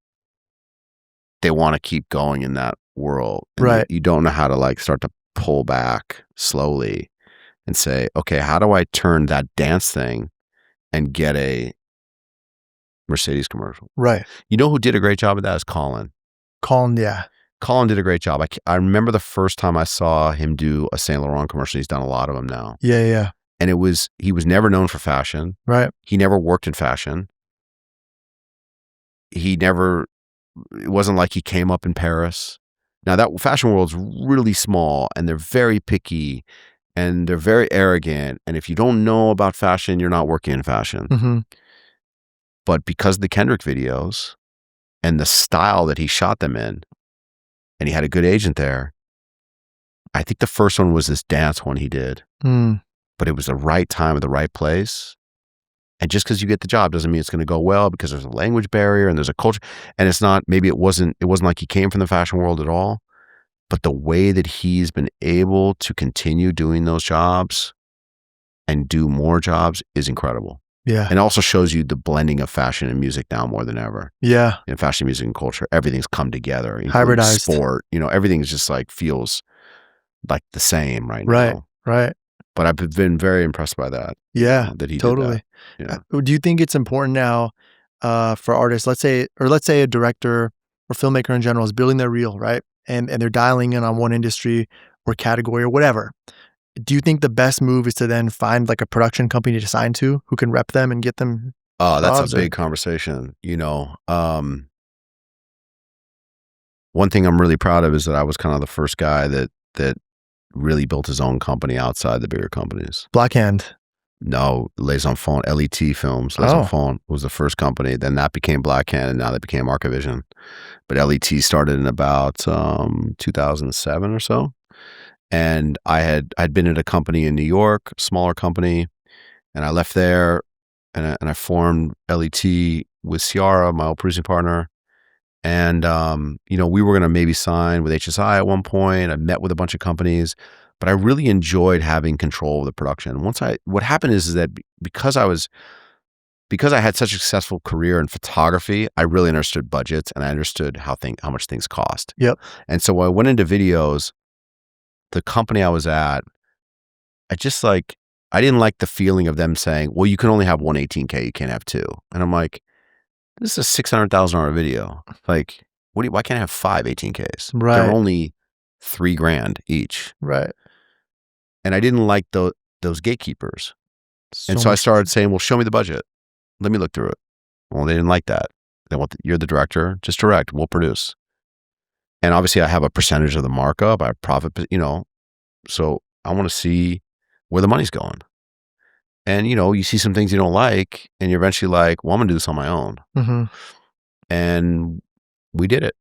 they want to keep going in that world. And you don't know how to start to pull back slowly and say, okay, how do I turn that dance thing and get a Mercedes commercial? Right. You know who did a great job of that is Colin. Yeah. Colin did a great job. I remember the first time I saw him do a Saint Laurent commercial. He's done a lot of them now. Yeah. And he was never known for fashion. Right. He never worked in fashion. It wasn't like he came up in Paris. Now that fashion world's really small, and they're very picky, and they're very arrogant. And if you don't know about fashion, you're not working in fashion. But because of the Kendrick videos and the style that he shot them in, and he had a good agent there. I think the first one was this dance one he did, but it was the right time at the right place. And just because you get the job doesn't mean it's going to go well, because there's a language barrier and there's a culture, and it's not, maybe it wasn't like he came from the fashion world at all, but the way that he's been able to continue doing those jobs and do more jobs is incredible. Yeah. And it also shows you the blending of fashion and music now more than ever. Yeah. In fashion, music, and culture, everything's come together. Hybridized. Sport, everything's just like feels like the same right now. Right. But I've been very impressed by that. Yeah, that he totally. did that. Do you think it's important now for artists, let's say a director or filmmaker in general is building their reel, right? And they're dialing in on one industry or category or whatever. Do you think the best move is to then find like a production company to sign to who can rep them and get them? Oh, that's a big conversation. One thing I'm really proud of is that I was kind of the first guy that really built his own company outside the bigger companies. Black Hand. No, Les Enfants, LET Films. Les Enfants was the first company. Then that became Black Hand, and now that became Archivision. But LET started in about 2007 or so. And I'd been at a company in New York, a smaller company, and I left there, and I formed LET with Ciara, my old producing partner. And we were going to maybe sign with HSI at one point. I met with a bunch of companies, but I really enjoyed having control of the production. What happened is that because I had such a successful career in photography, I really understood budgets, and I understood how much things cost. Yep. And so when I went into videos, the company I was at, I didn't like the feeling of them saying, well, you can only have one 18K, you can't have two. And I'm like, this is a $600,000 video. Like, why can't I have 5 18Ks? Right. They're only $3,000 each. Right. And I didn't like those gatekeepers. So I started saying, well, show me the budget. Let me look through it. Well, they didn't like that. They want you're the director, just direct, we'll produce. And obviously I have a percentage of the markup, I profit, so I want to see where the money's going. And, you see some things you don't like, and you're eventually like, well, I'm going to do this on my own. Mm-hmm. And we did it.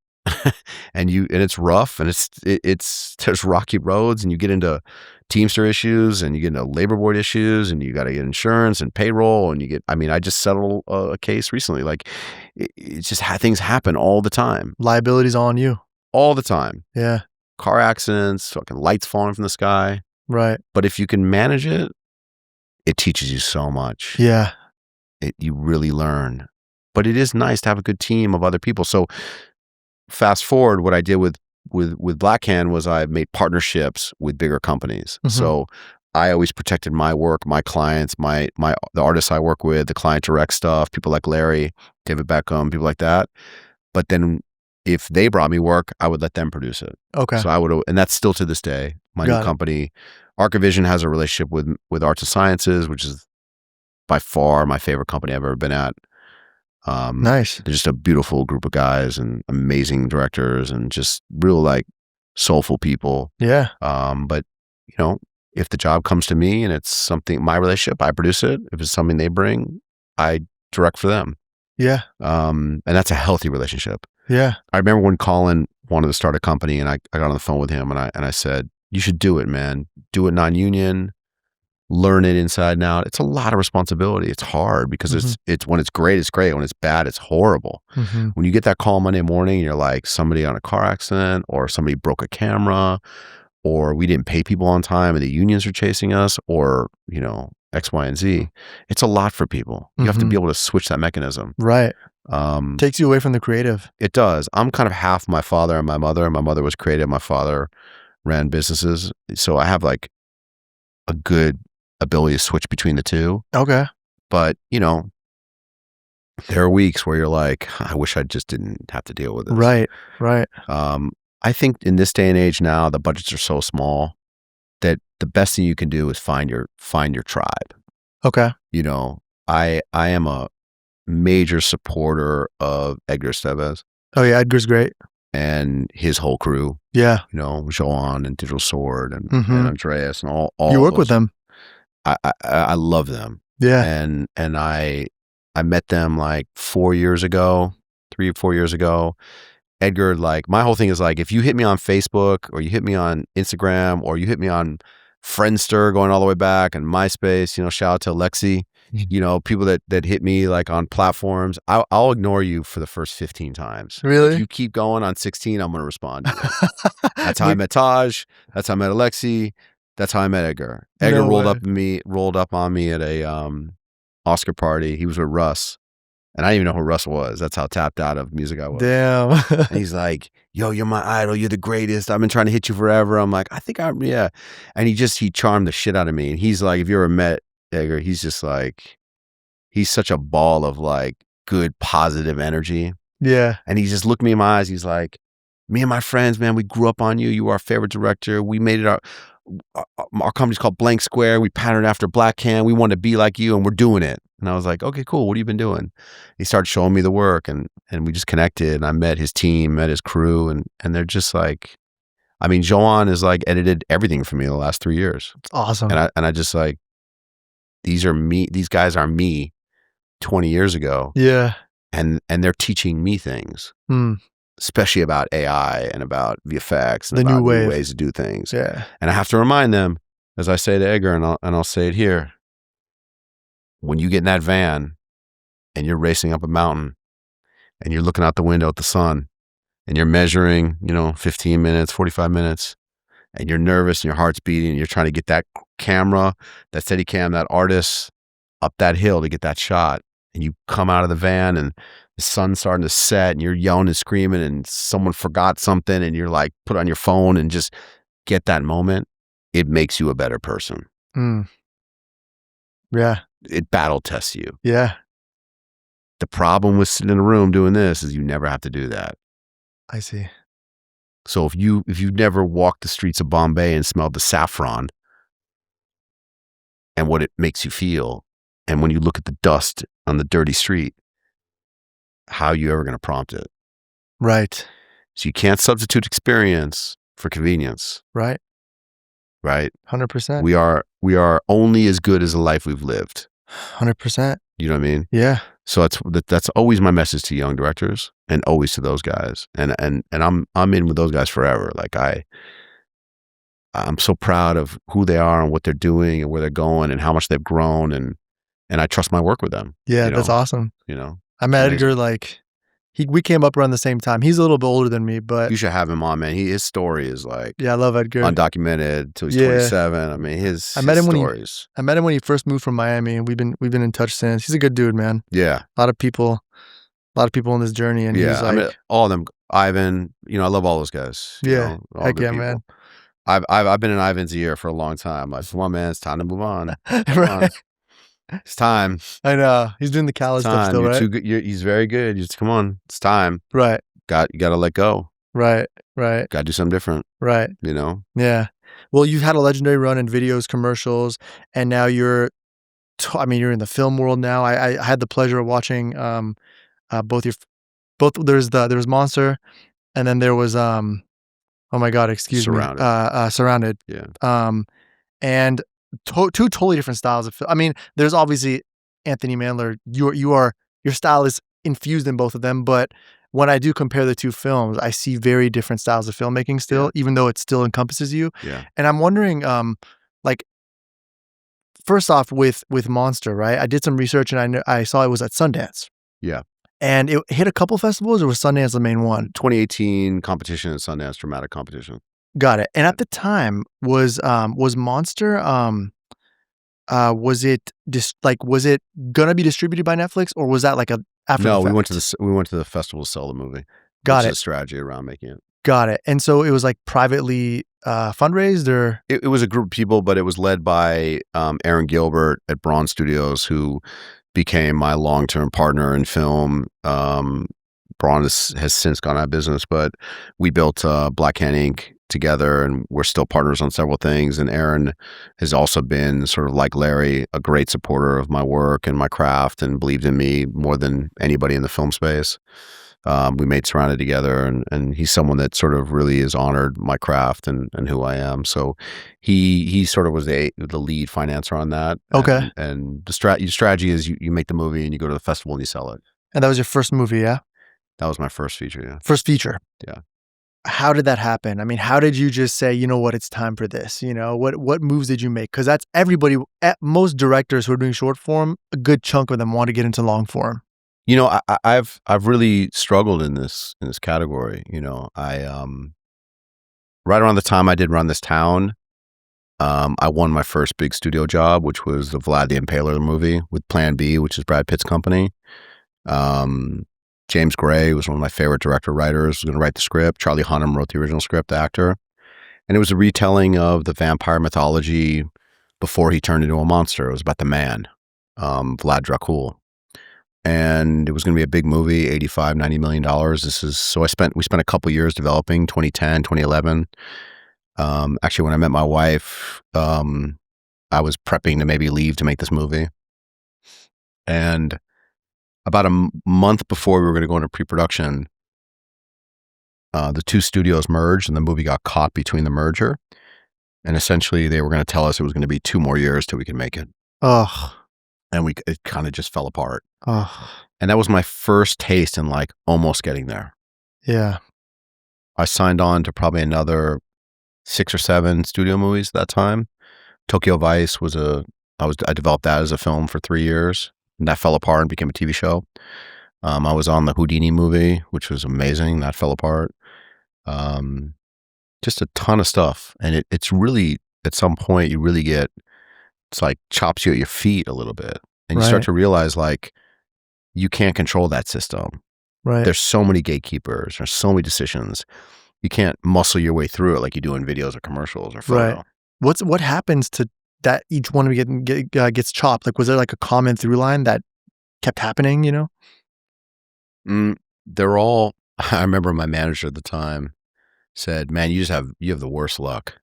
and it's rough, and there's rocky roads, and you get into Teamster issues, and you get into labor board issues, and you got to get insurance and payroll, and I just settled a case recently. Like, it's just things happen all the time. Liabilities on you. All the time. Yeah. Car accidents, fucking lights falling from the sky. Right. But if you can manage it, it teaches you so much. Yeah. You really learn. But it is nice to have a good team of other people. So fast forward, what I did with Black Hand was I made partnerships with bigger companies. Mm-hmm. So I always protected my work, my clients, the artists I work with, the client direct stuff, people like Larry, David Beckham, people like that. But then if they brought me work, I would let them produce it. Okay. So and that's still to this day, my new company. Archivision has a relationship with Arts and Sciences, which is by far my favorite company I've ever been at. Nice. They're just a beautiful group of guys and amazing directors and just real like soulful people. Yeah. But if the job comes to me and it's something, my relationship, I produce it. If it's something they bring, I direct for them. Yeah. And that's a healthy relationship. Yeah. I remember when Colin wanted to start a company, and I got on the phone with him, and I said, you should do it, man. Do it non-union, learn it inside and out. It's a lot of responsibility. It's hard because it's when it's great, it's great. When it's bad, it's horrible. Mm-hmm. When you get that call Monday morning, you're like, somebody on a car accident, or somebody broke a camera, or we didn't pay people on time and the unions are chasing us, or, X, Y, and Z. It's a lot for people. You have to be able to switch that mechanism. Right. Takes you away from the creative. It does. I'm kind of half my father and my mother. My mother was creative. My father ran businesses. So I have like a good ability to switch between the two. Okay. But, there are weeks where you're like, I wish I just didn't have to deal with this. Right. Right. I think in this day and age now, the budgets are so small that the best thing you can do is find your tribe. Okay. I am a major supporter of Edgar Estevez. Oh yeah, Edgar's great. And his whole crew. Yeah. Joan and Digital Sword and Andreas and all you work with them. I love them. Yeah. And I met them like 4 years ago, 3 or 4 years ago. Edgar, like, my whole thing is like, if you hit me on Facebook or you hit me on Instagram or you hit me on Friendster going all the way back and MySpace, you know, shout out to Lexi, you know, people that hit me like on platforms, I'll ignore you for the first 15 times. Really? If you keep going on 16, I'm going to respond to you. That's how I met Taj. That's how I met Alexi. That's how I met Edgar. Edgar rolled up on me at a Oscar party. He was with Russ. And I didn't even know who Russ was. That's how tapped out of music I was. Damn. And he's like, yo, you're my idol. You're the greatest. I've been trying to hit you forever. I'm like, I think yeah. And he charmed the shit out of me. And he's like, if you ever met Edgar, he's just like, he's such a ball of like good, positive energy. Yeah. And he just looked me in my eyes. He's like, me and my friends, man, we grew up on you. You were our favorite director. We made it our company's called Blank Square. We patterned after Black Can. We want to be like you and we're doing it. And I was like, okay, cool. What have you been doing? He started showing me the work and we just connected and I met his team, met his crew and they're just like, I mean, Joanne is like edited everything for me the last 3 years. It's awesome. And I just like, these guys are me 20 years ago. Yeah. And they're teaching me things, especially about AI and about VFX and about new ways to do things. Yeah. And I have to remind them, as I say to Edgar, and I'll say it here, when you get in that van and you're racing up a mountain and you're looking out the window at the sun and you're measuring, 15 minutes, 45 minutes, and you're nervous and your heart's beating and you're trying to get that camera, that Steadicam, that artist up that hill to get that shot. And you come out of the van and the sun's starting to set and you're yelling and screaming and someone forgot something and you're like, put on your phone and just get that moment. It makes you a better person. Yeah. It battle tests you. Yeah. The problem with sitting in a room doing this is you never have to do that. I see. So if you've never walked the streets of Bombay and smelled the saffron and what it makes you feel, and when you look at the dust on the dirty street, how are you ever going to prompt it? Right. So you can't substitute experience for convenience. Right. Right. 100%. We are only as good as the life we've lived. 100%. You know what I mean? Yeah. So that's always my message to young directors and always to those guys. And I'm in with those guys forever. Like I'm so proud of who they are and what they're doing and where they're going and how much they've grown and I trust my work with them. Yeah, that's awesome. I met Edgar we came up around the same time. He's a little bit older than me, but you should have him on, man. His story is like, yeah, I love Edgar. Undocumented till he's 27. I mean, his stories. I met him when he first moved from Miami, and we've been in touch since. He's a good dude, man. Yeah, a lot of people on this journey, and he's like, I mean, all of them. Ivan, I love all those guys. Yeah, heck yeah, man. I've been in Ivan's ear for a long time. Like, come on, man, it's time to move on. Right. It's time. I know. He's doing the Cali stuff still, right? He's very good. Just come on. It's time. Right. You got to let go. Right. Got to do something different. Right. Yeah. Well, you've had a legendary run in videos, commercials, and now you're in the film world now. I had the pleasure of watching both there was Monster, and then there was oh my God, excuse me, Surrounded. Yeah. And two totally different styles of film. I mean, there's obviously Anthony Mandler. Your style is infused in both of them, but when I do compare the two films, I see very different styles of filmmaking still, even though it still encompasses you. Yeah. And I'm wondering, first off with Monster, right? I did some research and I saw it was at Sundance. Yeah. And it hit a couple festivals, or was Sundance the main one? 2018 competition at Sundance, dramatic competition. Got it. And at the time, was Monster was it gonna be distributed by Netflix, or was that like a after? No, effect? we went to the festival to sell the movie. Got it. The strategy around making it. Got it. And so it was like privately fundraised, or it was a group of people, but it was led by Aaron Gilbert at Braun Studios, who became my long-term partner in film. Braun has since gone out of business, but we built Black Can Inc. together, and we're still partners on several things. And Aaron has also been, sort of like Larry, a great supporter of my work and my craft, and believed in me more than anybody in the film space. We made Surrounded together, and he's someone that sort of really has honored my craft and who I am. So he sort of was the lead financer on that. Okay. And the strategy is you make the movie and you go to the festival and you sell it. And that was your first movie, yeah? That was my first feature, yeah. First feature. Yeah. How did that happen? I mean, how did you just say, you know what, it's time for this? You know, what moves did you make? Because that's everybody, most directors who are doing short form, a good chunk of them want to get into long form. You know, I've really struggled in this category. You know, I right around the time I did Run This Town, I won my first big studio job, which was the Vlad the Impaler movie with Plan B, which is Brad Pitt's company. James Gray was one of my favorite director-writers, was going to write the script. Charlie Hunnam wrote the original script, the actor. And it was a retelling of the vampire mythology before he turned into a monster. It was about the man, Vlad Dracul. And it was going to be a big movie, $85-90 million. We spent a couple years developing, 2010, 2011. Actually, when I met my wife, I was prepping to maybe leave to make this movie. And about a month before we were going to go into pre-production, the two studios merged and the movie got caught between the merger. And essentially they were going to tell us it was going to be 2 more years till we could make it. Ugh. And it kind of just fell apart. Ugh. And that was my first taste in like almost getting there. Yeah. I signed on to probably another 6 or 7 studio movies at that time. Tokyo Vice I developed that as a film for 3 years, and that fell apart and became a TV show. I was on the Houdini movie, which was amazing. That fell apart. Just a ton of stuff. And it's really, at some point, you really it's like chops you at your feet a little bit. And you start to realize like, you can't control that system. Right. There's so many gatekeepers. There's so many decisions. You can't muscle your way through it like you do in videos or commercials or photo. Right. What happens to that each one gets chopped? Like, was there like a common through line that kept happening, you know? They're all, I remember my manager at the time said, man, you have the worst luck.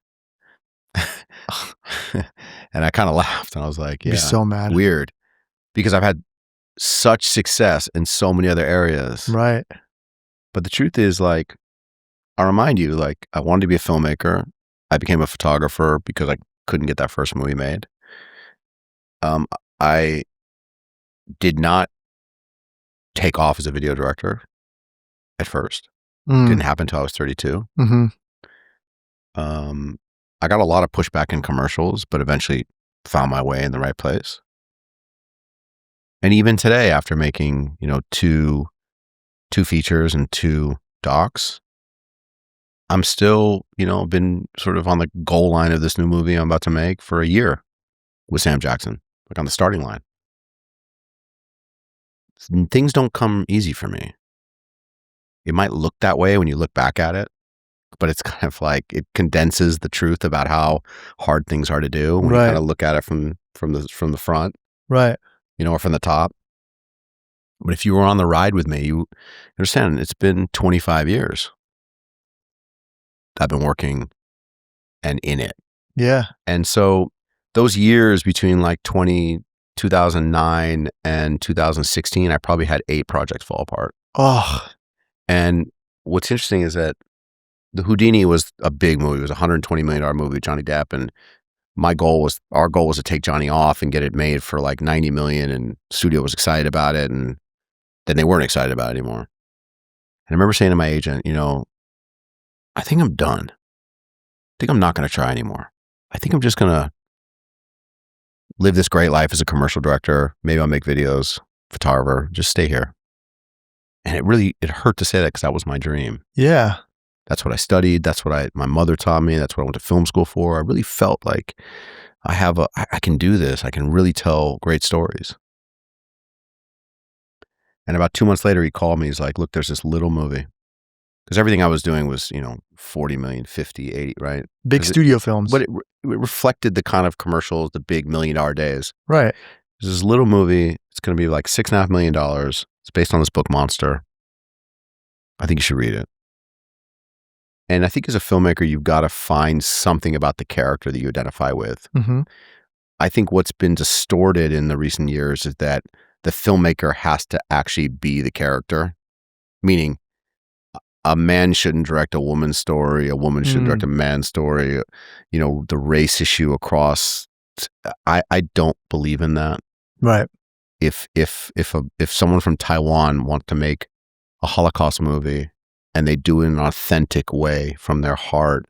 And I kind of laughed and I was like, yeah, you're so mad. Weird. Because I've had such success in so many other areas. Right. But the truth is, like, I'll remind you, like, I wanted to be a filmmaker. I became a photographer because I couldn't get that first movie made. I did not take off as a video director at first. Didn't happen until I was 32. Mm-hmm. I got a lot of pushback in commercials, but eventually found my way in the right place. And even today, after making, you know, two features and 2 docs, I'm still, you know, been sort of on the goal line of this new movie I'm about to make for a year with Sam Jackson, like on the starting line. Things don't come easy for me. It might look that way when you look back at it, but it's kind of like it condenses the truth about how hard things are to do when you kind of look at it from the front, right? You know, or from the top. But if you were on the ride with me, you understand it's been 25 years. I've been working and in it. Yeah. And so those years between like 2009 and 2016, I probably had 8 projects fall apart. Oh. And what's interesting is that the Houdini was a big movie. It was a $120 million movie with Johnny Depp. And our goal was to take Johnny off and get it made for like 90 million. And studio was excited about it. And then they weren't excited about it anymore. And I remember saying to my agent, you know, I think I'm done. I think I'm not going to try anymore. I think I'm just going to live this great life as a commercial director. Maybe I'll make videos, photographer, just stay here. And it hurt to say that because that was my dream. Yeah. That's what I studied. That's what my mother taught me. That's what I went to film school for. I really felt like I can do this. I can really tell great stories. And about 2 months later, he called me. He's like, look, there's this little movie. Because everything I was doing was, you know, 40 million, 50, 80, right? Big studio films. But it reflected the kind of commercials, the big $1 million days. Right. There's this little movie. It's going to be like $6.5 million. It's based on this book, Monster. I think you should read it. And I think as a filmmaker, you've got to find something about the character that you identify with. Mm-hmm. I think what's been distorted in the recent years is that the filmmaker has to actually be the character, meaning a man shouldn't direct a woman's story, a woman shouldn't direct a man's story, you know, the race issue across. I don't believe in that. Right. If someone from Taiwan wants to make a Holocaust movie and they do it in an authentic way from their heart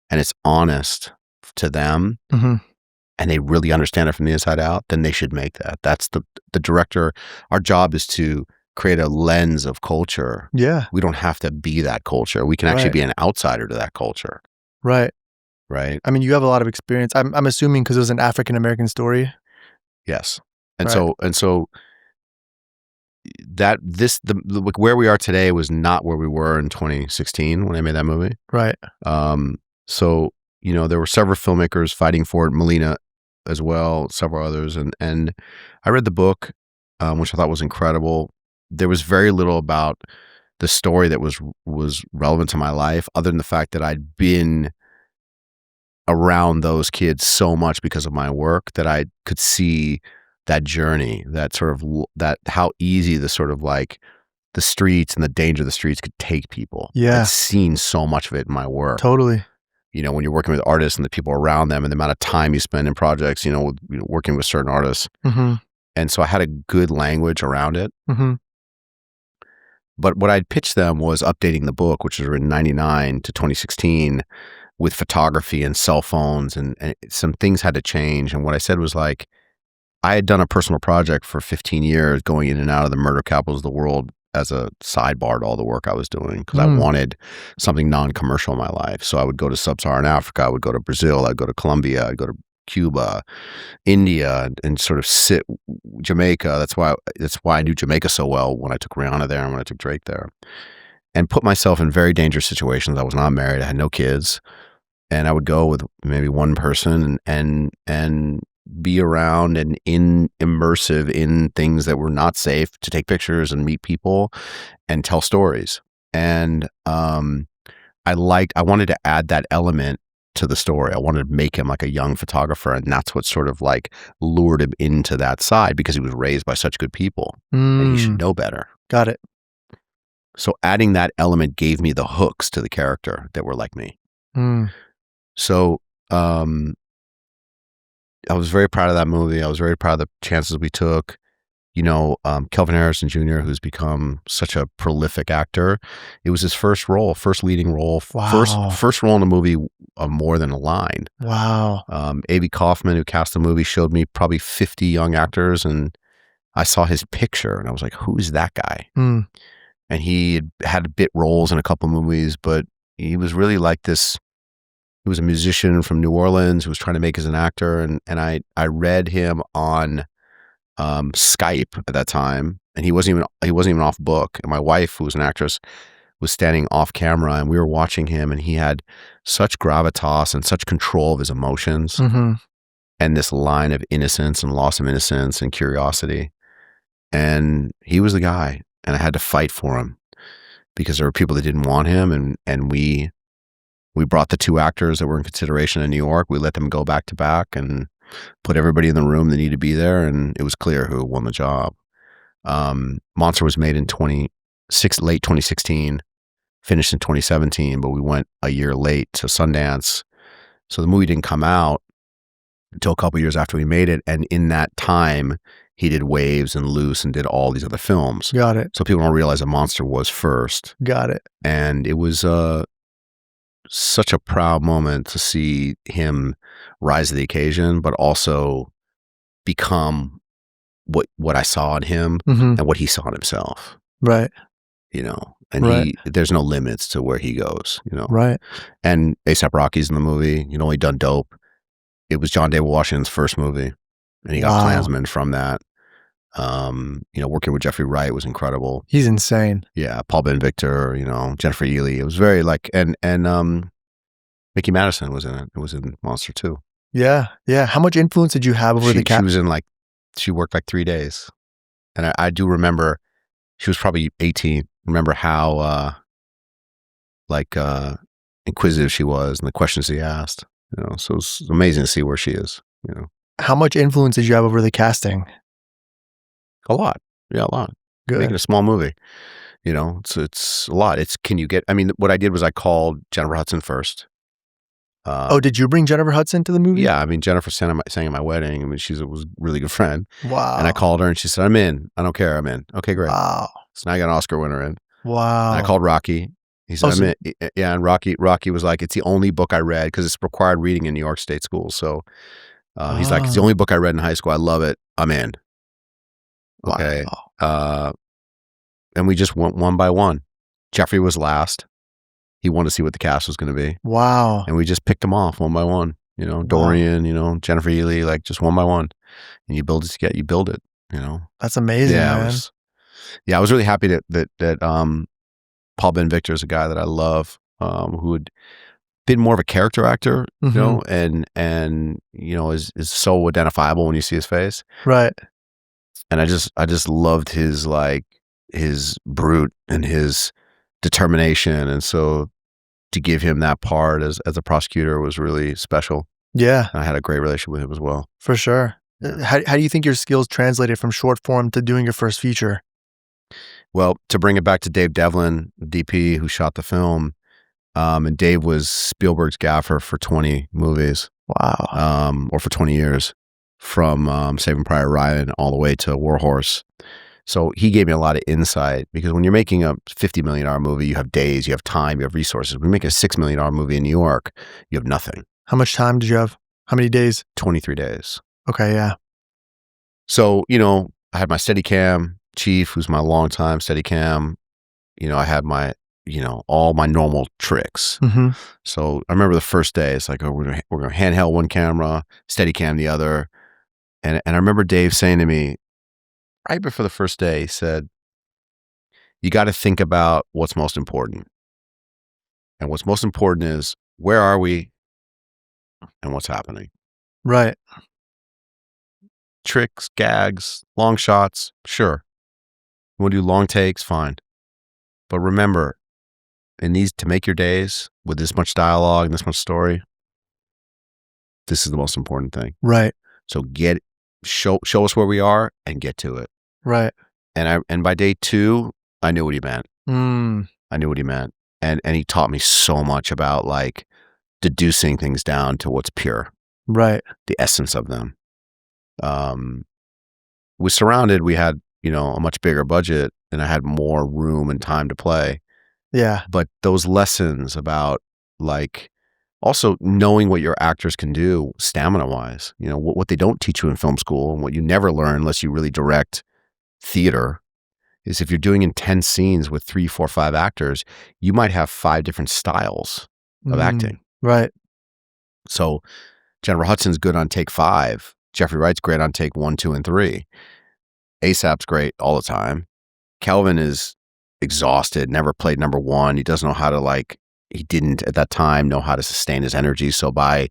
and it's honest to them and they really understand it from the inside out, then they should make that. That's the director. Our job is to create a lens of culture. Yeah. We don't have to be that culture. We can actually be an outsider to that culture. Right. Right. I mean, you have a lot of experience. I'm assuming because it was an African-American story. Yes. And so that where we are today was not where we were in 2016 when I made that movie. Right. So, there were several filmmakers fighting for it, Melina as well, several others. And I read the book, which I thought was incredible. There was very little about the story that was relevant to my life, other than the fact that I'd been around those kids so much because of my work that I could see that journey, that sort of that how easy the sort of like the streets and the danger of the streets could take people. Yeah. I'd seen so much of it in my work. Totally. When you're working with artists and the people around them and the amount of time you spend in projects, working with certain artists. And so I had a good language around it. But what I'd pitched them was updating the book, which was written 99 to 2016 with photography and cell phones and some things had to change. And what I said was like, I had done a personal project for 15 years going in and out of the murder capitals of the world as a sidebar to all the work I was doing because I wanted something non-commercial in my life. So I would go to sub-Saharan Africa, I would go to Brazil, I'd go to Colombia, I'd go to Cuba, India, and sort of sit Jamaica. That's why I knew Jamaica so well when I took Rihanna there and when I took Drake there, and put myself in very dangerous situations. I was not married, I had no kids, and I would go with maybe one person and be around and immersive in things that were not safe, to take pictures and meet people and tell stories. And I wanted to add that element to the story. I wanted to make him like a young photographer, and that's what sort of like lured him into that side because he was raised by such good people and he should know better. Got it. So adding that element gave me the hooks to the character that were like me. So I was very proud of that movie. I was very proud of the chances we took. Kelvin Harrison Jr., who's become such a prolific actor, it was his first leading role, first role in a movie of more than a line. Wow. A.B. Kaufman, who cast the movie, showed me probably 50 young actors, and I saw his picture, and I was like, who is that guy? And he had bit roles in a couple movies, but he was really like this. He was a musician from New Orleans who was trying to make as an actor, and I read him on Skype at that time, and he wasn't even off book. And my wife, who was an actress, was standing off camera, and we were watching him, and he had such gravitas and such control of his emotions, and this line of innocence and loss of innocence and curiosity. And he was the guy, and I had to fight for him because there were people that didn't want him, and we brought the two actors that were in consideration in New York. We let them go back to back and put everybody in the room that needed to be there, and it was clear who won the job. Monster was made in late 2016, finished in 2017, but we went a year late to Sundance. So the movie didn't come out until a couple years after we made it, and in that time, he did Waves and Loose and did all these other films. Got it. So people don't realize that Monster was first. Got it. And it was such a proud moment to see him rise to the occasion, but also become what I saw in him and what he saw in himself. Right. And there's no limits to where he goes, Right. And A$AP Rocky's in the movie, only done Dope. It was John David Washington's first movie, and he got Klansman from that. Working with Jeffrey Wright was incredible. He's insane. Yeah, Paul Ben Victor, Jennifer Ely. It was very like, and Mickey Madison was in it. It was in Monster too. Yeah, yeah. How much influence did you have over the cast? She worked like 3 days, and I do remember she was probably 18. Remember how inquisitive she was and the questions he asked. So it's amazing to see where she is. How much influence did you have over the casting? A lot. Yeah, a lot. Good. Making a small movie, it's a lot. What I did was I called Jennifer Hudson first. Did you bring Jennifer Hudson to the movie? Yeah, Jennifer sang at my wedding. She was a really good friend. Wow. And I called her and she said, I'm in. I don't care. I'm in. Okay, great. Wow. So now I got an Oscar winner in. Wow. And I called Rocky. He said, I'm in. Yeah, and Rocky was like, it's the only book I read because it's required reading in New York State schools. So he's like, it's the only book I read in high school. I love it. I'm in. Okay. Wow. And we just went one by one. Jeffrey was last. He wanted to see what the cast was going to be. Wow. And we just picked them off one by one. You know, Dorian, you know, Jennifer Ely, like just one by one. And you build it together. You build it, you know. That's amazing, man. I was really happy that Paul Ben Victor is a guy that I love, who had been more of a character actor, you know, and you know, is so identifiable when you see his face. Right. And I just loved his brute and his determination. And so to give him that part as a prosecutor was really special. Yeah. And I had a great relationship with him as well. For sure. Yeah. How do you think your skills translated from short form to doing your first feature? Well, to bring it back to Dave Devlin, DP, who shot the film, and Dave was Spielberg's gaffer for 20 movies. Wow. Or for 20 years, from Saving Private Ryan all the way to War Horse. So he gave me a lot of insight, because when you're making a $50 million movie, you have days, you have time, you have resources. When you make a $6 million movie in New York, you have nothing. How much time did you have? How many days? 23 days. Okay, yeah. So, you know, I had my Steadicam chief, who's my longtime Steadicam. You know, I had my, you know, all my normal tricks. So I remember the first day, it's like, oh, we're going to handheld one camera, Steadicam the other. And I remember Dave saying to me, right before the first day, he said, you got to think about what's most important. And what's most important is, where are we and what's happening? Right. Tricks, gags, long shots, sure. You want to do long takes, fine. But remember, to make your days with this much dialogue and this much story, this is the most important thing. Right. So show us where we are and get to it. Right. And by day 2, I knew what he meant. I knew what he meant. And he taught me so much about like deducing things down to what's pure. Right. The essence of them. We had, you know, a much bigger budget, and I had more room and time to play. Yeah. But those lessons about like also knowing what your actors can do stamina wise, you know, what they don't teach you in film school, and what you never learn unless you really direct theater, is if you're doing intense scenes with 3, 4, 5 actors, you might have 5 different styles of acting. Right. So Jennifer Hudson's good on take 5. Jeffrey Wright's great on take 1, 2, and 3. ASAP's great all the time. Kelvin is exhausted, never played number 1. He doesn't know how to he didn't at that time know how to sustain his energy. So by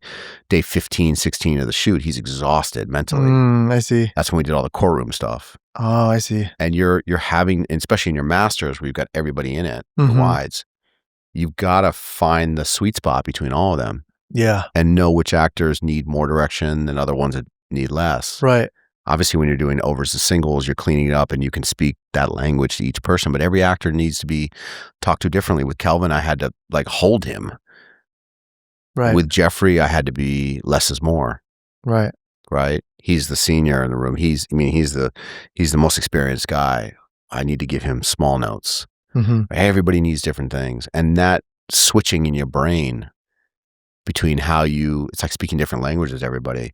day 15, 16 of the shoot, he's exhausted mentally. I see. That's when we did all the courtroom stuff. Oh, I see. And you're having, especially in your masters where you've got everybody in it, the wides, you've got to find the sweet spot between all of them. Yeah. And know which actors need more direction than other ones that need less. Right. Obviously, when you're doing overs to singles, you're cleaning it up and you can speak that language to each person, but every actor needs to be talked to differently. With Kelvin, I had to hold him. Right. With Jeffrey, I had to be less is more. Right. Right. He's the senior in the room. He's the most experienced guy. I need to give him small notes. Everybody needs different things. And that switching in your brain between it's like speaking different languages, everybody.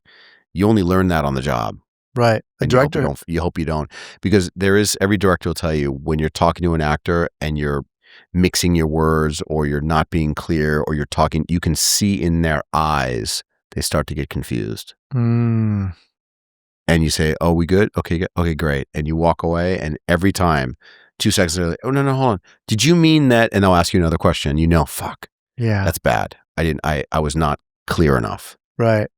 You only learn that on the job. Right. A director. You hope you don't. Because every director will tell you, when you're talking to an actor and you're mixing your words, or you're not being clear, or you're talking, you can see in their eyes, they start to get confused. And you say, oh, we good? Okay, great. And you walk away, and every time, 2 seconds later, oh, no, hold on. Did you mean that? And they'll ask you another question. You know, fuck. Yeah. That's bad. I was not clear enough. Right.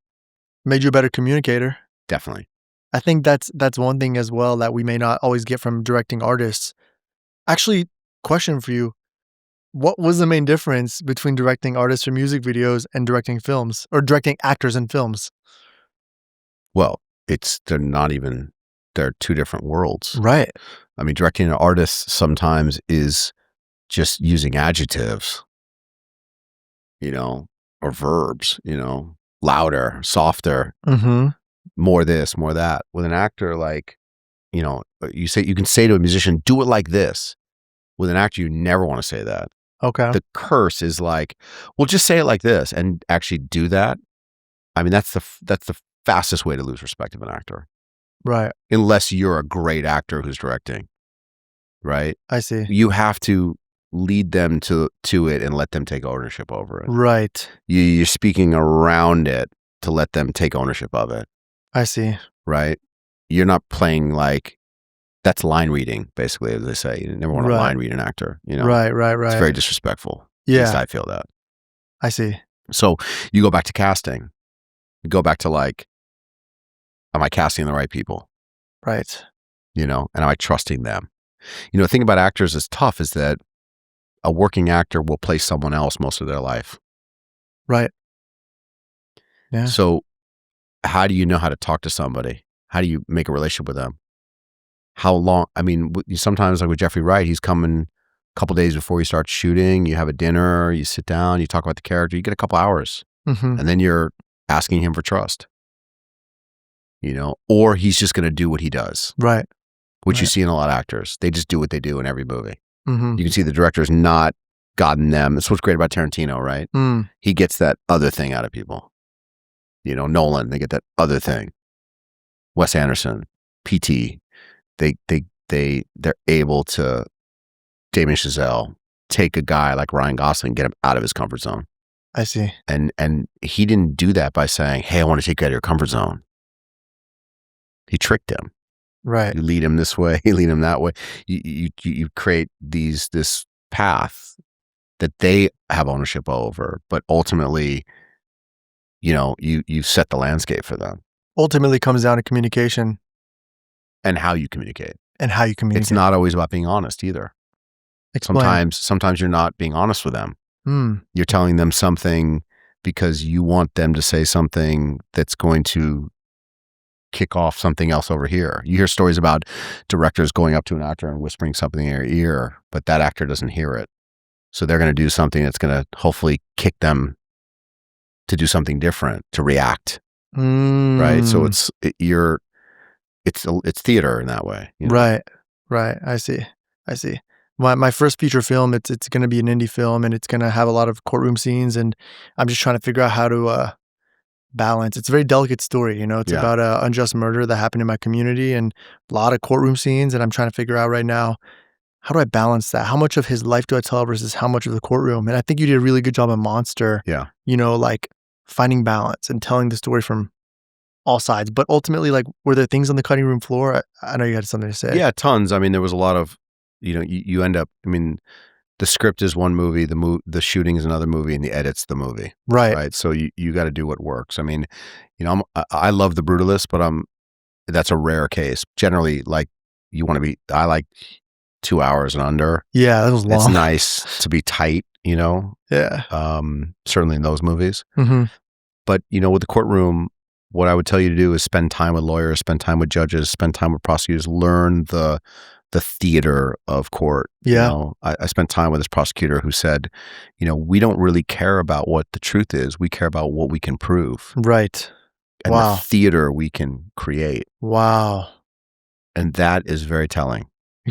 Made you a better communicator. Definitely. I think that's one thing as well that we may not always get from directing artists. Actually, question for you. What was the main difference between directing artists for music videos and directing films, or directing actors in films? Well, they're 2 different worlds. Right. I mean, directing an artist sometimes is just using adjectives, you know, or verbs, you know, louder, softer, more this, more that. With an actor, you know, you can say to a musician, do it like this. With an actor, you never want to say that. Okay. The curse is like, well, just say it like this and actually do that. I mean, that's the fastest way to lose respect of an actor. Right. Unless you're a great actor who's directing, right? I see. You have to lead them to it and let them take ownership over it. Right. You're speaking around it to let them take ownership of it. I see. Right? You're not playing like, that's line reading, basically, as they say. You never want to line read an actor, you know? Right. It's very disrespectful. Yeah. At least I feel that. I see. So you go back to casting. You go back to like, am I casting the right people? Right. You know, and am I trusting them? You know, the thing about actors is tough is that a working actor will play someone else most of their life. Right. Yeah. So how do you know how to talk to somebody? How do you make a relationship with them? How long? I mean, sometimes like with Jeffrey Wright, he's coming a couple days before you start shooting. You have a dinner, you sit down, you talk about the character, you get a couple hours, and then you're asking him for trust. You know, or he's just going to do what he does. Right. Which you see in a lot of actors. They just do what they do in every movie. You can see the director's not gotten them. That's what's great about Tarantino, right? He gets that other thing out of people. You know, Nolan, they get that other thing. Wes Anderson, P.T., they're able to, Damien Chazelle, take a guy like Ryan Gosling, get him out of his comfort zone. I see. And he didn't do that by saying, hey, I want to take you out of your comfort zone. He tricked him. Right. You lead him this way, you lead him that way. You create this path that they have ownership over, but ultimately, you know, you set the landscape for them. Ultimately comes down to communication. And how you communicate. It's not always about being honest either. Explain. Sometimes you're not being honest with them. You're telling them something because you want them to say something that's going to kick off something else over here. You hear stories about directors going up to an actor and whispering something in their ear, but that actor doesn't hear it. So they're going to do something that's going to hopefully kick them to do something different, to react. Right? So it's theater in that way. You know? Right. I see. My first feature film, it's going to be an indie film, and it's going to have a lot of courtroom scenes, and I'm just trying to figure out how to balance. It's a very delicate story, you know. It's about an unjust murder that happened in my community, and a lot of courtroom scenes, and I'm trying to figure out right now, how do I balance that? How much of his life do I tell versus how much of the courtroom? And I think you did a really good job on Monster. Yeah. You know, like finding balance and telling the story from all sides. But ultimately, like, were there things on the cutting room floor? I know you had something to say. Yeah, tons. I mean, there was a lot of, you know, you end up, I mean, the script is one movie, the shooting is another movie, and the edit's the movie. Right. So you got to do what works. I mean, you know, I love The Brutalist, but that's a rare case. Generally, like, I like 2 hours and under. Yeah, that was long. It's nice to be tight, you know? Yeah. Certainly in those movies. But, you know, with the courtroom, what I would tell you to do is spend time with lawyers, spend time with judges, spend time with prosecutors, learn the theater of court. Yeah. You know, I spent time with this prosecutor who said, you know, we don't really care about what the truth is. We care about what we can prove. Right. And the theater we can create. Wow. And that is very telling.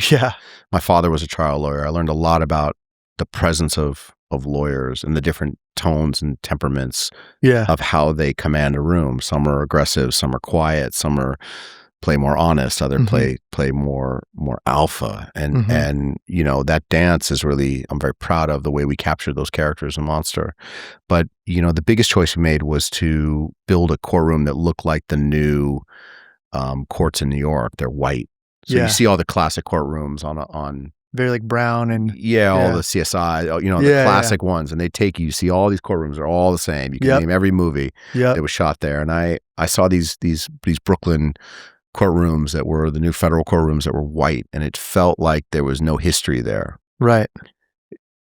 Yeah. My father was a trial lawyer. I learned a lot about the presence of lawyers and the different tones and temperaments of how they command a room. Some are aggressive, some are quiet, some are play more honest, other play more alpha. And you know, that dance is really, I'm very proud of the way we captured those characters in Monster. But, you know, the biggest choice we made was to build a courtroom that looked like the new courts in New York. They're white. So you see all the classic courtrooms on very like brown and all the CSI, you know, the classic ones, and they take you see all these courtrooms are all the same. You can name every movie that was shot there. And I saw these Brooklyn courtrooms that were the new federal courtrooms that were white, and it felt like there was no history there. Right.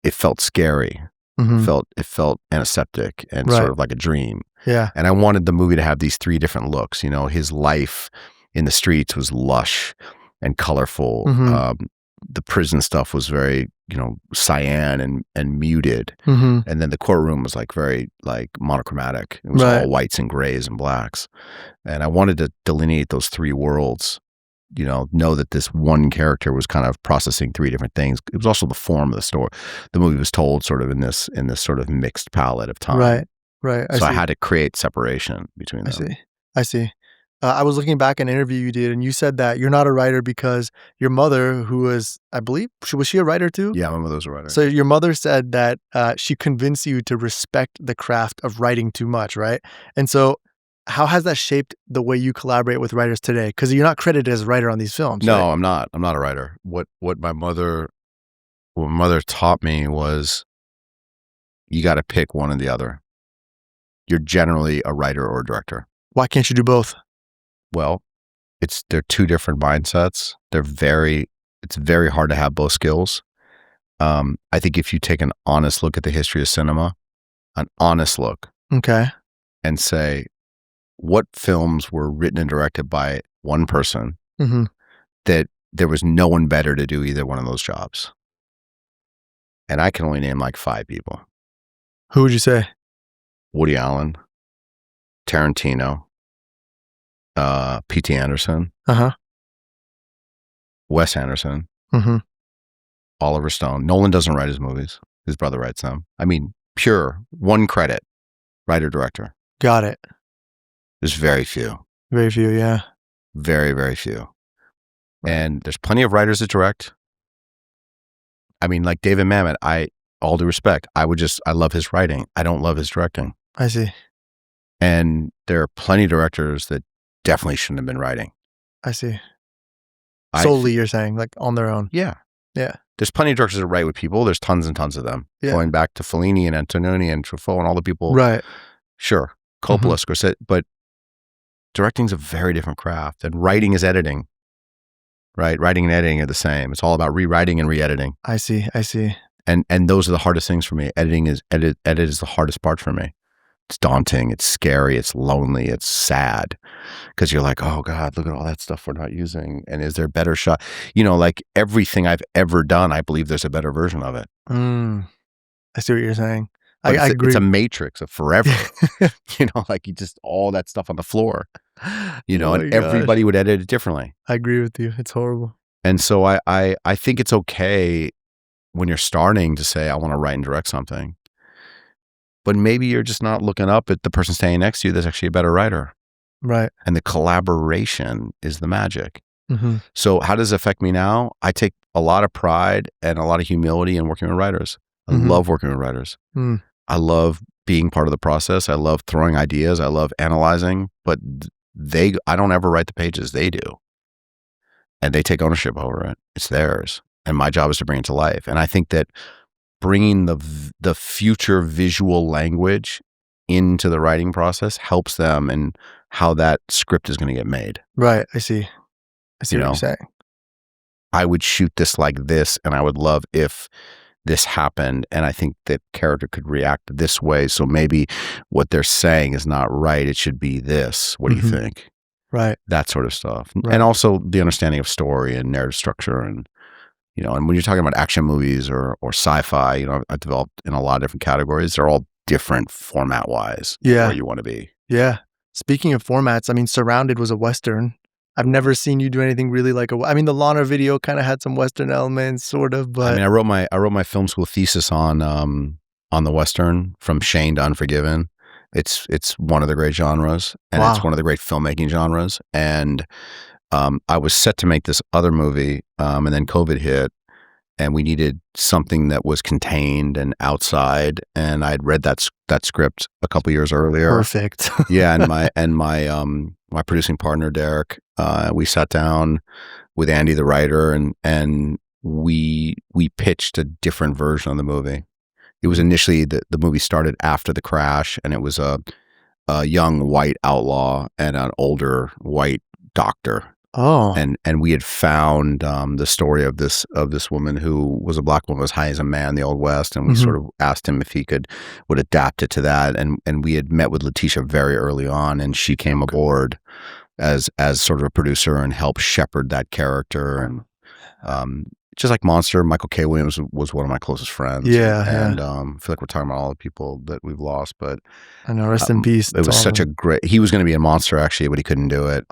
It felt scary. It felt antiseptic and sort of like a dream. Yeah. And I wanted the movie to have these three different looks. You know, his life in the streets was lush and colorful. The prison stuff was very, you know, cyan and muted. And then the courtroom was like very like monochromatic. It was all whites and grays and blacks. And I wanted to delineate those three worlds know that this one character was kind of processing three different things. It was also the form of the story. The movie was told sort of in this sort of mixed palette of time. Right. So I had to create separation between them. I see. I was looking back at an interview you did, and you said that you're not a writer because your mother, who was, I believe, was she a writer too? Yeah, my mother was a writer. So your mother said that she convinced you to respect the craft of writing too much, right? And so how has that shaped the way you collaborate with writers today? Because you're not credited as a writer on these films. No, right? I'm not. I'm not a writer. What my mother taught me was you got to pick one or the other. You're generally a writer or a director. Why can't you do both? Well, they're two different mindsets. It's very hard to have both skills. I think if you take an honest look at the history of cinema, an honest look, okay, and say what films were written and directed by one person, that there was no one better to do either one of those jobs. And I can only name like 5 people. Who would you say? Woody Allen, Tarantino, P.T. Anderson, Wes Anderson, Oliver Stone. Nolan doesn't write his movies. His brother writes them. I mean, pure, one credit, writer, director. Got it. There's very few. Very few, yeah. Very, very few. Right. And there's plenty of writers that direct. I mean, like David Mamet, all due respect, I love his writing. I don't love his directing. I see. And there are plenty of directors that definitely shouldn't have been writing. I see. Solely, you're saying, like on their own. Yeah. Yeah. There's plenty of directors that write with people. There's tons and tons of them. Yeah. Going back to Fellini and Antonioni and Truffaut and all the people. Right. Sure. Coppola, Scorsese, but directing is a very different craft, and writing is editing. Right? Writing and editing are the same. It's all about rewriting and re-editing. I see. And those are the hardest things for me. Edit is the hardest part for me. It's daunting, it's scary, it's lonely, it's sad. Because you're like, oh God, look at all that stuff we're not using. And is there a better shot? Like everything I've ever done, I believe there's a better version of it. I see what you're saying. I agree. It's a matrix of forever. Like you just all that stuff on the floor. And everybody would edit it differently. I agree with you. It's horrible. And so I think it's okay when you're starting to say, I want to write and direct something. But maybe you're just not looking up at the person standing next to you that's actually a better writer. Right. And the collaboration is the magic. So how does it affect me now? I take a lot of pride and a lot of humility in working with writers. I love working with writers. I love being part of the process. I love throwing ideas. I love analyzing, but I don't ever write the pages. They do. And they take ownership over it. It's theirs. And my job is to bring it to life. And I think that bringing the future visual language into the writing process helps them in how that script is going to get made. Right. I see what you're saying. I would shoot this like this, and I would love if this happened, and I think that character could react this way. So maybe what they're saying is not right. It should be this. What do you think? Right. That sort of stuff. Right. And also the understanding of story and narrative structure and and when you're talking about action movies or sci-fi, I've developed in a lot of different categories. They're all different format-wise. Yeah. Where you want to be. Yeah. Speaking of formats, I mean, Surrounded was a Western. I've never seen you do anything really like the Lana video kind of had some Western elements, sort of, but. I wrote my film school thesis on the Western, From Shane to Unforgiven. It's one of the great genres, and It's one of the great filmmaking genres. And I was set to make this other movie, and then COVID hit, and we needed something that was contained and outside. And I'd read that script a couple years earlier. Perfect. Yeah, and my producing partner Derek, we sat down with Andy, the writer, and we pitched a different version of the movie. It was initially the movie started after the crash, and it was a young white outlaw and an older white doctor. Oh. And we had found the story of this woman who was a black woman, was high as a man in the Old West, and we sort of asked him if he would adapt it to that. And we had met with Letitia very early on, and she came aboard as sort of a producer and helped shepherd that character. And just like Monster, Michael K. Williams was one of my closest friends. Yeah. And I feel like we're talking about all the people that we've lost, but I know, rest in peace. It was such a great. He was going to be a Monster actually, but he couldn't do it.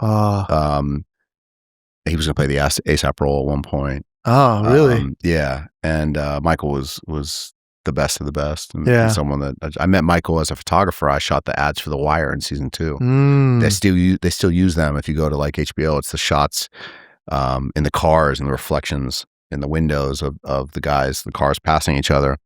he was going to play the ASAP role at one point. Oh, really? Yeah. And Michael was the best of the best. And someone that I met Michael as a photographer. I shot the ads for The Wire in season 2. They still use them. If you go to like HBO, it's the shots in the cars and the reflections in the windows of the cars passing each other.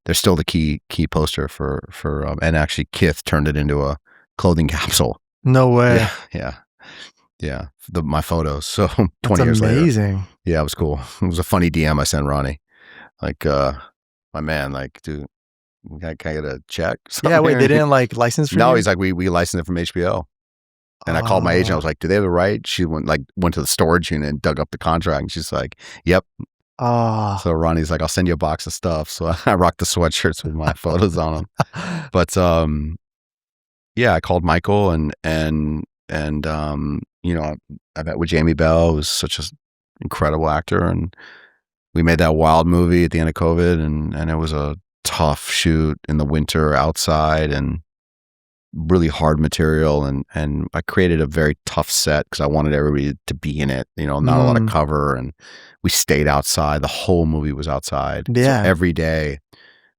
They're still the key poster for and actually Kith turned it into a clothing capsule. No way. Yeah. My photos. So 20 years later. Amazing. Yeah, it was cool. It was a funny DM I sent Ronnie. Like, my man, like, dude, can I get a check? Yeah, wait, they didn't like license for you? No, he's like, we licensed it from HBO. And I called my agent. I was like, do they have the right? She went to the storage unit and dug up the contract. And she's like, yep. So Ronnie's like, I'll send you a box of stuff. So I rocked the sweatshirts with my photos on them. But yeah, I called Michael and you know, I met with Jamie Bell, who's such an incredible actor, and we made that wild movie at the end of COVID, and it was a tough shoot in the winter outside and really hard material, and I created a very tough set because I wanted everybody to be in it, you know, not a lot of cover, and we stayed outside. The whole movie was outside. Yeah. So every day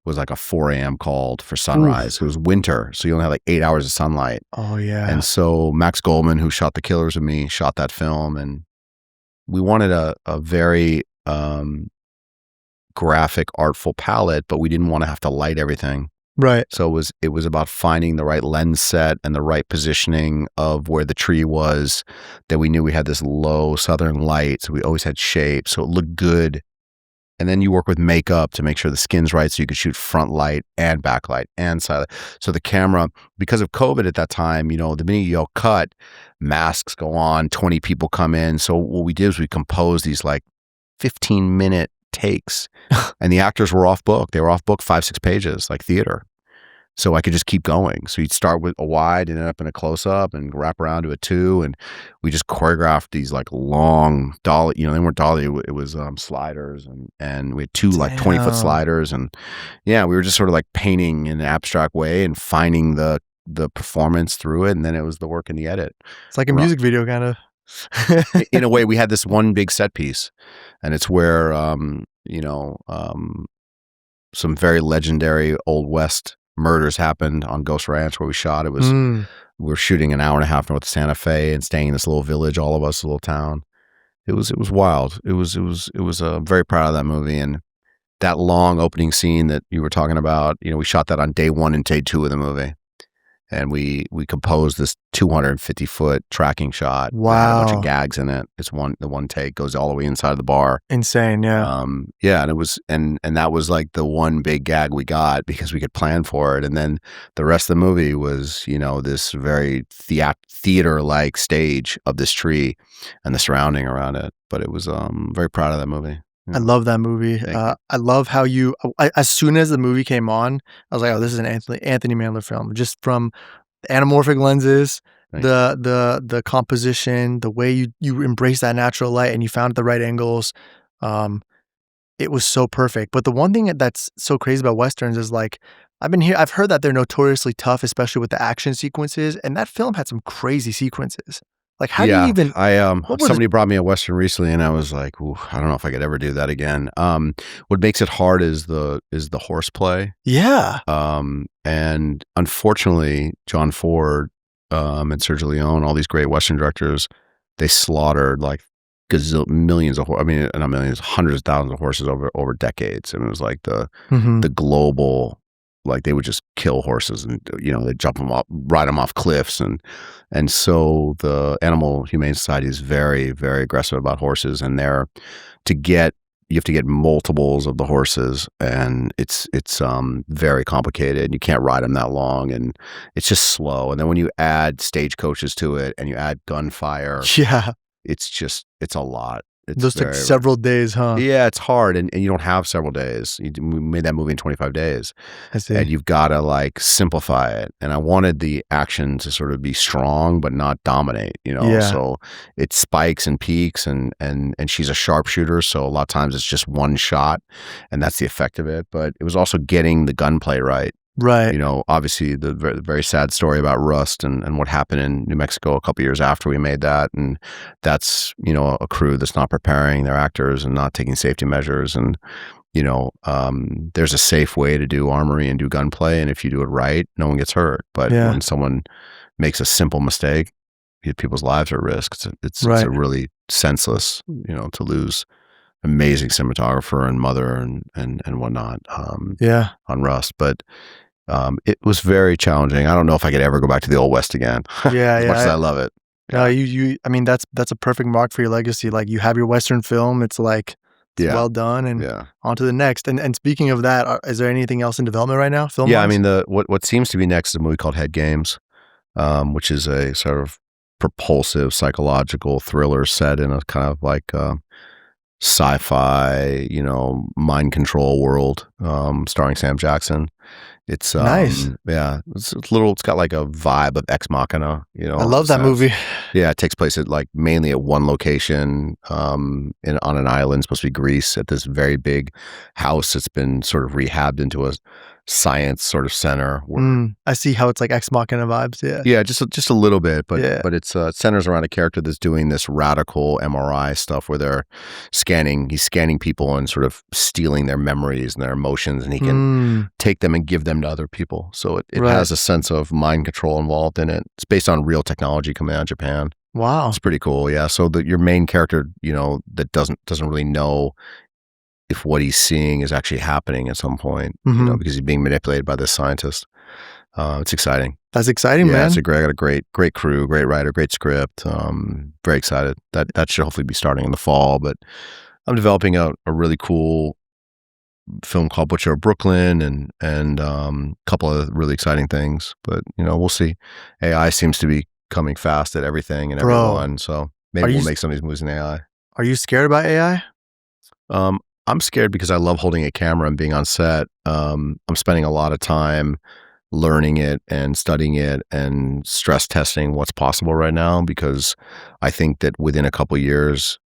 was like a 4 a.m. called for sunrise. Oof. It was winter, so you only had like 8 hours of sunlight. Oh yeah. And so Max Goldman, who shot The Killers with me, shot that film, and we wanted a very graphic, artful palette, but we didn't want to have to light everything. Right. So it was about finding the right lens set and the right positioning of where the tree was, that we knew we had this low southern light, so we always had shape, so it looked good. And then you work with makeup to make sure the skin's right so you could shoot front light and backlight and side light. So the camera, because of COVID at that time, you know, the minute you yell cut, masks go on, 20 people come in. So what we did is we composed these like 15-minute takes and the actors were off book. They were off book 5-6 pages, like theater. So I could just keep going. So you'd start with a wide and end up in a close-up and wrap around to a 2. And we just choreographed these like long dolly, you know, they weren't dolly, it was sliders. And we had 2 like 20-foot sliders. And yeah, we were just sort of like painting in an abstract way and finding the performance through it. And then it was the work in the edit. It's like a music video kind of. In a way, we had this one big set piece. And it's where, you know, some very legendary Old West murders happened on Ghost Ranch where we shot. It was we were shooting an hour and a half north of Santa Fe and staying in this little village, all of us, a little town. It was wild. It was very proud of that movie, and that long opening scene that you were talking about, you know, we shot that on day 1 and day 2 of the movie. And we composed this 250-foot tracking shot. Wow. With a bunch of gags in it. It's the one take goes all the way inside the bar. Insane, yeah. Yeah, and it was and that was like the one big gag we got because we could plan for it. And then the rest of the movie was, you know, this very theater-like stage of this tree and the surrounding around it. But it was very proud of that movie. I love that movie. I love how as soon as the movie came on, I was like, oh, this is an Anthony Mandler film. Just from the anamorphic lenses, the composition, the way you embrace that natural light and you found the right angles. It was so perfect. But the one thing that's so crazy about Westerns is like, I've heard that they're notoriously tough, especially with the action sequences. And that film had some crazy sequences. Like, how do you even? Somebody brought me a Western recently, and I was like, ooh, I don't know if I could ever do that again. What makes it hard is the horseplay. Yeah. And unfortunately, John Ford and Sergio Leone, all these great Western directors, they slaughtered like millions of not millions, hundreds of thousands of horses over decades. And it was like the global. Like they would just kill horses and, you know, they'd jump them off, ride them off cliffs. And so the Animal Humane Society is very, very aggressive about horses, and you have to get multiples of the horses, and it's very complicated. You can't ride them that long, and it's just slow. And then when you add stagecoaches to it and you add gunfire, it's a lot. Those took several days, huh? Yeah, it's hard, and you don't have several days. We made that movie in 25 days. I see. And you've got to like simplify it. And I wanted the action to sort of be strong but not dominate, you know. Yeah. So it spikes and peaks, and she's a sharpshooter, so a lot of times it's just one shot, and that's the effect of it. But it was also getting the gunplay right. Right. You know, obviously the very sad story about Rust and what happened in New Mexico a couple years after we made that. And that's, you know, a crew that's not preparing their actors and not taking safety measures. And, you know, there's a safe way to do armory and do gunplay. And if you do it right, no one gets hurt. But when someone makes a simple mistake, people's lives are at risk. It's a really senseless, you know, to lose amazing cinematographer and mother and whatnot on Rust. But it was very challenging. I don't know if I could ever go back to the Old West again. As much as I love it. No, I mean, that's a perfect mark for your legacy. Like, you have your Western film. It's like, it's well done, and on to the next. And speaking of that, is there anything else in development right now? Film-wise? Yeah, I mean, what seems to be next is a movie called Head Games, which is a sort of propulsive psychological thriller set in a kind of like sci-fi, you know, mind control world, starring Sam Jackson. It's nice. Yeah, it's got like a vibe of Ex Machina, you know. I love that movie. Yeah, it takes place at like mainly at one location on an island, supposed to be Greece, at this very big house that's been sort of rehabbed into a science sort of center. I see how it's like Ex Machina vibes. Yeah, just a little bit, but it's it centers around a character that's doing this radical MRI stuff where he's scanning people and sort of stealing their memories and their emotions, and he can take them and give them to other people. So it has a sense of mind control involved in it. It's based on real technology coming out of Japan. Wow, it's pretty cool. Yeah, so your main character, you know, that doesn't really know if what he's seeing is actually happening at some point, you know, because he's being manipulated by this scientist. It's exciting. That's exciting, man. I got a great crew, great writer, great script. Very excited. That should hopefully be starting in the fall. But I'm developing a really cool film called Butcher of Brooklyn and a couple of really exciting things. But, you know, we'll see. AI seems to be coming fast at everything and everyone. So maybe we'll make some of these movies in AI. Are you scared about AI? I'm scared because I love holding a camera and being on set. I'm spending a lot of time learning it and studying it and stress testing what's possible right now, because I think that within a couple of years,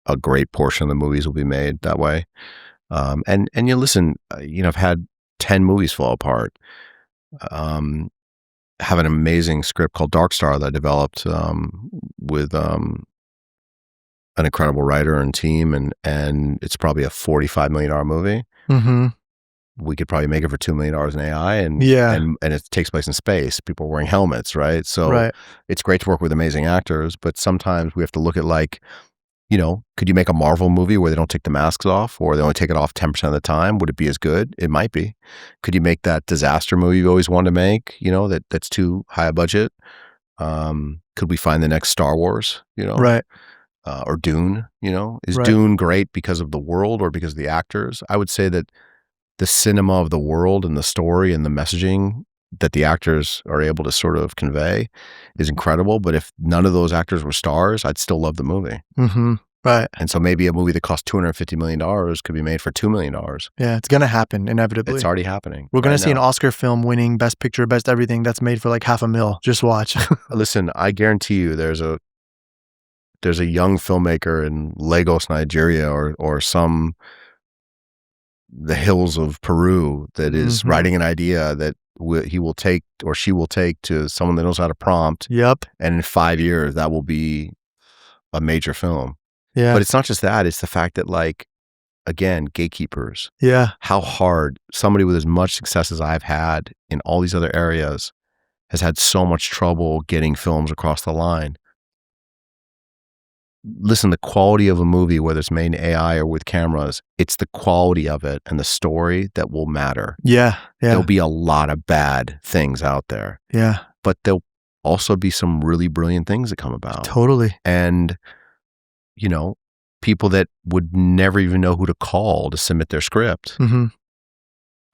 a great portion of the movies will be made that way. And you listen, you know, I've had 10 movies fall apart. Have an amazing script called Dark Star that I developed with an incredible writer and team, and it's probably a $45 million movie. We could probably make it for $2 million in AI, and it takes place in space. People are wearing helmets, right? So it's great to work with amazing actors, but sometimes we have to look at, like, you know, could you make a Marvel movie where they don't take the masks off, or they only take it off 10% of the time? Would it be as good? It might be. Could you make that disaster movie you always wanted to make, you know, that's too high a budget? Could we find the next Star Wars, you know? Right. Or Dune, you know? Is Dune great because of the world or because of the actors? I would say that the cinema of the world and the story and the messaging that the actors are able to sort of convey is incredible. But if none of those actors were stars, I'd still love the movie. Right. And so maybe a movie that cost $250 million could be made for $2 million. Yeah, it's going to happen inevitably. It's already happening. We're going to see an Oscar film winning Best Picture, Best Everything that's made for like $500,000. Just watch. Listen, I guarantee you there's a young filmmaker in Lagos, Nigeria, or the hills of Peru that is writing an idea that he will take, or she will take, to someone that knows how to prompt. Yep. And in 5 years, that will be a major film. Yeah. But it's not just that. It's the fact that, like, again, gatekeepers. Yeah. How hard somebody with as much success as I've had in all these other areas has had so much trouble getting films across the line. Listen, the quality of a movie, whether it's made in AI or with cameras, it's the quality of it and the story that will matter. Yeah. There'll be a lot of bad things out there. Yeah. But there'll also be some really brilliant things that come about. Totally. And, you know, people that would never even know who to call to submit their script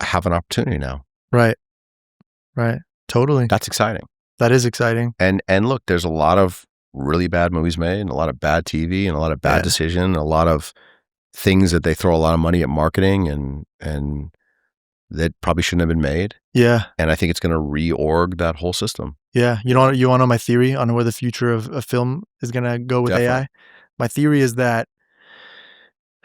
have an opportunity now. Right. Right. Totally. That's exciting. That is exciting. And look, there's a lot of really bad movies made, and a lot of bad TV, and a lot of bad decision, and a lot of things that they throw a lot of money at marketing and that probably shouldn't have been made. Yeah. And I think it's going to reorg that whole system. Yeah. You want to know my theory on where the future of film is going to go with AI? My theory is that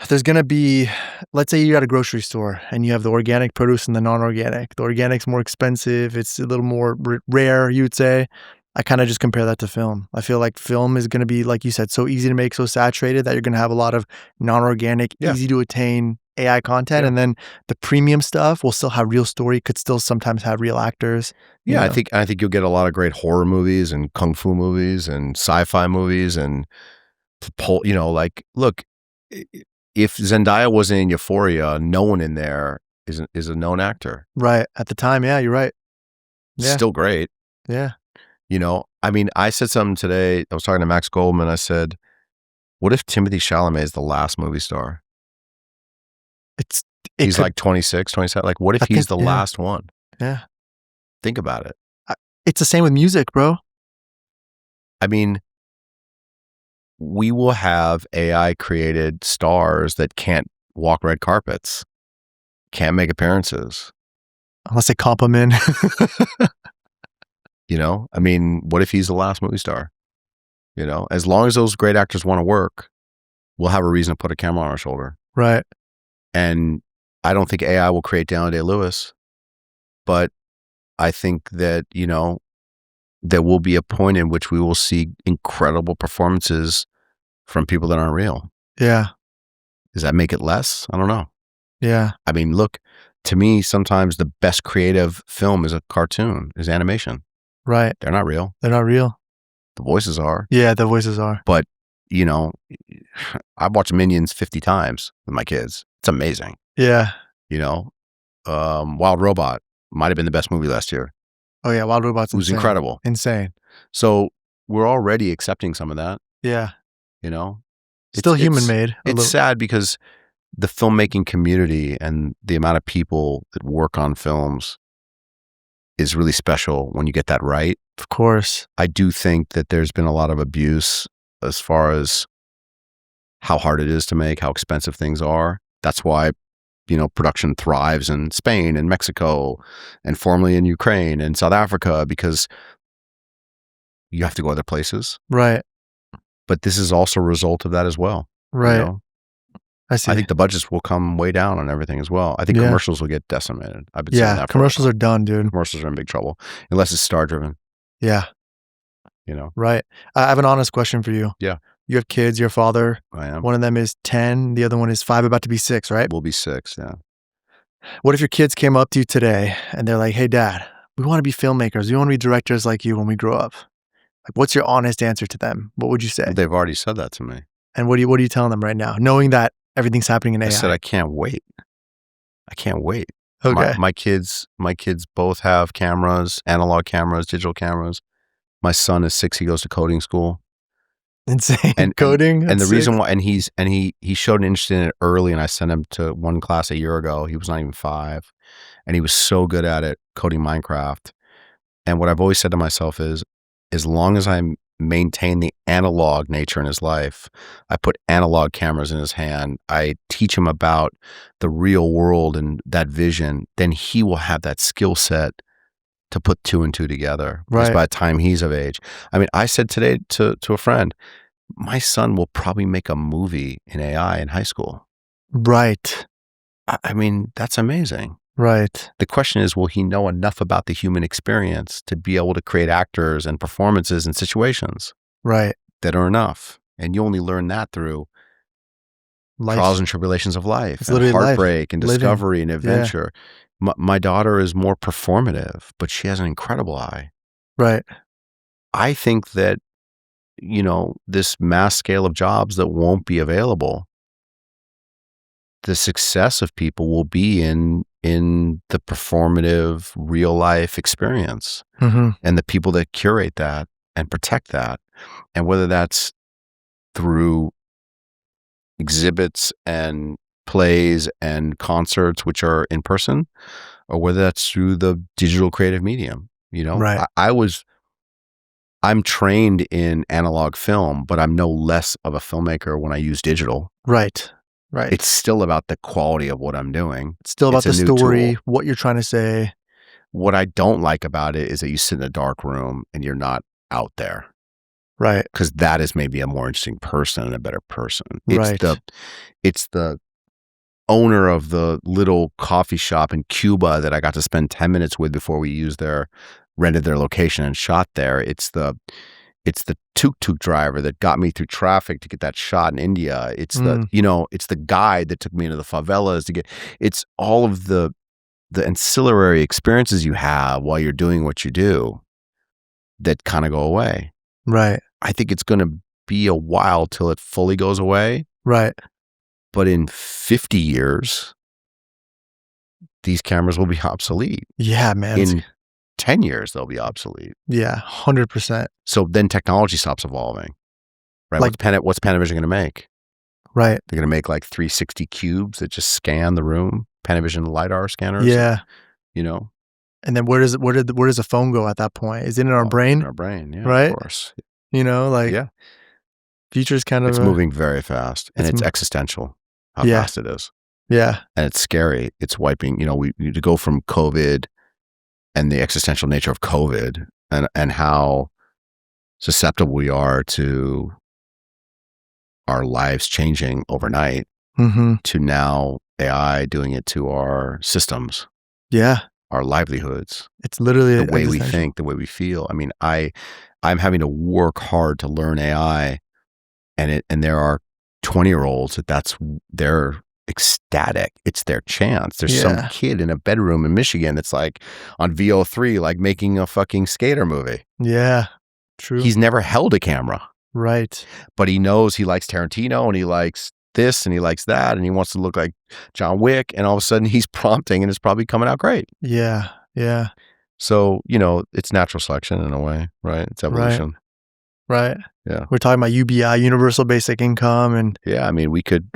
There's going to be, let's say you're at a grocery store and you have the organic produce and the non-organic. The organic's more expensive. It's a little more rare, you would say. I kind of just compare that to film. I feel like film is going to be, like you said, so easy to make, so saturated that you're going to have a lot of non-organic, easy to attain AI content. And then the premium stuff will still have real story, could still sometimes have real actors. Yeah, I think you'll get a lot of great horror movies and kung fu movies and sci-fi movies and, like, look, if Zendaya wasn't in Euphoria, no one in there is a known actor. Right. At the time, yeah, you're right. Yeah. Still great. Yeah. I mean, I said something today. I was talking to Max Goldman. I said, what if Timothée Chalamet is the last movie star? He's like 26, 27. Like, what if he's the last one? Yeah. Think about it. It's the same with music, bro. I mean, we will have AI created stars that can't walk red carpets, can't make appearances. Unless they comp them in. I mean, what if he's the last movie star? As long as those great actors want to work, we'll have a reason to put a camera on our shoulder. Right. And I don't think AI will create Daniel Day-Lewis, but I think that, there will be a point in which we will see incredible performances from people that aren't real. Yeah. Does that make it less? I don't know. Yeah. I mean, look, to me, sometimes the best creative film is a cartoon, is animation. Right. They're not real. They're not real. The voices are. Yeah, the voices are. But, I've watched Minions 50 times with my kids. It's amazing. Yeah. Wild Robot might have been the best movie last year. Oh yeah, Wild Robot's insane. It was incredible. Insane. So we're already accepting some of that. Yeah. Still human-made. It's sad because the filmmaking community and the amount of people that work on films is really special when you get that right. Of course. I do think that there's been a lot of abuse as far as how hard it is to make, how expensive things are. That's why, production thrives in Spain and Mexico and formerly in Ukraine and South Africa, because you have to go other places. Right. But this is also a result of that as well. Right. I see. I think the budgets will come way down on everything as well. I think commercials will get decimated. I've been saying that. Commercials are done, dude. Commercials are in big trouble unless it's star driven. Yeah. Right. I have an honest question for you. Yeah. You have kids, your father. I am. One of them is 10. The other one is 5, about to be 6, right? Will be 6, yeah. What if your kids came up to you today and they're like, hey, Dad, we want to be filmmakers. We want to be directors like you when we grow up. Like, what's your honest answer to them? What would you say? Well, they've already said that to me. And what are you telling them right now, knowing that everything's happening in AI? I said, I can't wait. I can't wait. Okay. My kids both have cameras, analog cameras, digital cameras. My son is 6. He goes to coding school. Insane. And coding. And the reason why, and he showed an interest in it early, and I sent him to one class a year ago. He was not even 5, and he was so good at it, coding Minecraft. And what I've always said to myself is, as long as I maintain the analog nature in his life, I put analog cameras in his hand, I teach him about the real world and that vision, then he will have that skill set to put 2 and 2 together. Right. Because by the time he's of age, I mean, I said today to a friend, my son will probably make a movie in AI in high school. Right. I mean, that's amazing. Right. The question is, will he know enough about the human experience to be able to create actors and performances and situations right. that are enough? And you only learn that through trials and tribulations of life, it's and heartbreak life. and discovery and adventure. Yeah. My daughter is more performative, but she has an incredible eye. Right. I think that, this mass scale of jobs that won't be available, the success of people will be in the performative real life experience, and the people that curate that and protect that. And whether that's through exhibits and plays and concerts, which are in person, or whether that's through the digital creative medium, Right. I'm trained in analog film, but I'm no less of a filmmaker when I use digital. Right. Right. It's still about the quality of what I'm doing. It's still about the story, what you're trying to say. What I don't like about it is that you sit in a dark room and you're not out there. Right. Because that is maybe a more interesting person and a better person. Right. It's the owner of the little coffee shop in Cuba that I got to spend 10 minutes with before we rented their location and shot there. It's the tuk-tuk driver that got me through traffic to get that shot in India. It's it's the guide that took me into the favelas it's all of the ancillary experiences you have while you're doing what you do that kind of go away. Right. I think it's going to be a while till it fully goes away. Right. But in 50 years, these cameras will be obsolete. Yeah, man. In 10 years, they'll be obsolete. Yeah, 100%. So then technology stops evolving, right? Like, what's Panavision going to make? Right. They're going to make like 360 cubes that just scan the room, Panavision LiDAR scanners. Yeah. And then where does the phone go at that point? Is it in our brain? In our brain, yeah, right? Of course. Future's kind of... It's moving very fast, and it's existential how fast it is. Yeah. And it's scary. It's wiping, we need to go from COVID and the existential nature of COVID and how susceptible we are to our lives changing overnight to now AI doing it to our systems. Yeah. Our livelihoods. It's literally the way we think, the way we feel. I mean, I'm having to work hard to learn AI, and there are 20-year-olds they're ecstatic. It's their chance. There's some kid in a bedroom in Michigan that's like on VO3, like making a fucking skater movie. Yeah, true. He's never held a camera. Right. But he knows he likes Tarantino and he likes this and he likes that and he wants to look like John Wick, and all of a sudden he's prompting and it's probably coming out great. Yeah. Yeah. So, it's natural selection in a way, right? It's evolution. Right. Yeah. We're talking about UBI, universal basic income, and yeah, I mean, we could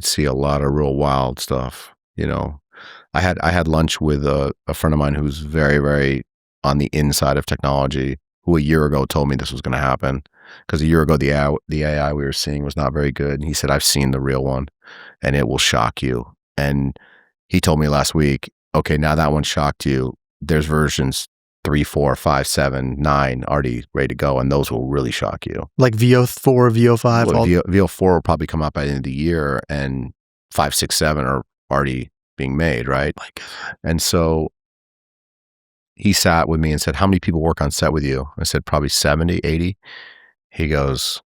see a lot of real wild stuff. I had lunch with a friend of mine who's very, very on the inside of technology, who a year ago told me this was going to happen. Because a year ago, the AI we were seeing was not very good. And he said, I've seen the real one and it will shock you. And he told me last week, okay, now that one shocked you. There's versions 3, 4, 5, 7, 9 already ready to go. And those will really shock you. Like VO4, VO5? Well, VO4 will probably come out by the end of the year, and 5, 6, 7 are already being made, right? My God. And so he sat with me and said, how many people work on set with you? I said, probably 70, 80. He goes,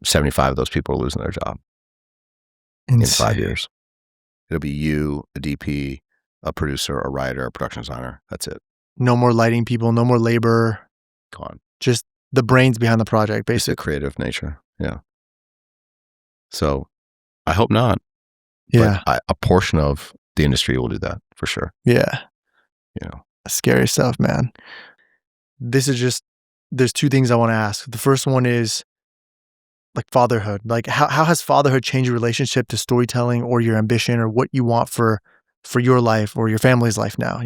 75 of those people are losing their job in 5 years. It'll be you, a DP, a producer, a writer, a production designer. That's it. No more lighting people, no more labor. Gone. Just the brains behind the project, basically. It's the creative nature. Yeah. So I hope not. Yeah. But a portion of the industry will do that for sure. Yeah. Scary stuff, man. There's two things I want to ask. The first one is like fatherhood. Like how has fatherhood changed your relationship to storytelling or your ambition or what you want for your life or your family's life now,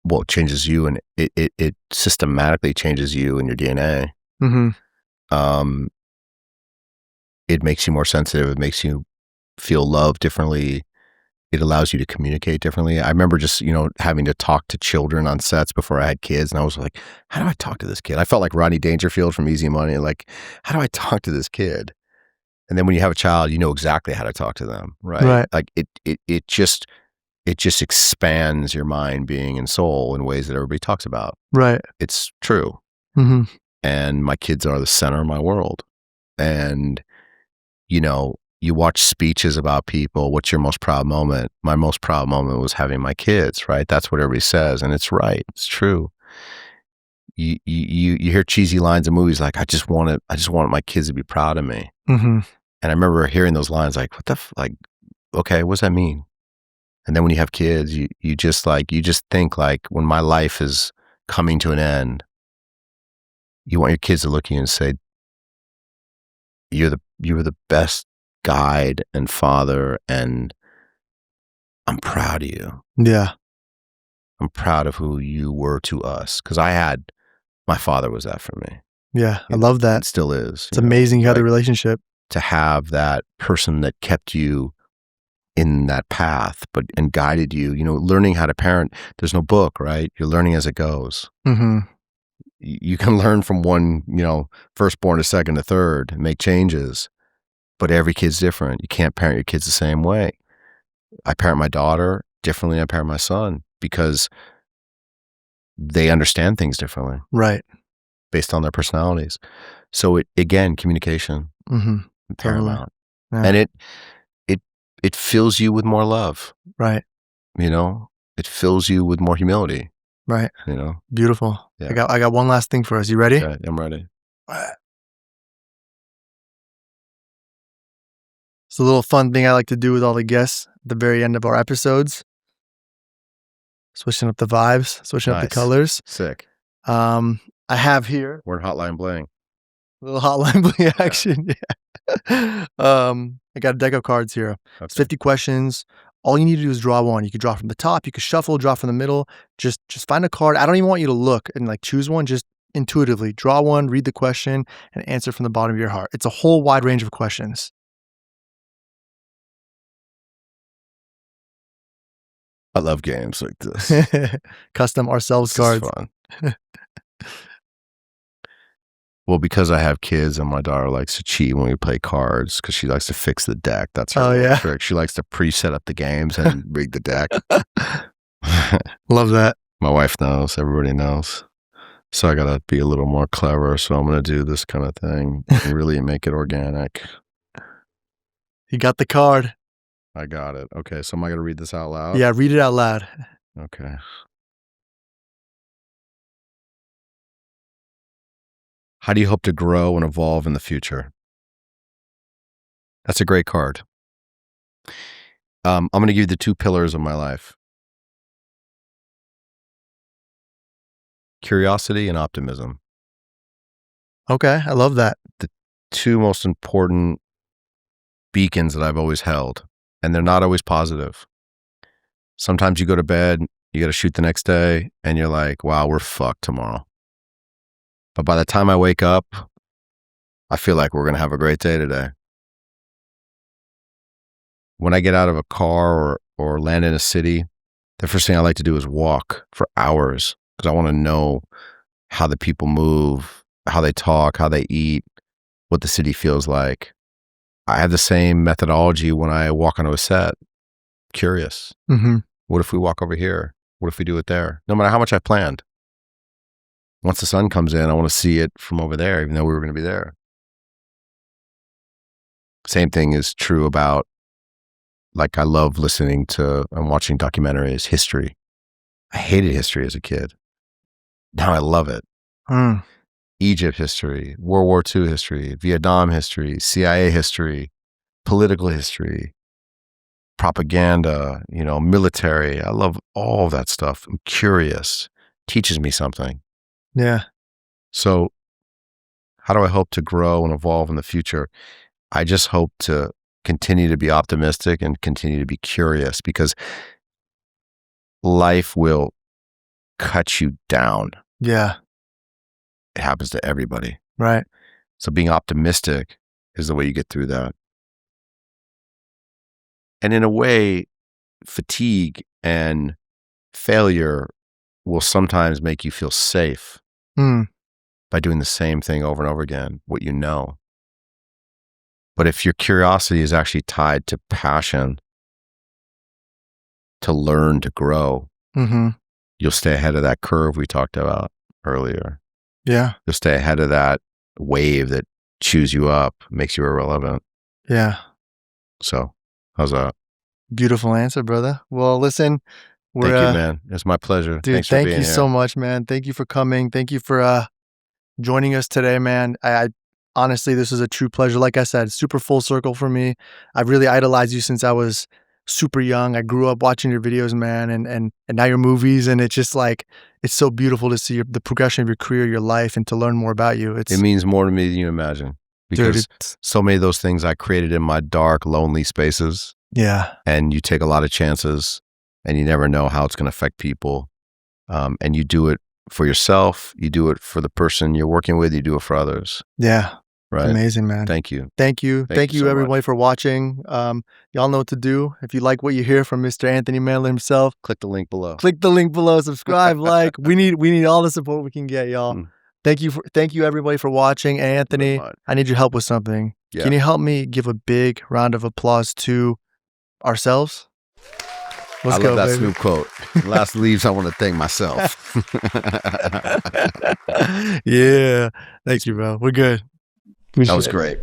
Well, it changes you, and it systematically changes you and your DNA. Mm-hmm. It makes you more sensitive. It makes you feel love differently. It allows you to communicate differently. I remember just, having to talk to children on sets before I had kids. And I was like, how do I talk to this kid? I felt like Rodney Dangerfield from Easy Money. Like, how do I talk to this kid? And then when you have a child, you know exactly how to talk to them. Right. Like it just expands your mind, being, and soul in ways that everybody talks about. Right. It's true. Mm-hmm. And my kids are the center of my world. And, you watch speeches about people. What's your most proud moment? My most proud moment was having my kids, right? That's what everybody says. And it's right. It's true. You hear cheesy lines in movies like, I just wanted my kids to be proud of me. Mm-hmm. And I remember hearing those lines like, okay, what does that mean? And then when you have kids, you just think like, when my life is coming to an end, you want your kids to look at you and say, you were the best guide and father, and I'm proud of you. Yeah. I'm proud of who you were to us. Because my father was that for me. Yeah. I love that. It still is. It's amazing you had the relationship. To have that person that kept you in that path, and guided you. Learning how to parent, there's no book, right? You're learning as it goes. Mm-hmm. You can learn from one, firstborn to second to third and make changes, but every kid's different. You can't parent your kids the same way. I parent my daughter differently than I parent my son because they understand things differently. Right. Based on their personalities. So again, communication, paramount. Yeah. And it fills you with more love. Right. It fills you with more humility. Right. Beautiful. Yeah. I got one last thing for us. You ready? Okay, I'm ready. It's a little fun thing I like to do with all the guests at the very end of our episodes. Switching up the vibes, switching up the colors. Sick. I have here. We're in Hotline Bling. A little Hotline Bling action. Yeah. I got a deck of cards here. Okay. It's 50 questions. All you need to do is draw one. You could draw from the top. You could shuffle, draw from the middle. Just find a card. I don't even want you to look and choose one. Just intuitively draw one, read the question, and answer from the bottom of your heart. It's a whole wide range of questions. I love games like this. Custom ourselves cards. This is fun. Well, because I have kids and my daughter likes to cheat when we play cards because she likes to fix the deck. That's her trick. She likes to pre-set up the games and rig the deck. Love that. My wife knows. Everybody knows. So I got to be a little more clever. So I'm going to do this kind of thing and really make it organic. You got the card. I got it. Okay. So am I going to read this out loud? Yeah, read it out loud. Okay. How do you hope to grow and evolve in the future? That's a great card. I'm going to give you the two pillars of my life. Curiosity and optimism. Okay, I love that. The two most important beacons that I've always held, and they're not always positive. Sometimes you go to bed, you got to shoot the next day, and you're like, wow, we're fucked tomorrow. But by the time I wake up, I feel like we're going to have a great day today. When I get out of a car or land in a city, the first thing I like to do is walk for hours because I want to know how the people move, how they talk, how they eat, what the city feels like. I have the same methodology when I walk onto a set. Curious. Mm-hmm. What if we walk over here? What if we do it there? No matter how much I planned. Once the sun comes in, I want to see it from over there, even though we were going to be there. Same thing is true about, I love listening to and watching documentaries, history. I hated history as a kid. Now I love it. Egypt history, World War II history, Vietnam history, CIA history, political history, propaganda, military. I love all that stuff. I'm curious. Teaches me something. Yeah. So how do I hope to grow and evolve in the future? I just hope to continue to be optimistic and continue to be curious because life will cut you down. Yeah. It happens to everybody. Right. So being optimistic is the way you get through that. And in a way, fatigue and failure will sometimes make you feel safe by doing the same thing over and over again, what you know. But if your curiosity is actually tied to passion, to learn, to grow, you'll stay ahead of that curve we talked about earlier. Yeah. You'll stay ahead of that wave that chews you up, makes you irrelevant. Yeah. So, how's that? Beautiful answer, brother. Well, listen. Thank you, man. It's my pleasure. Dude, thank you so much, man. Thank you for coming. Thank you for joining us today, man. I honestly, this is a true pleasure. Like I said, super full circle for me. I've really idolized you since I was super young. I grew up watching your videos, man, and now your movies, and it's just it's so beautiful to see the progression of your career, your life, and to learn more about you. It means more to me than you imagine because so many of those things I created in my dark, lonely spaces. Yeah. And you take a lot of chances and you never know how it's going to affect people. And you do it for yourself. You do it for the person you're working with. You do it for others. Yeah. Right. Amazing, man. Thank you. Thank you. Thank you, so everybody, much. for watching. Y'all know what to do. If you like what you hear from Mr. Anthony Mandler himself, Click the link below. Subscribe, like. We need all the support we can get, y'all. Thank you everybody for watching. Anthony, I need your help with something. Yeah. Can you help me give a big round of applause to ourselves? Let's go, love that baby. Snoop quote. Last leaves, I want to thank myself. Yeah. Thank you, bro. We're good. That was great.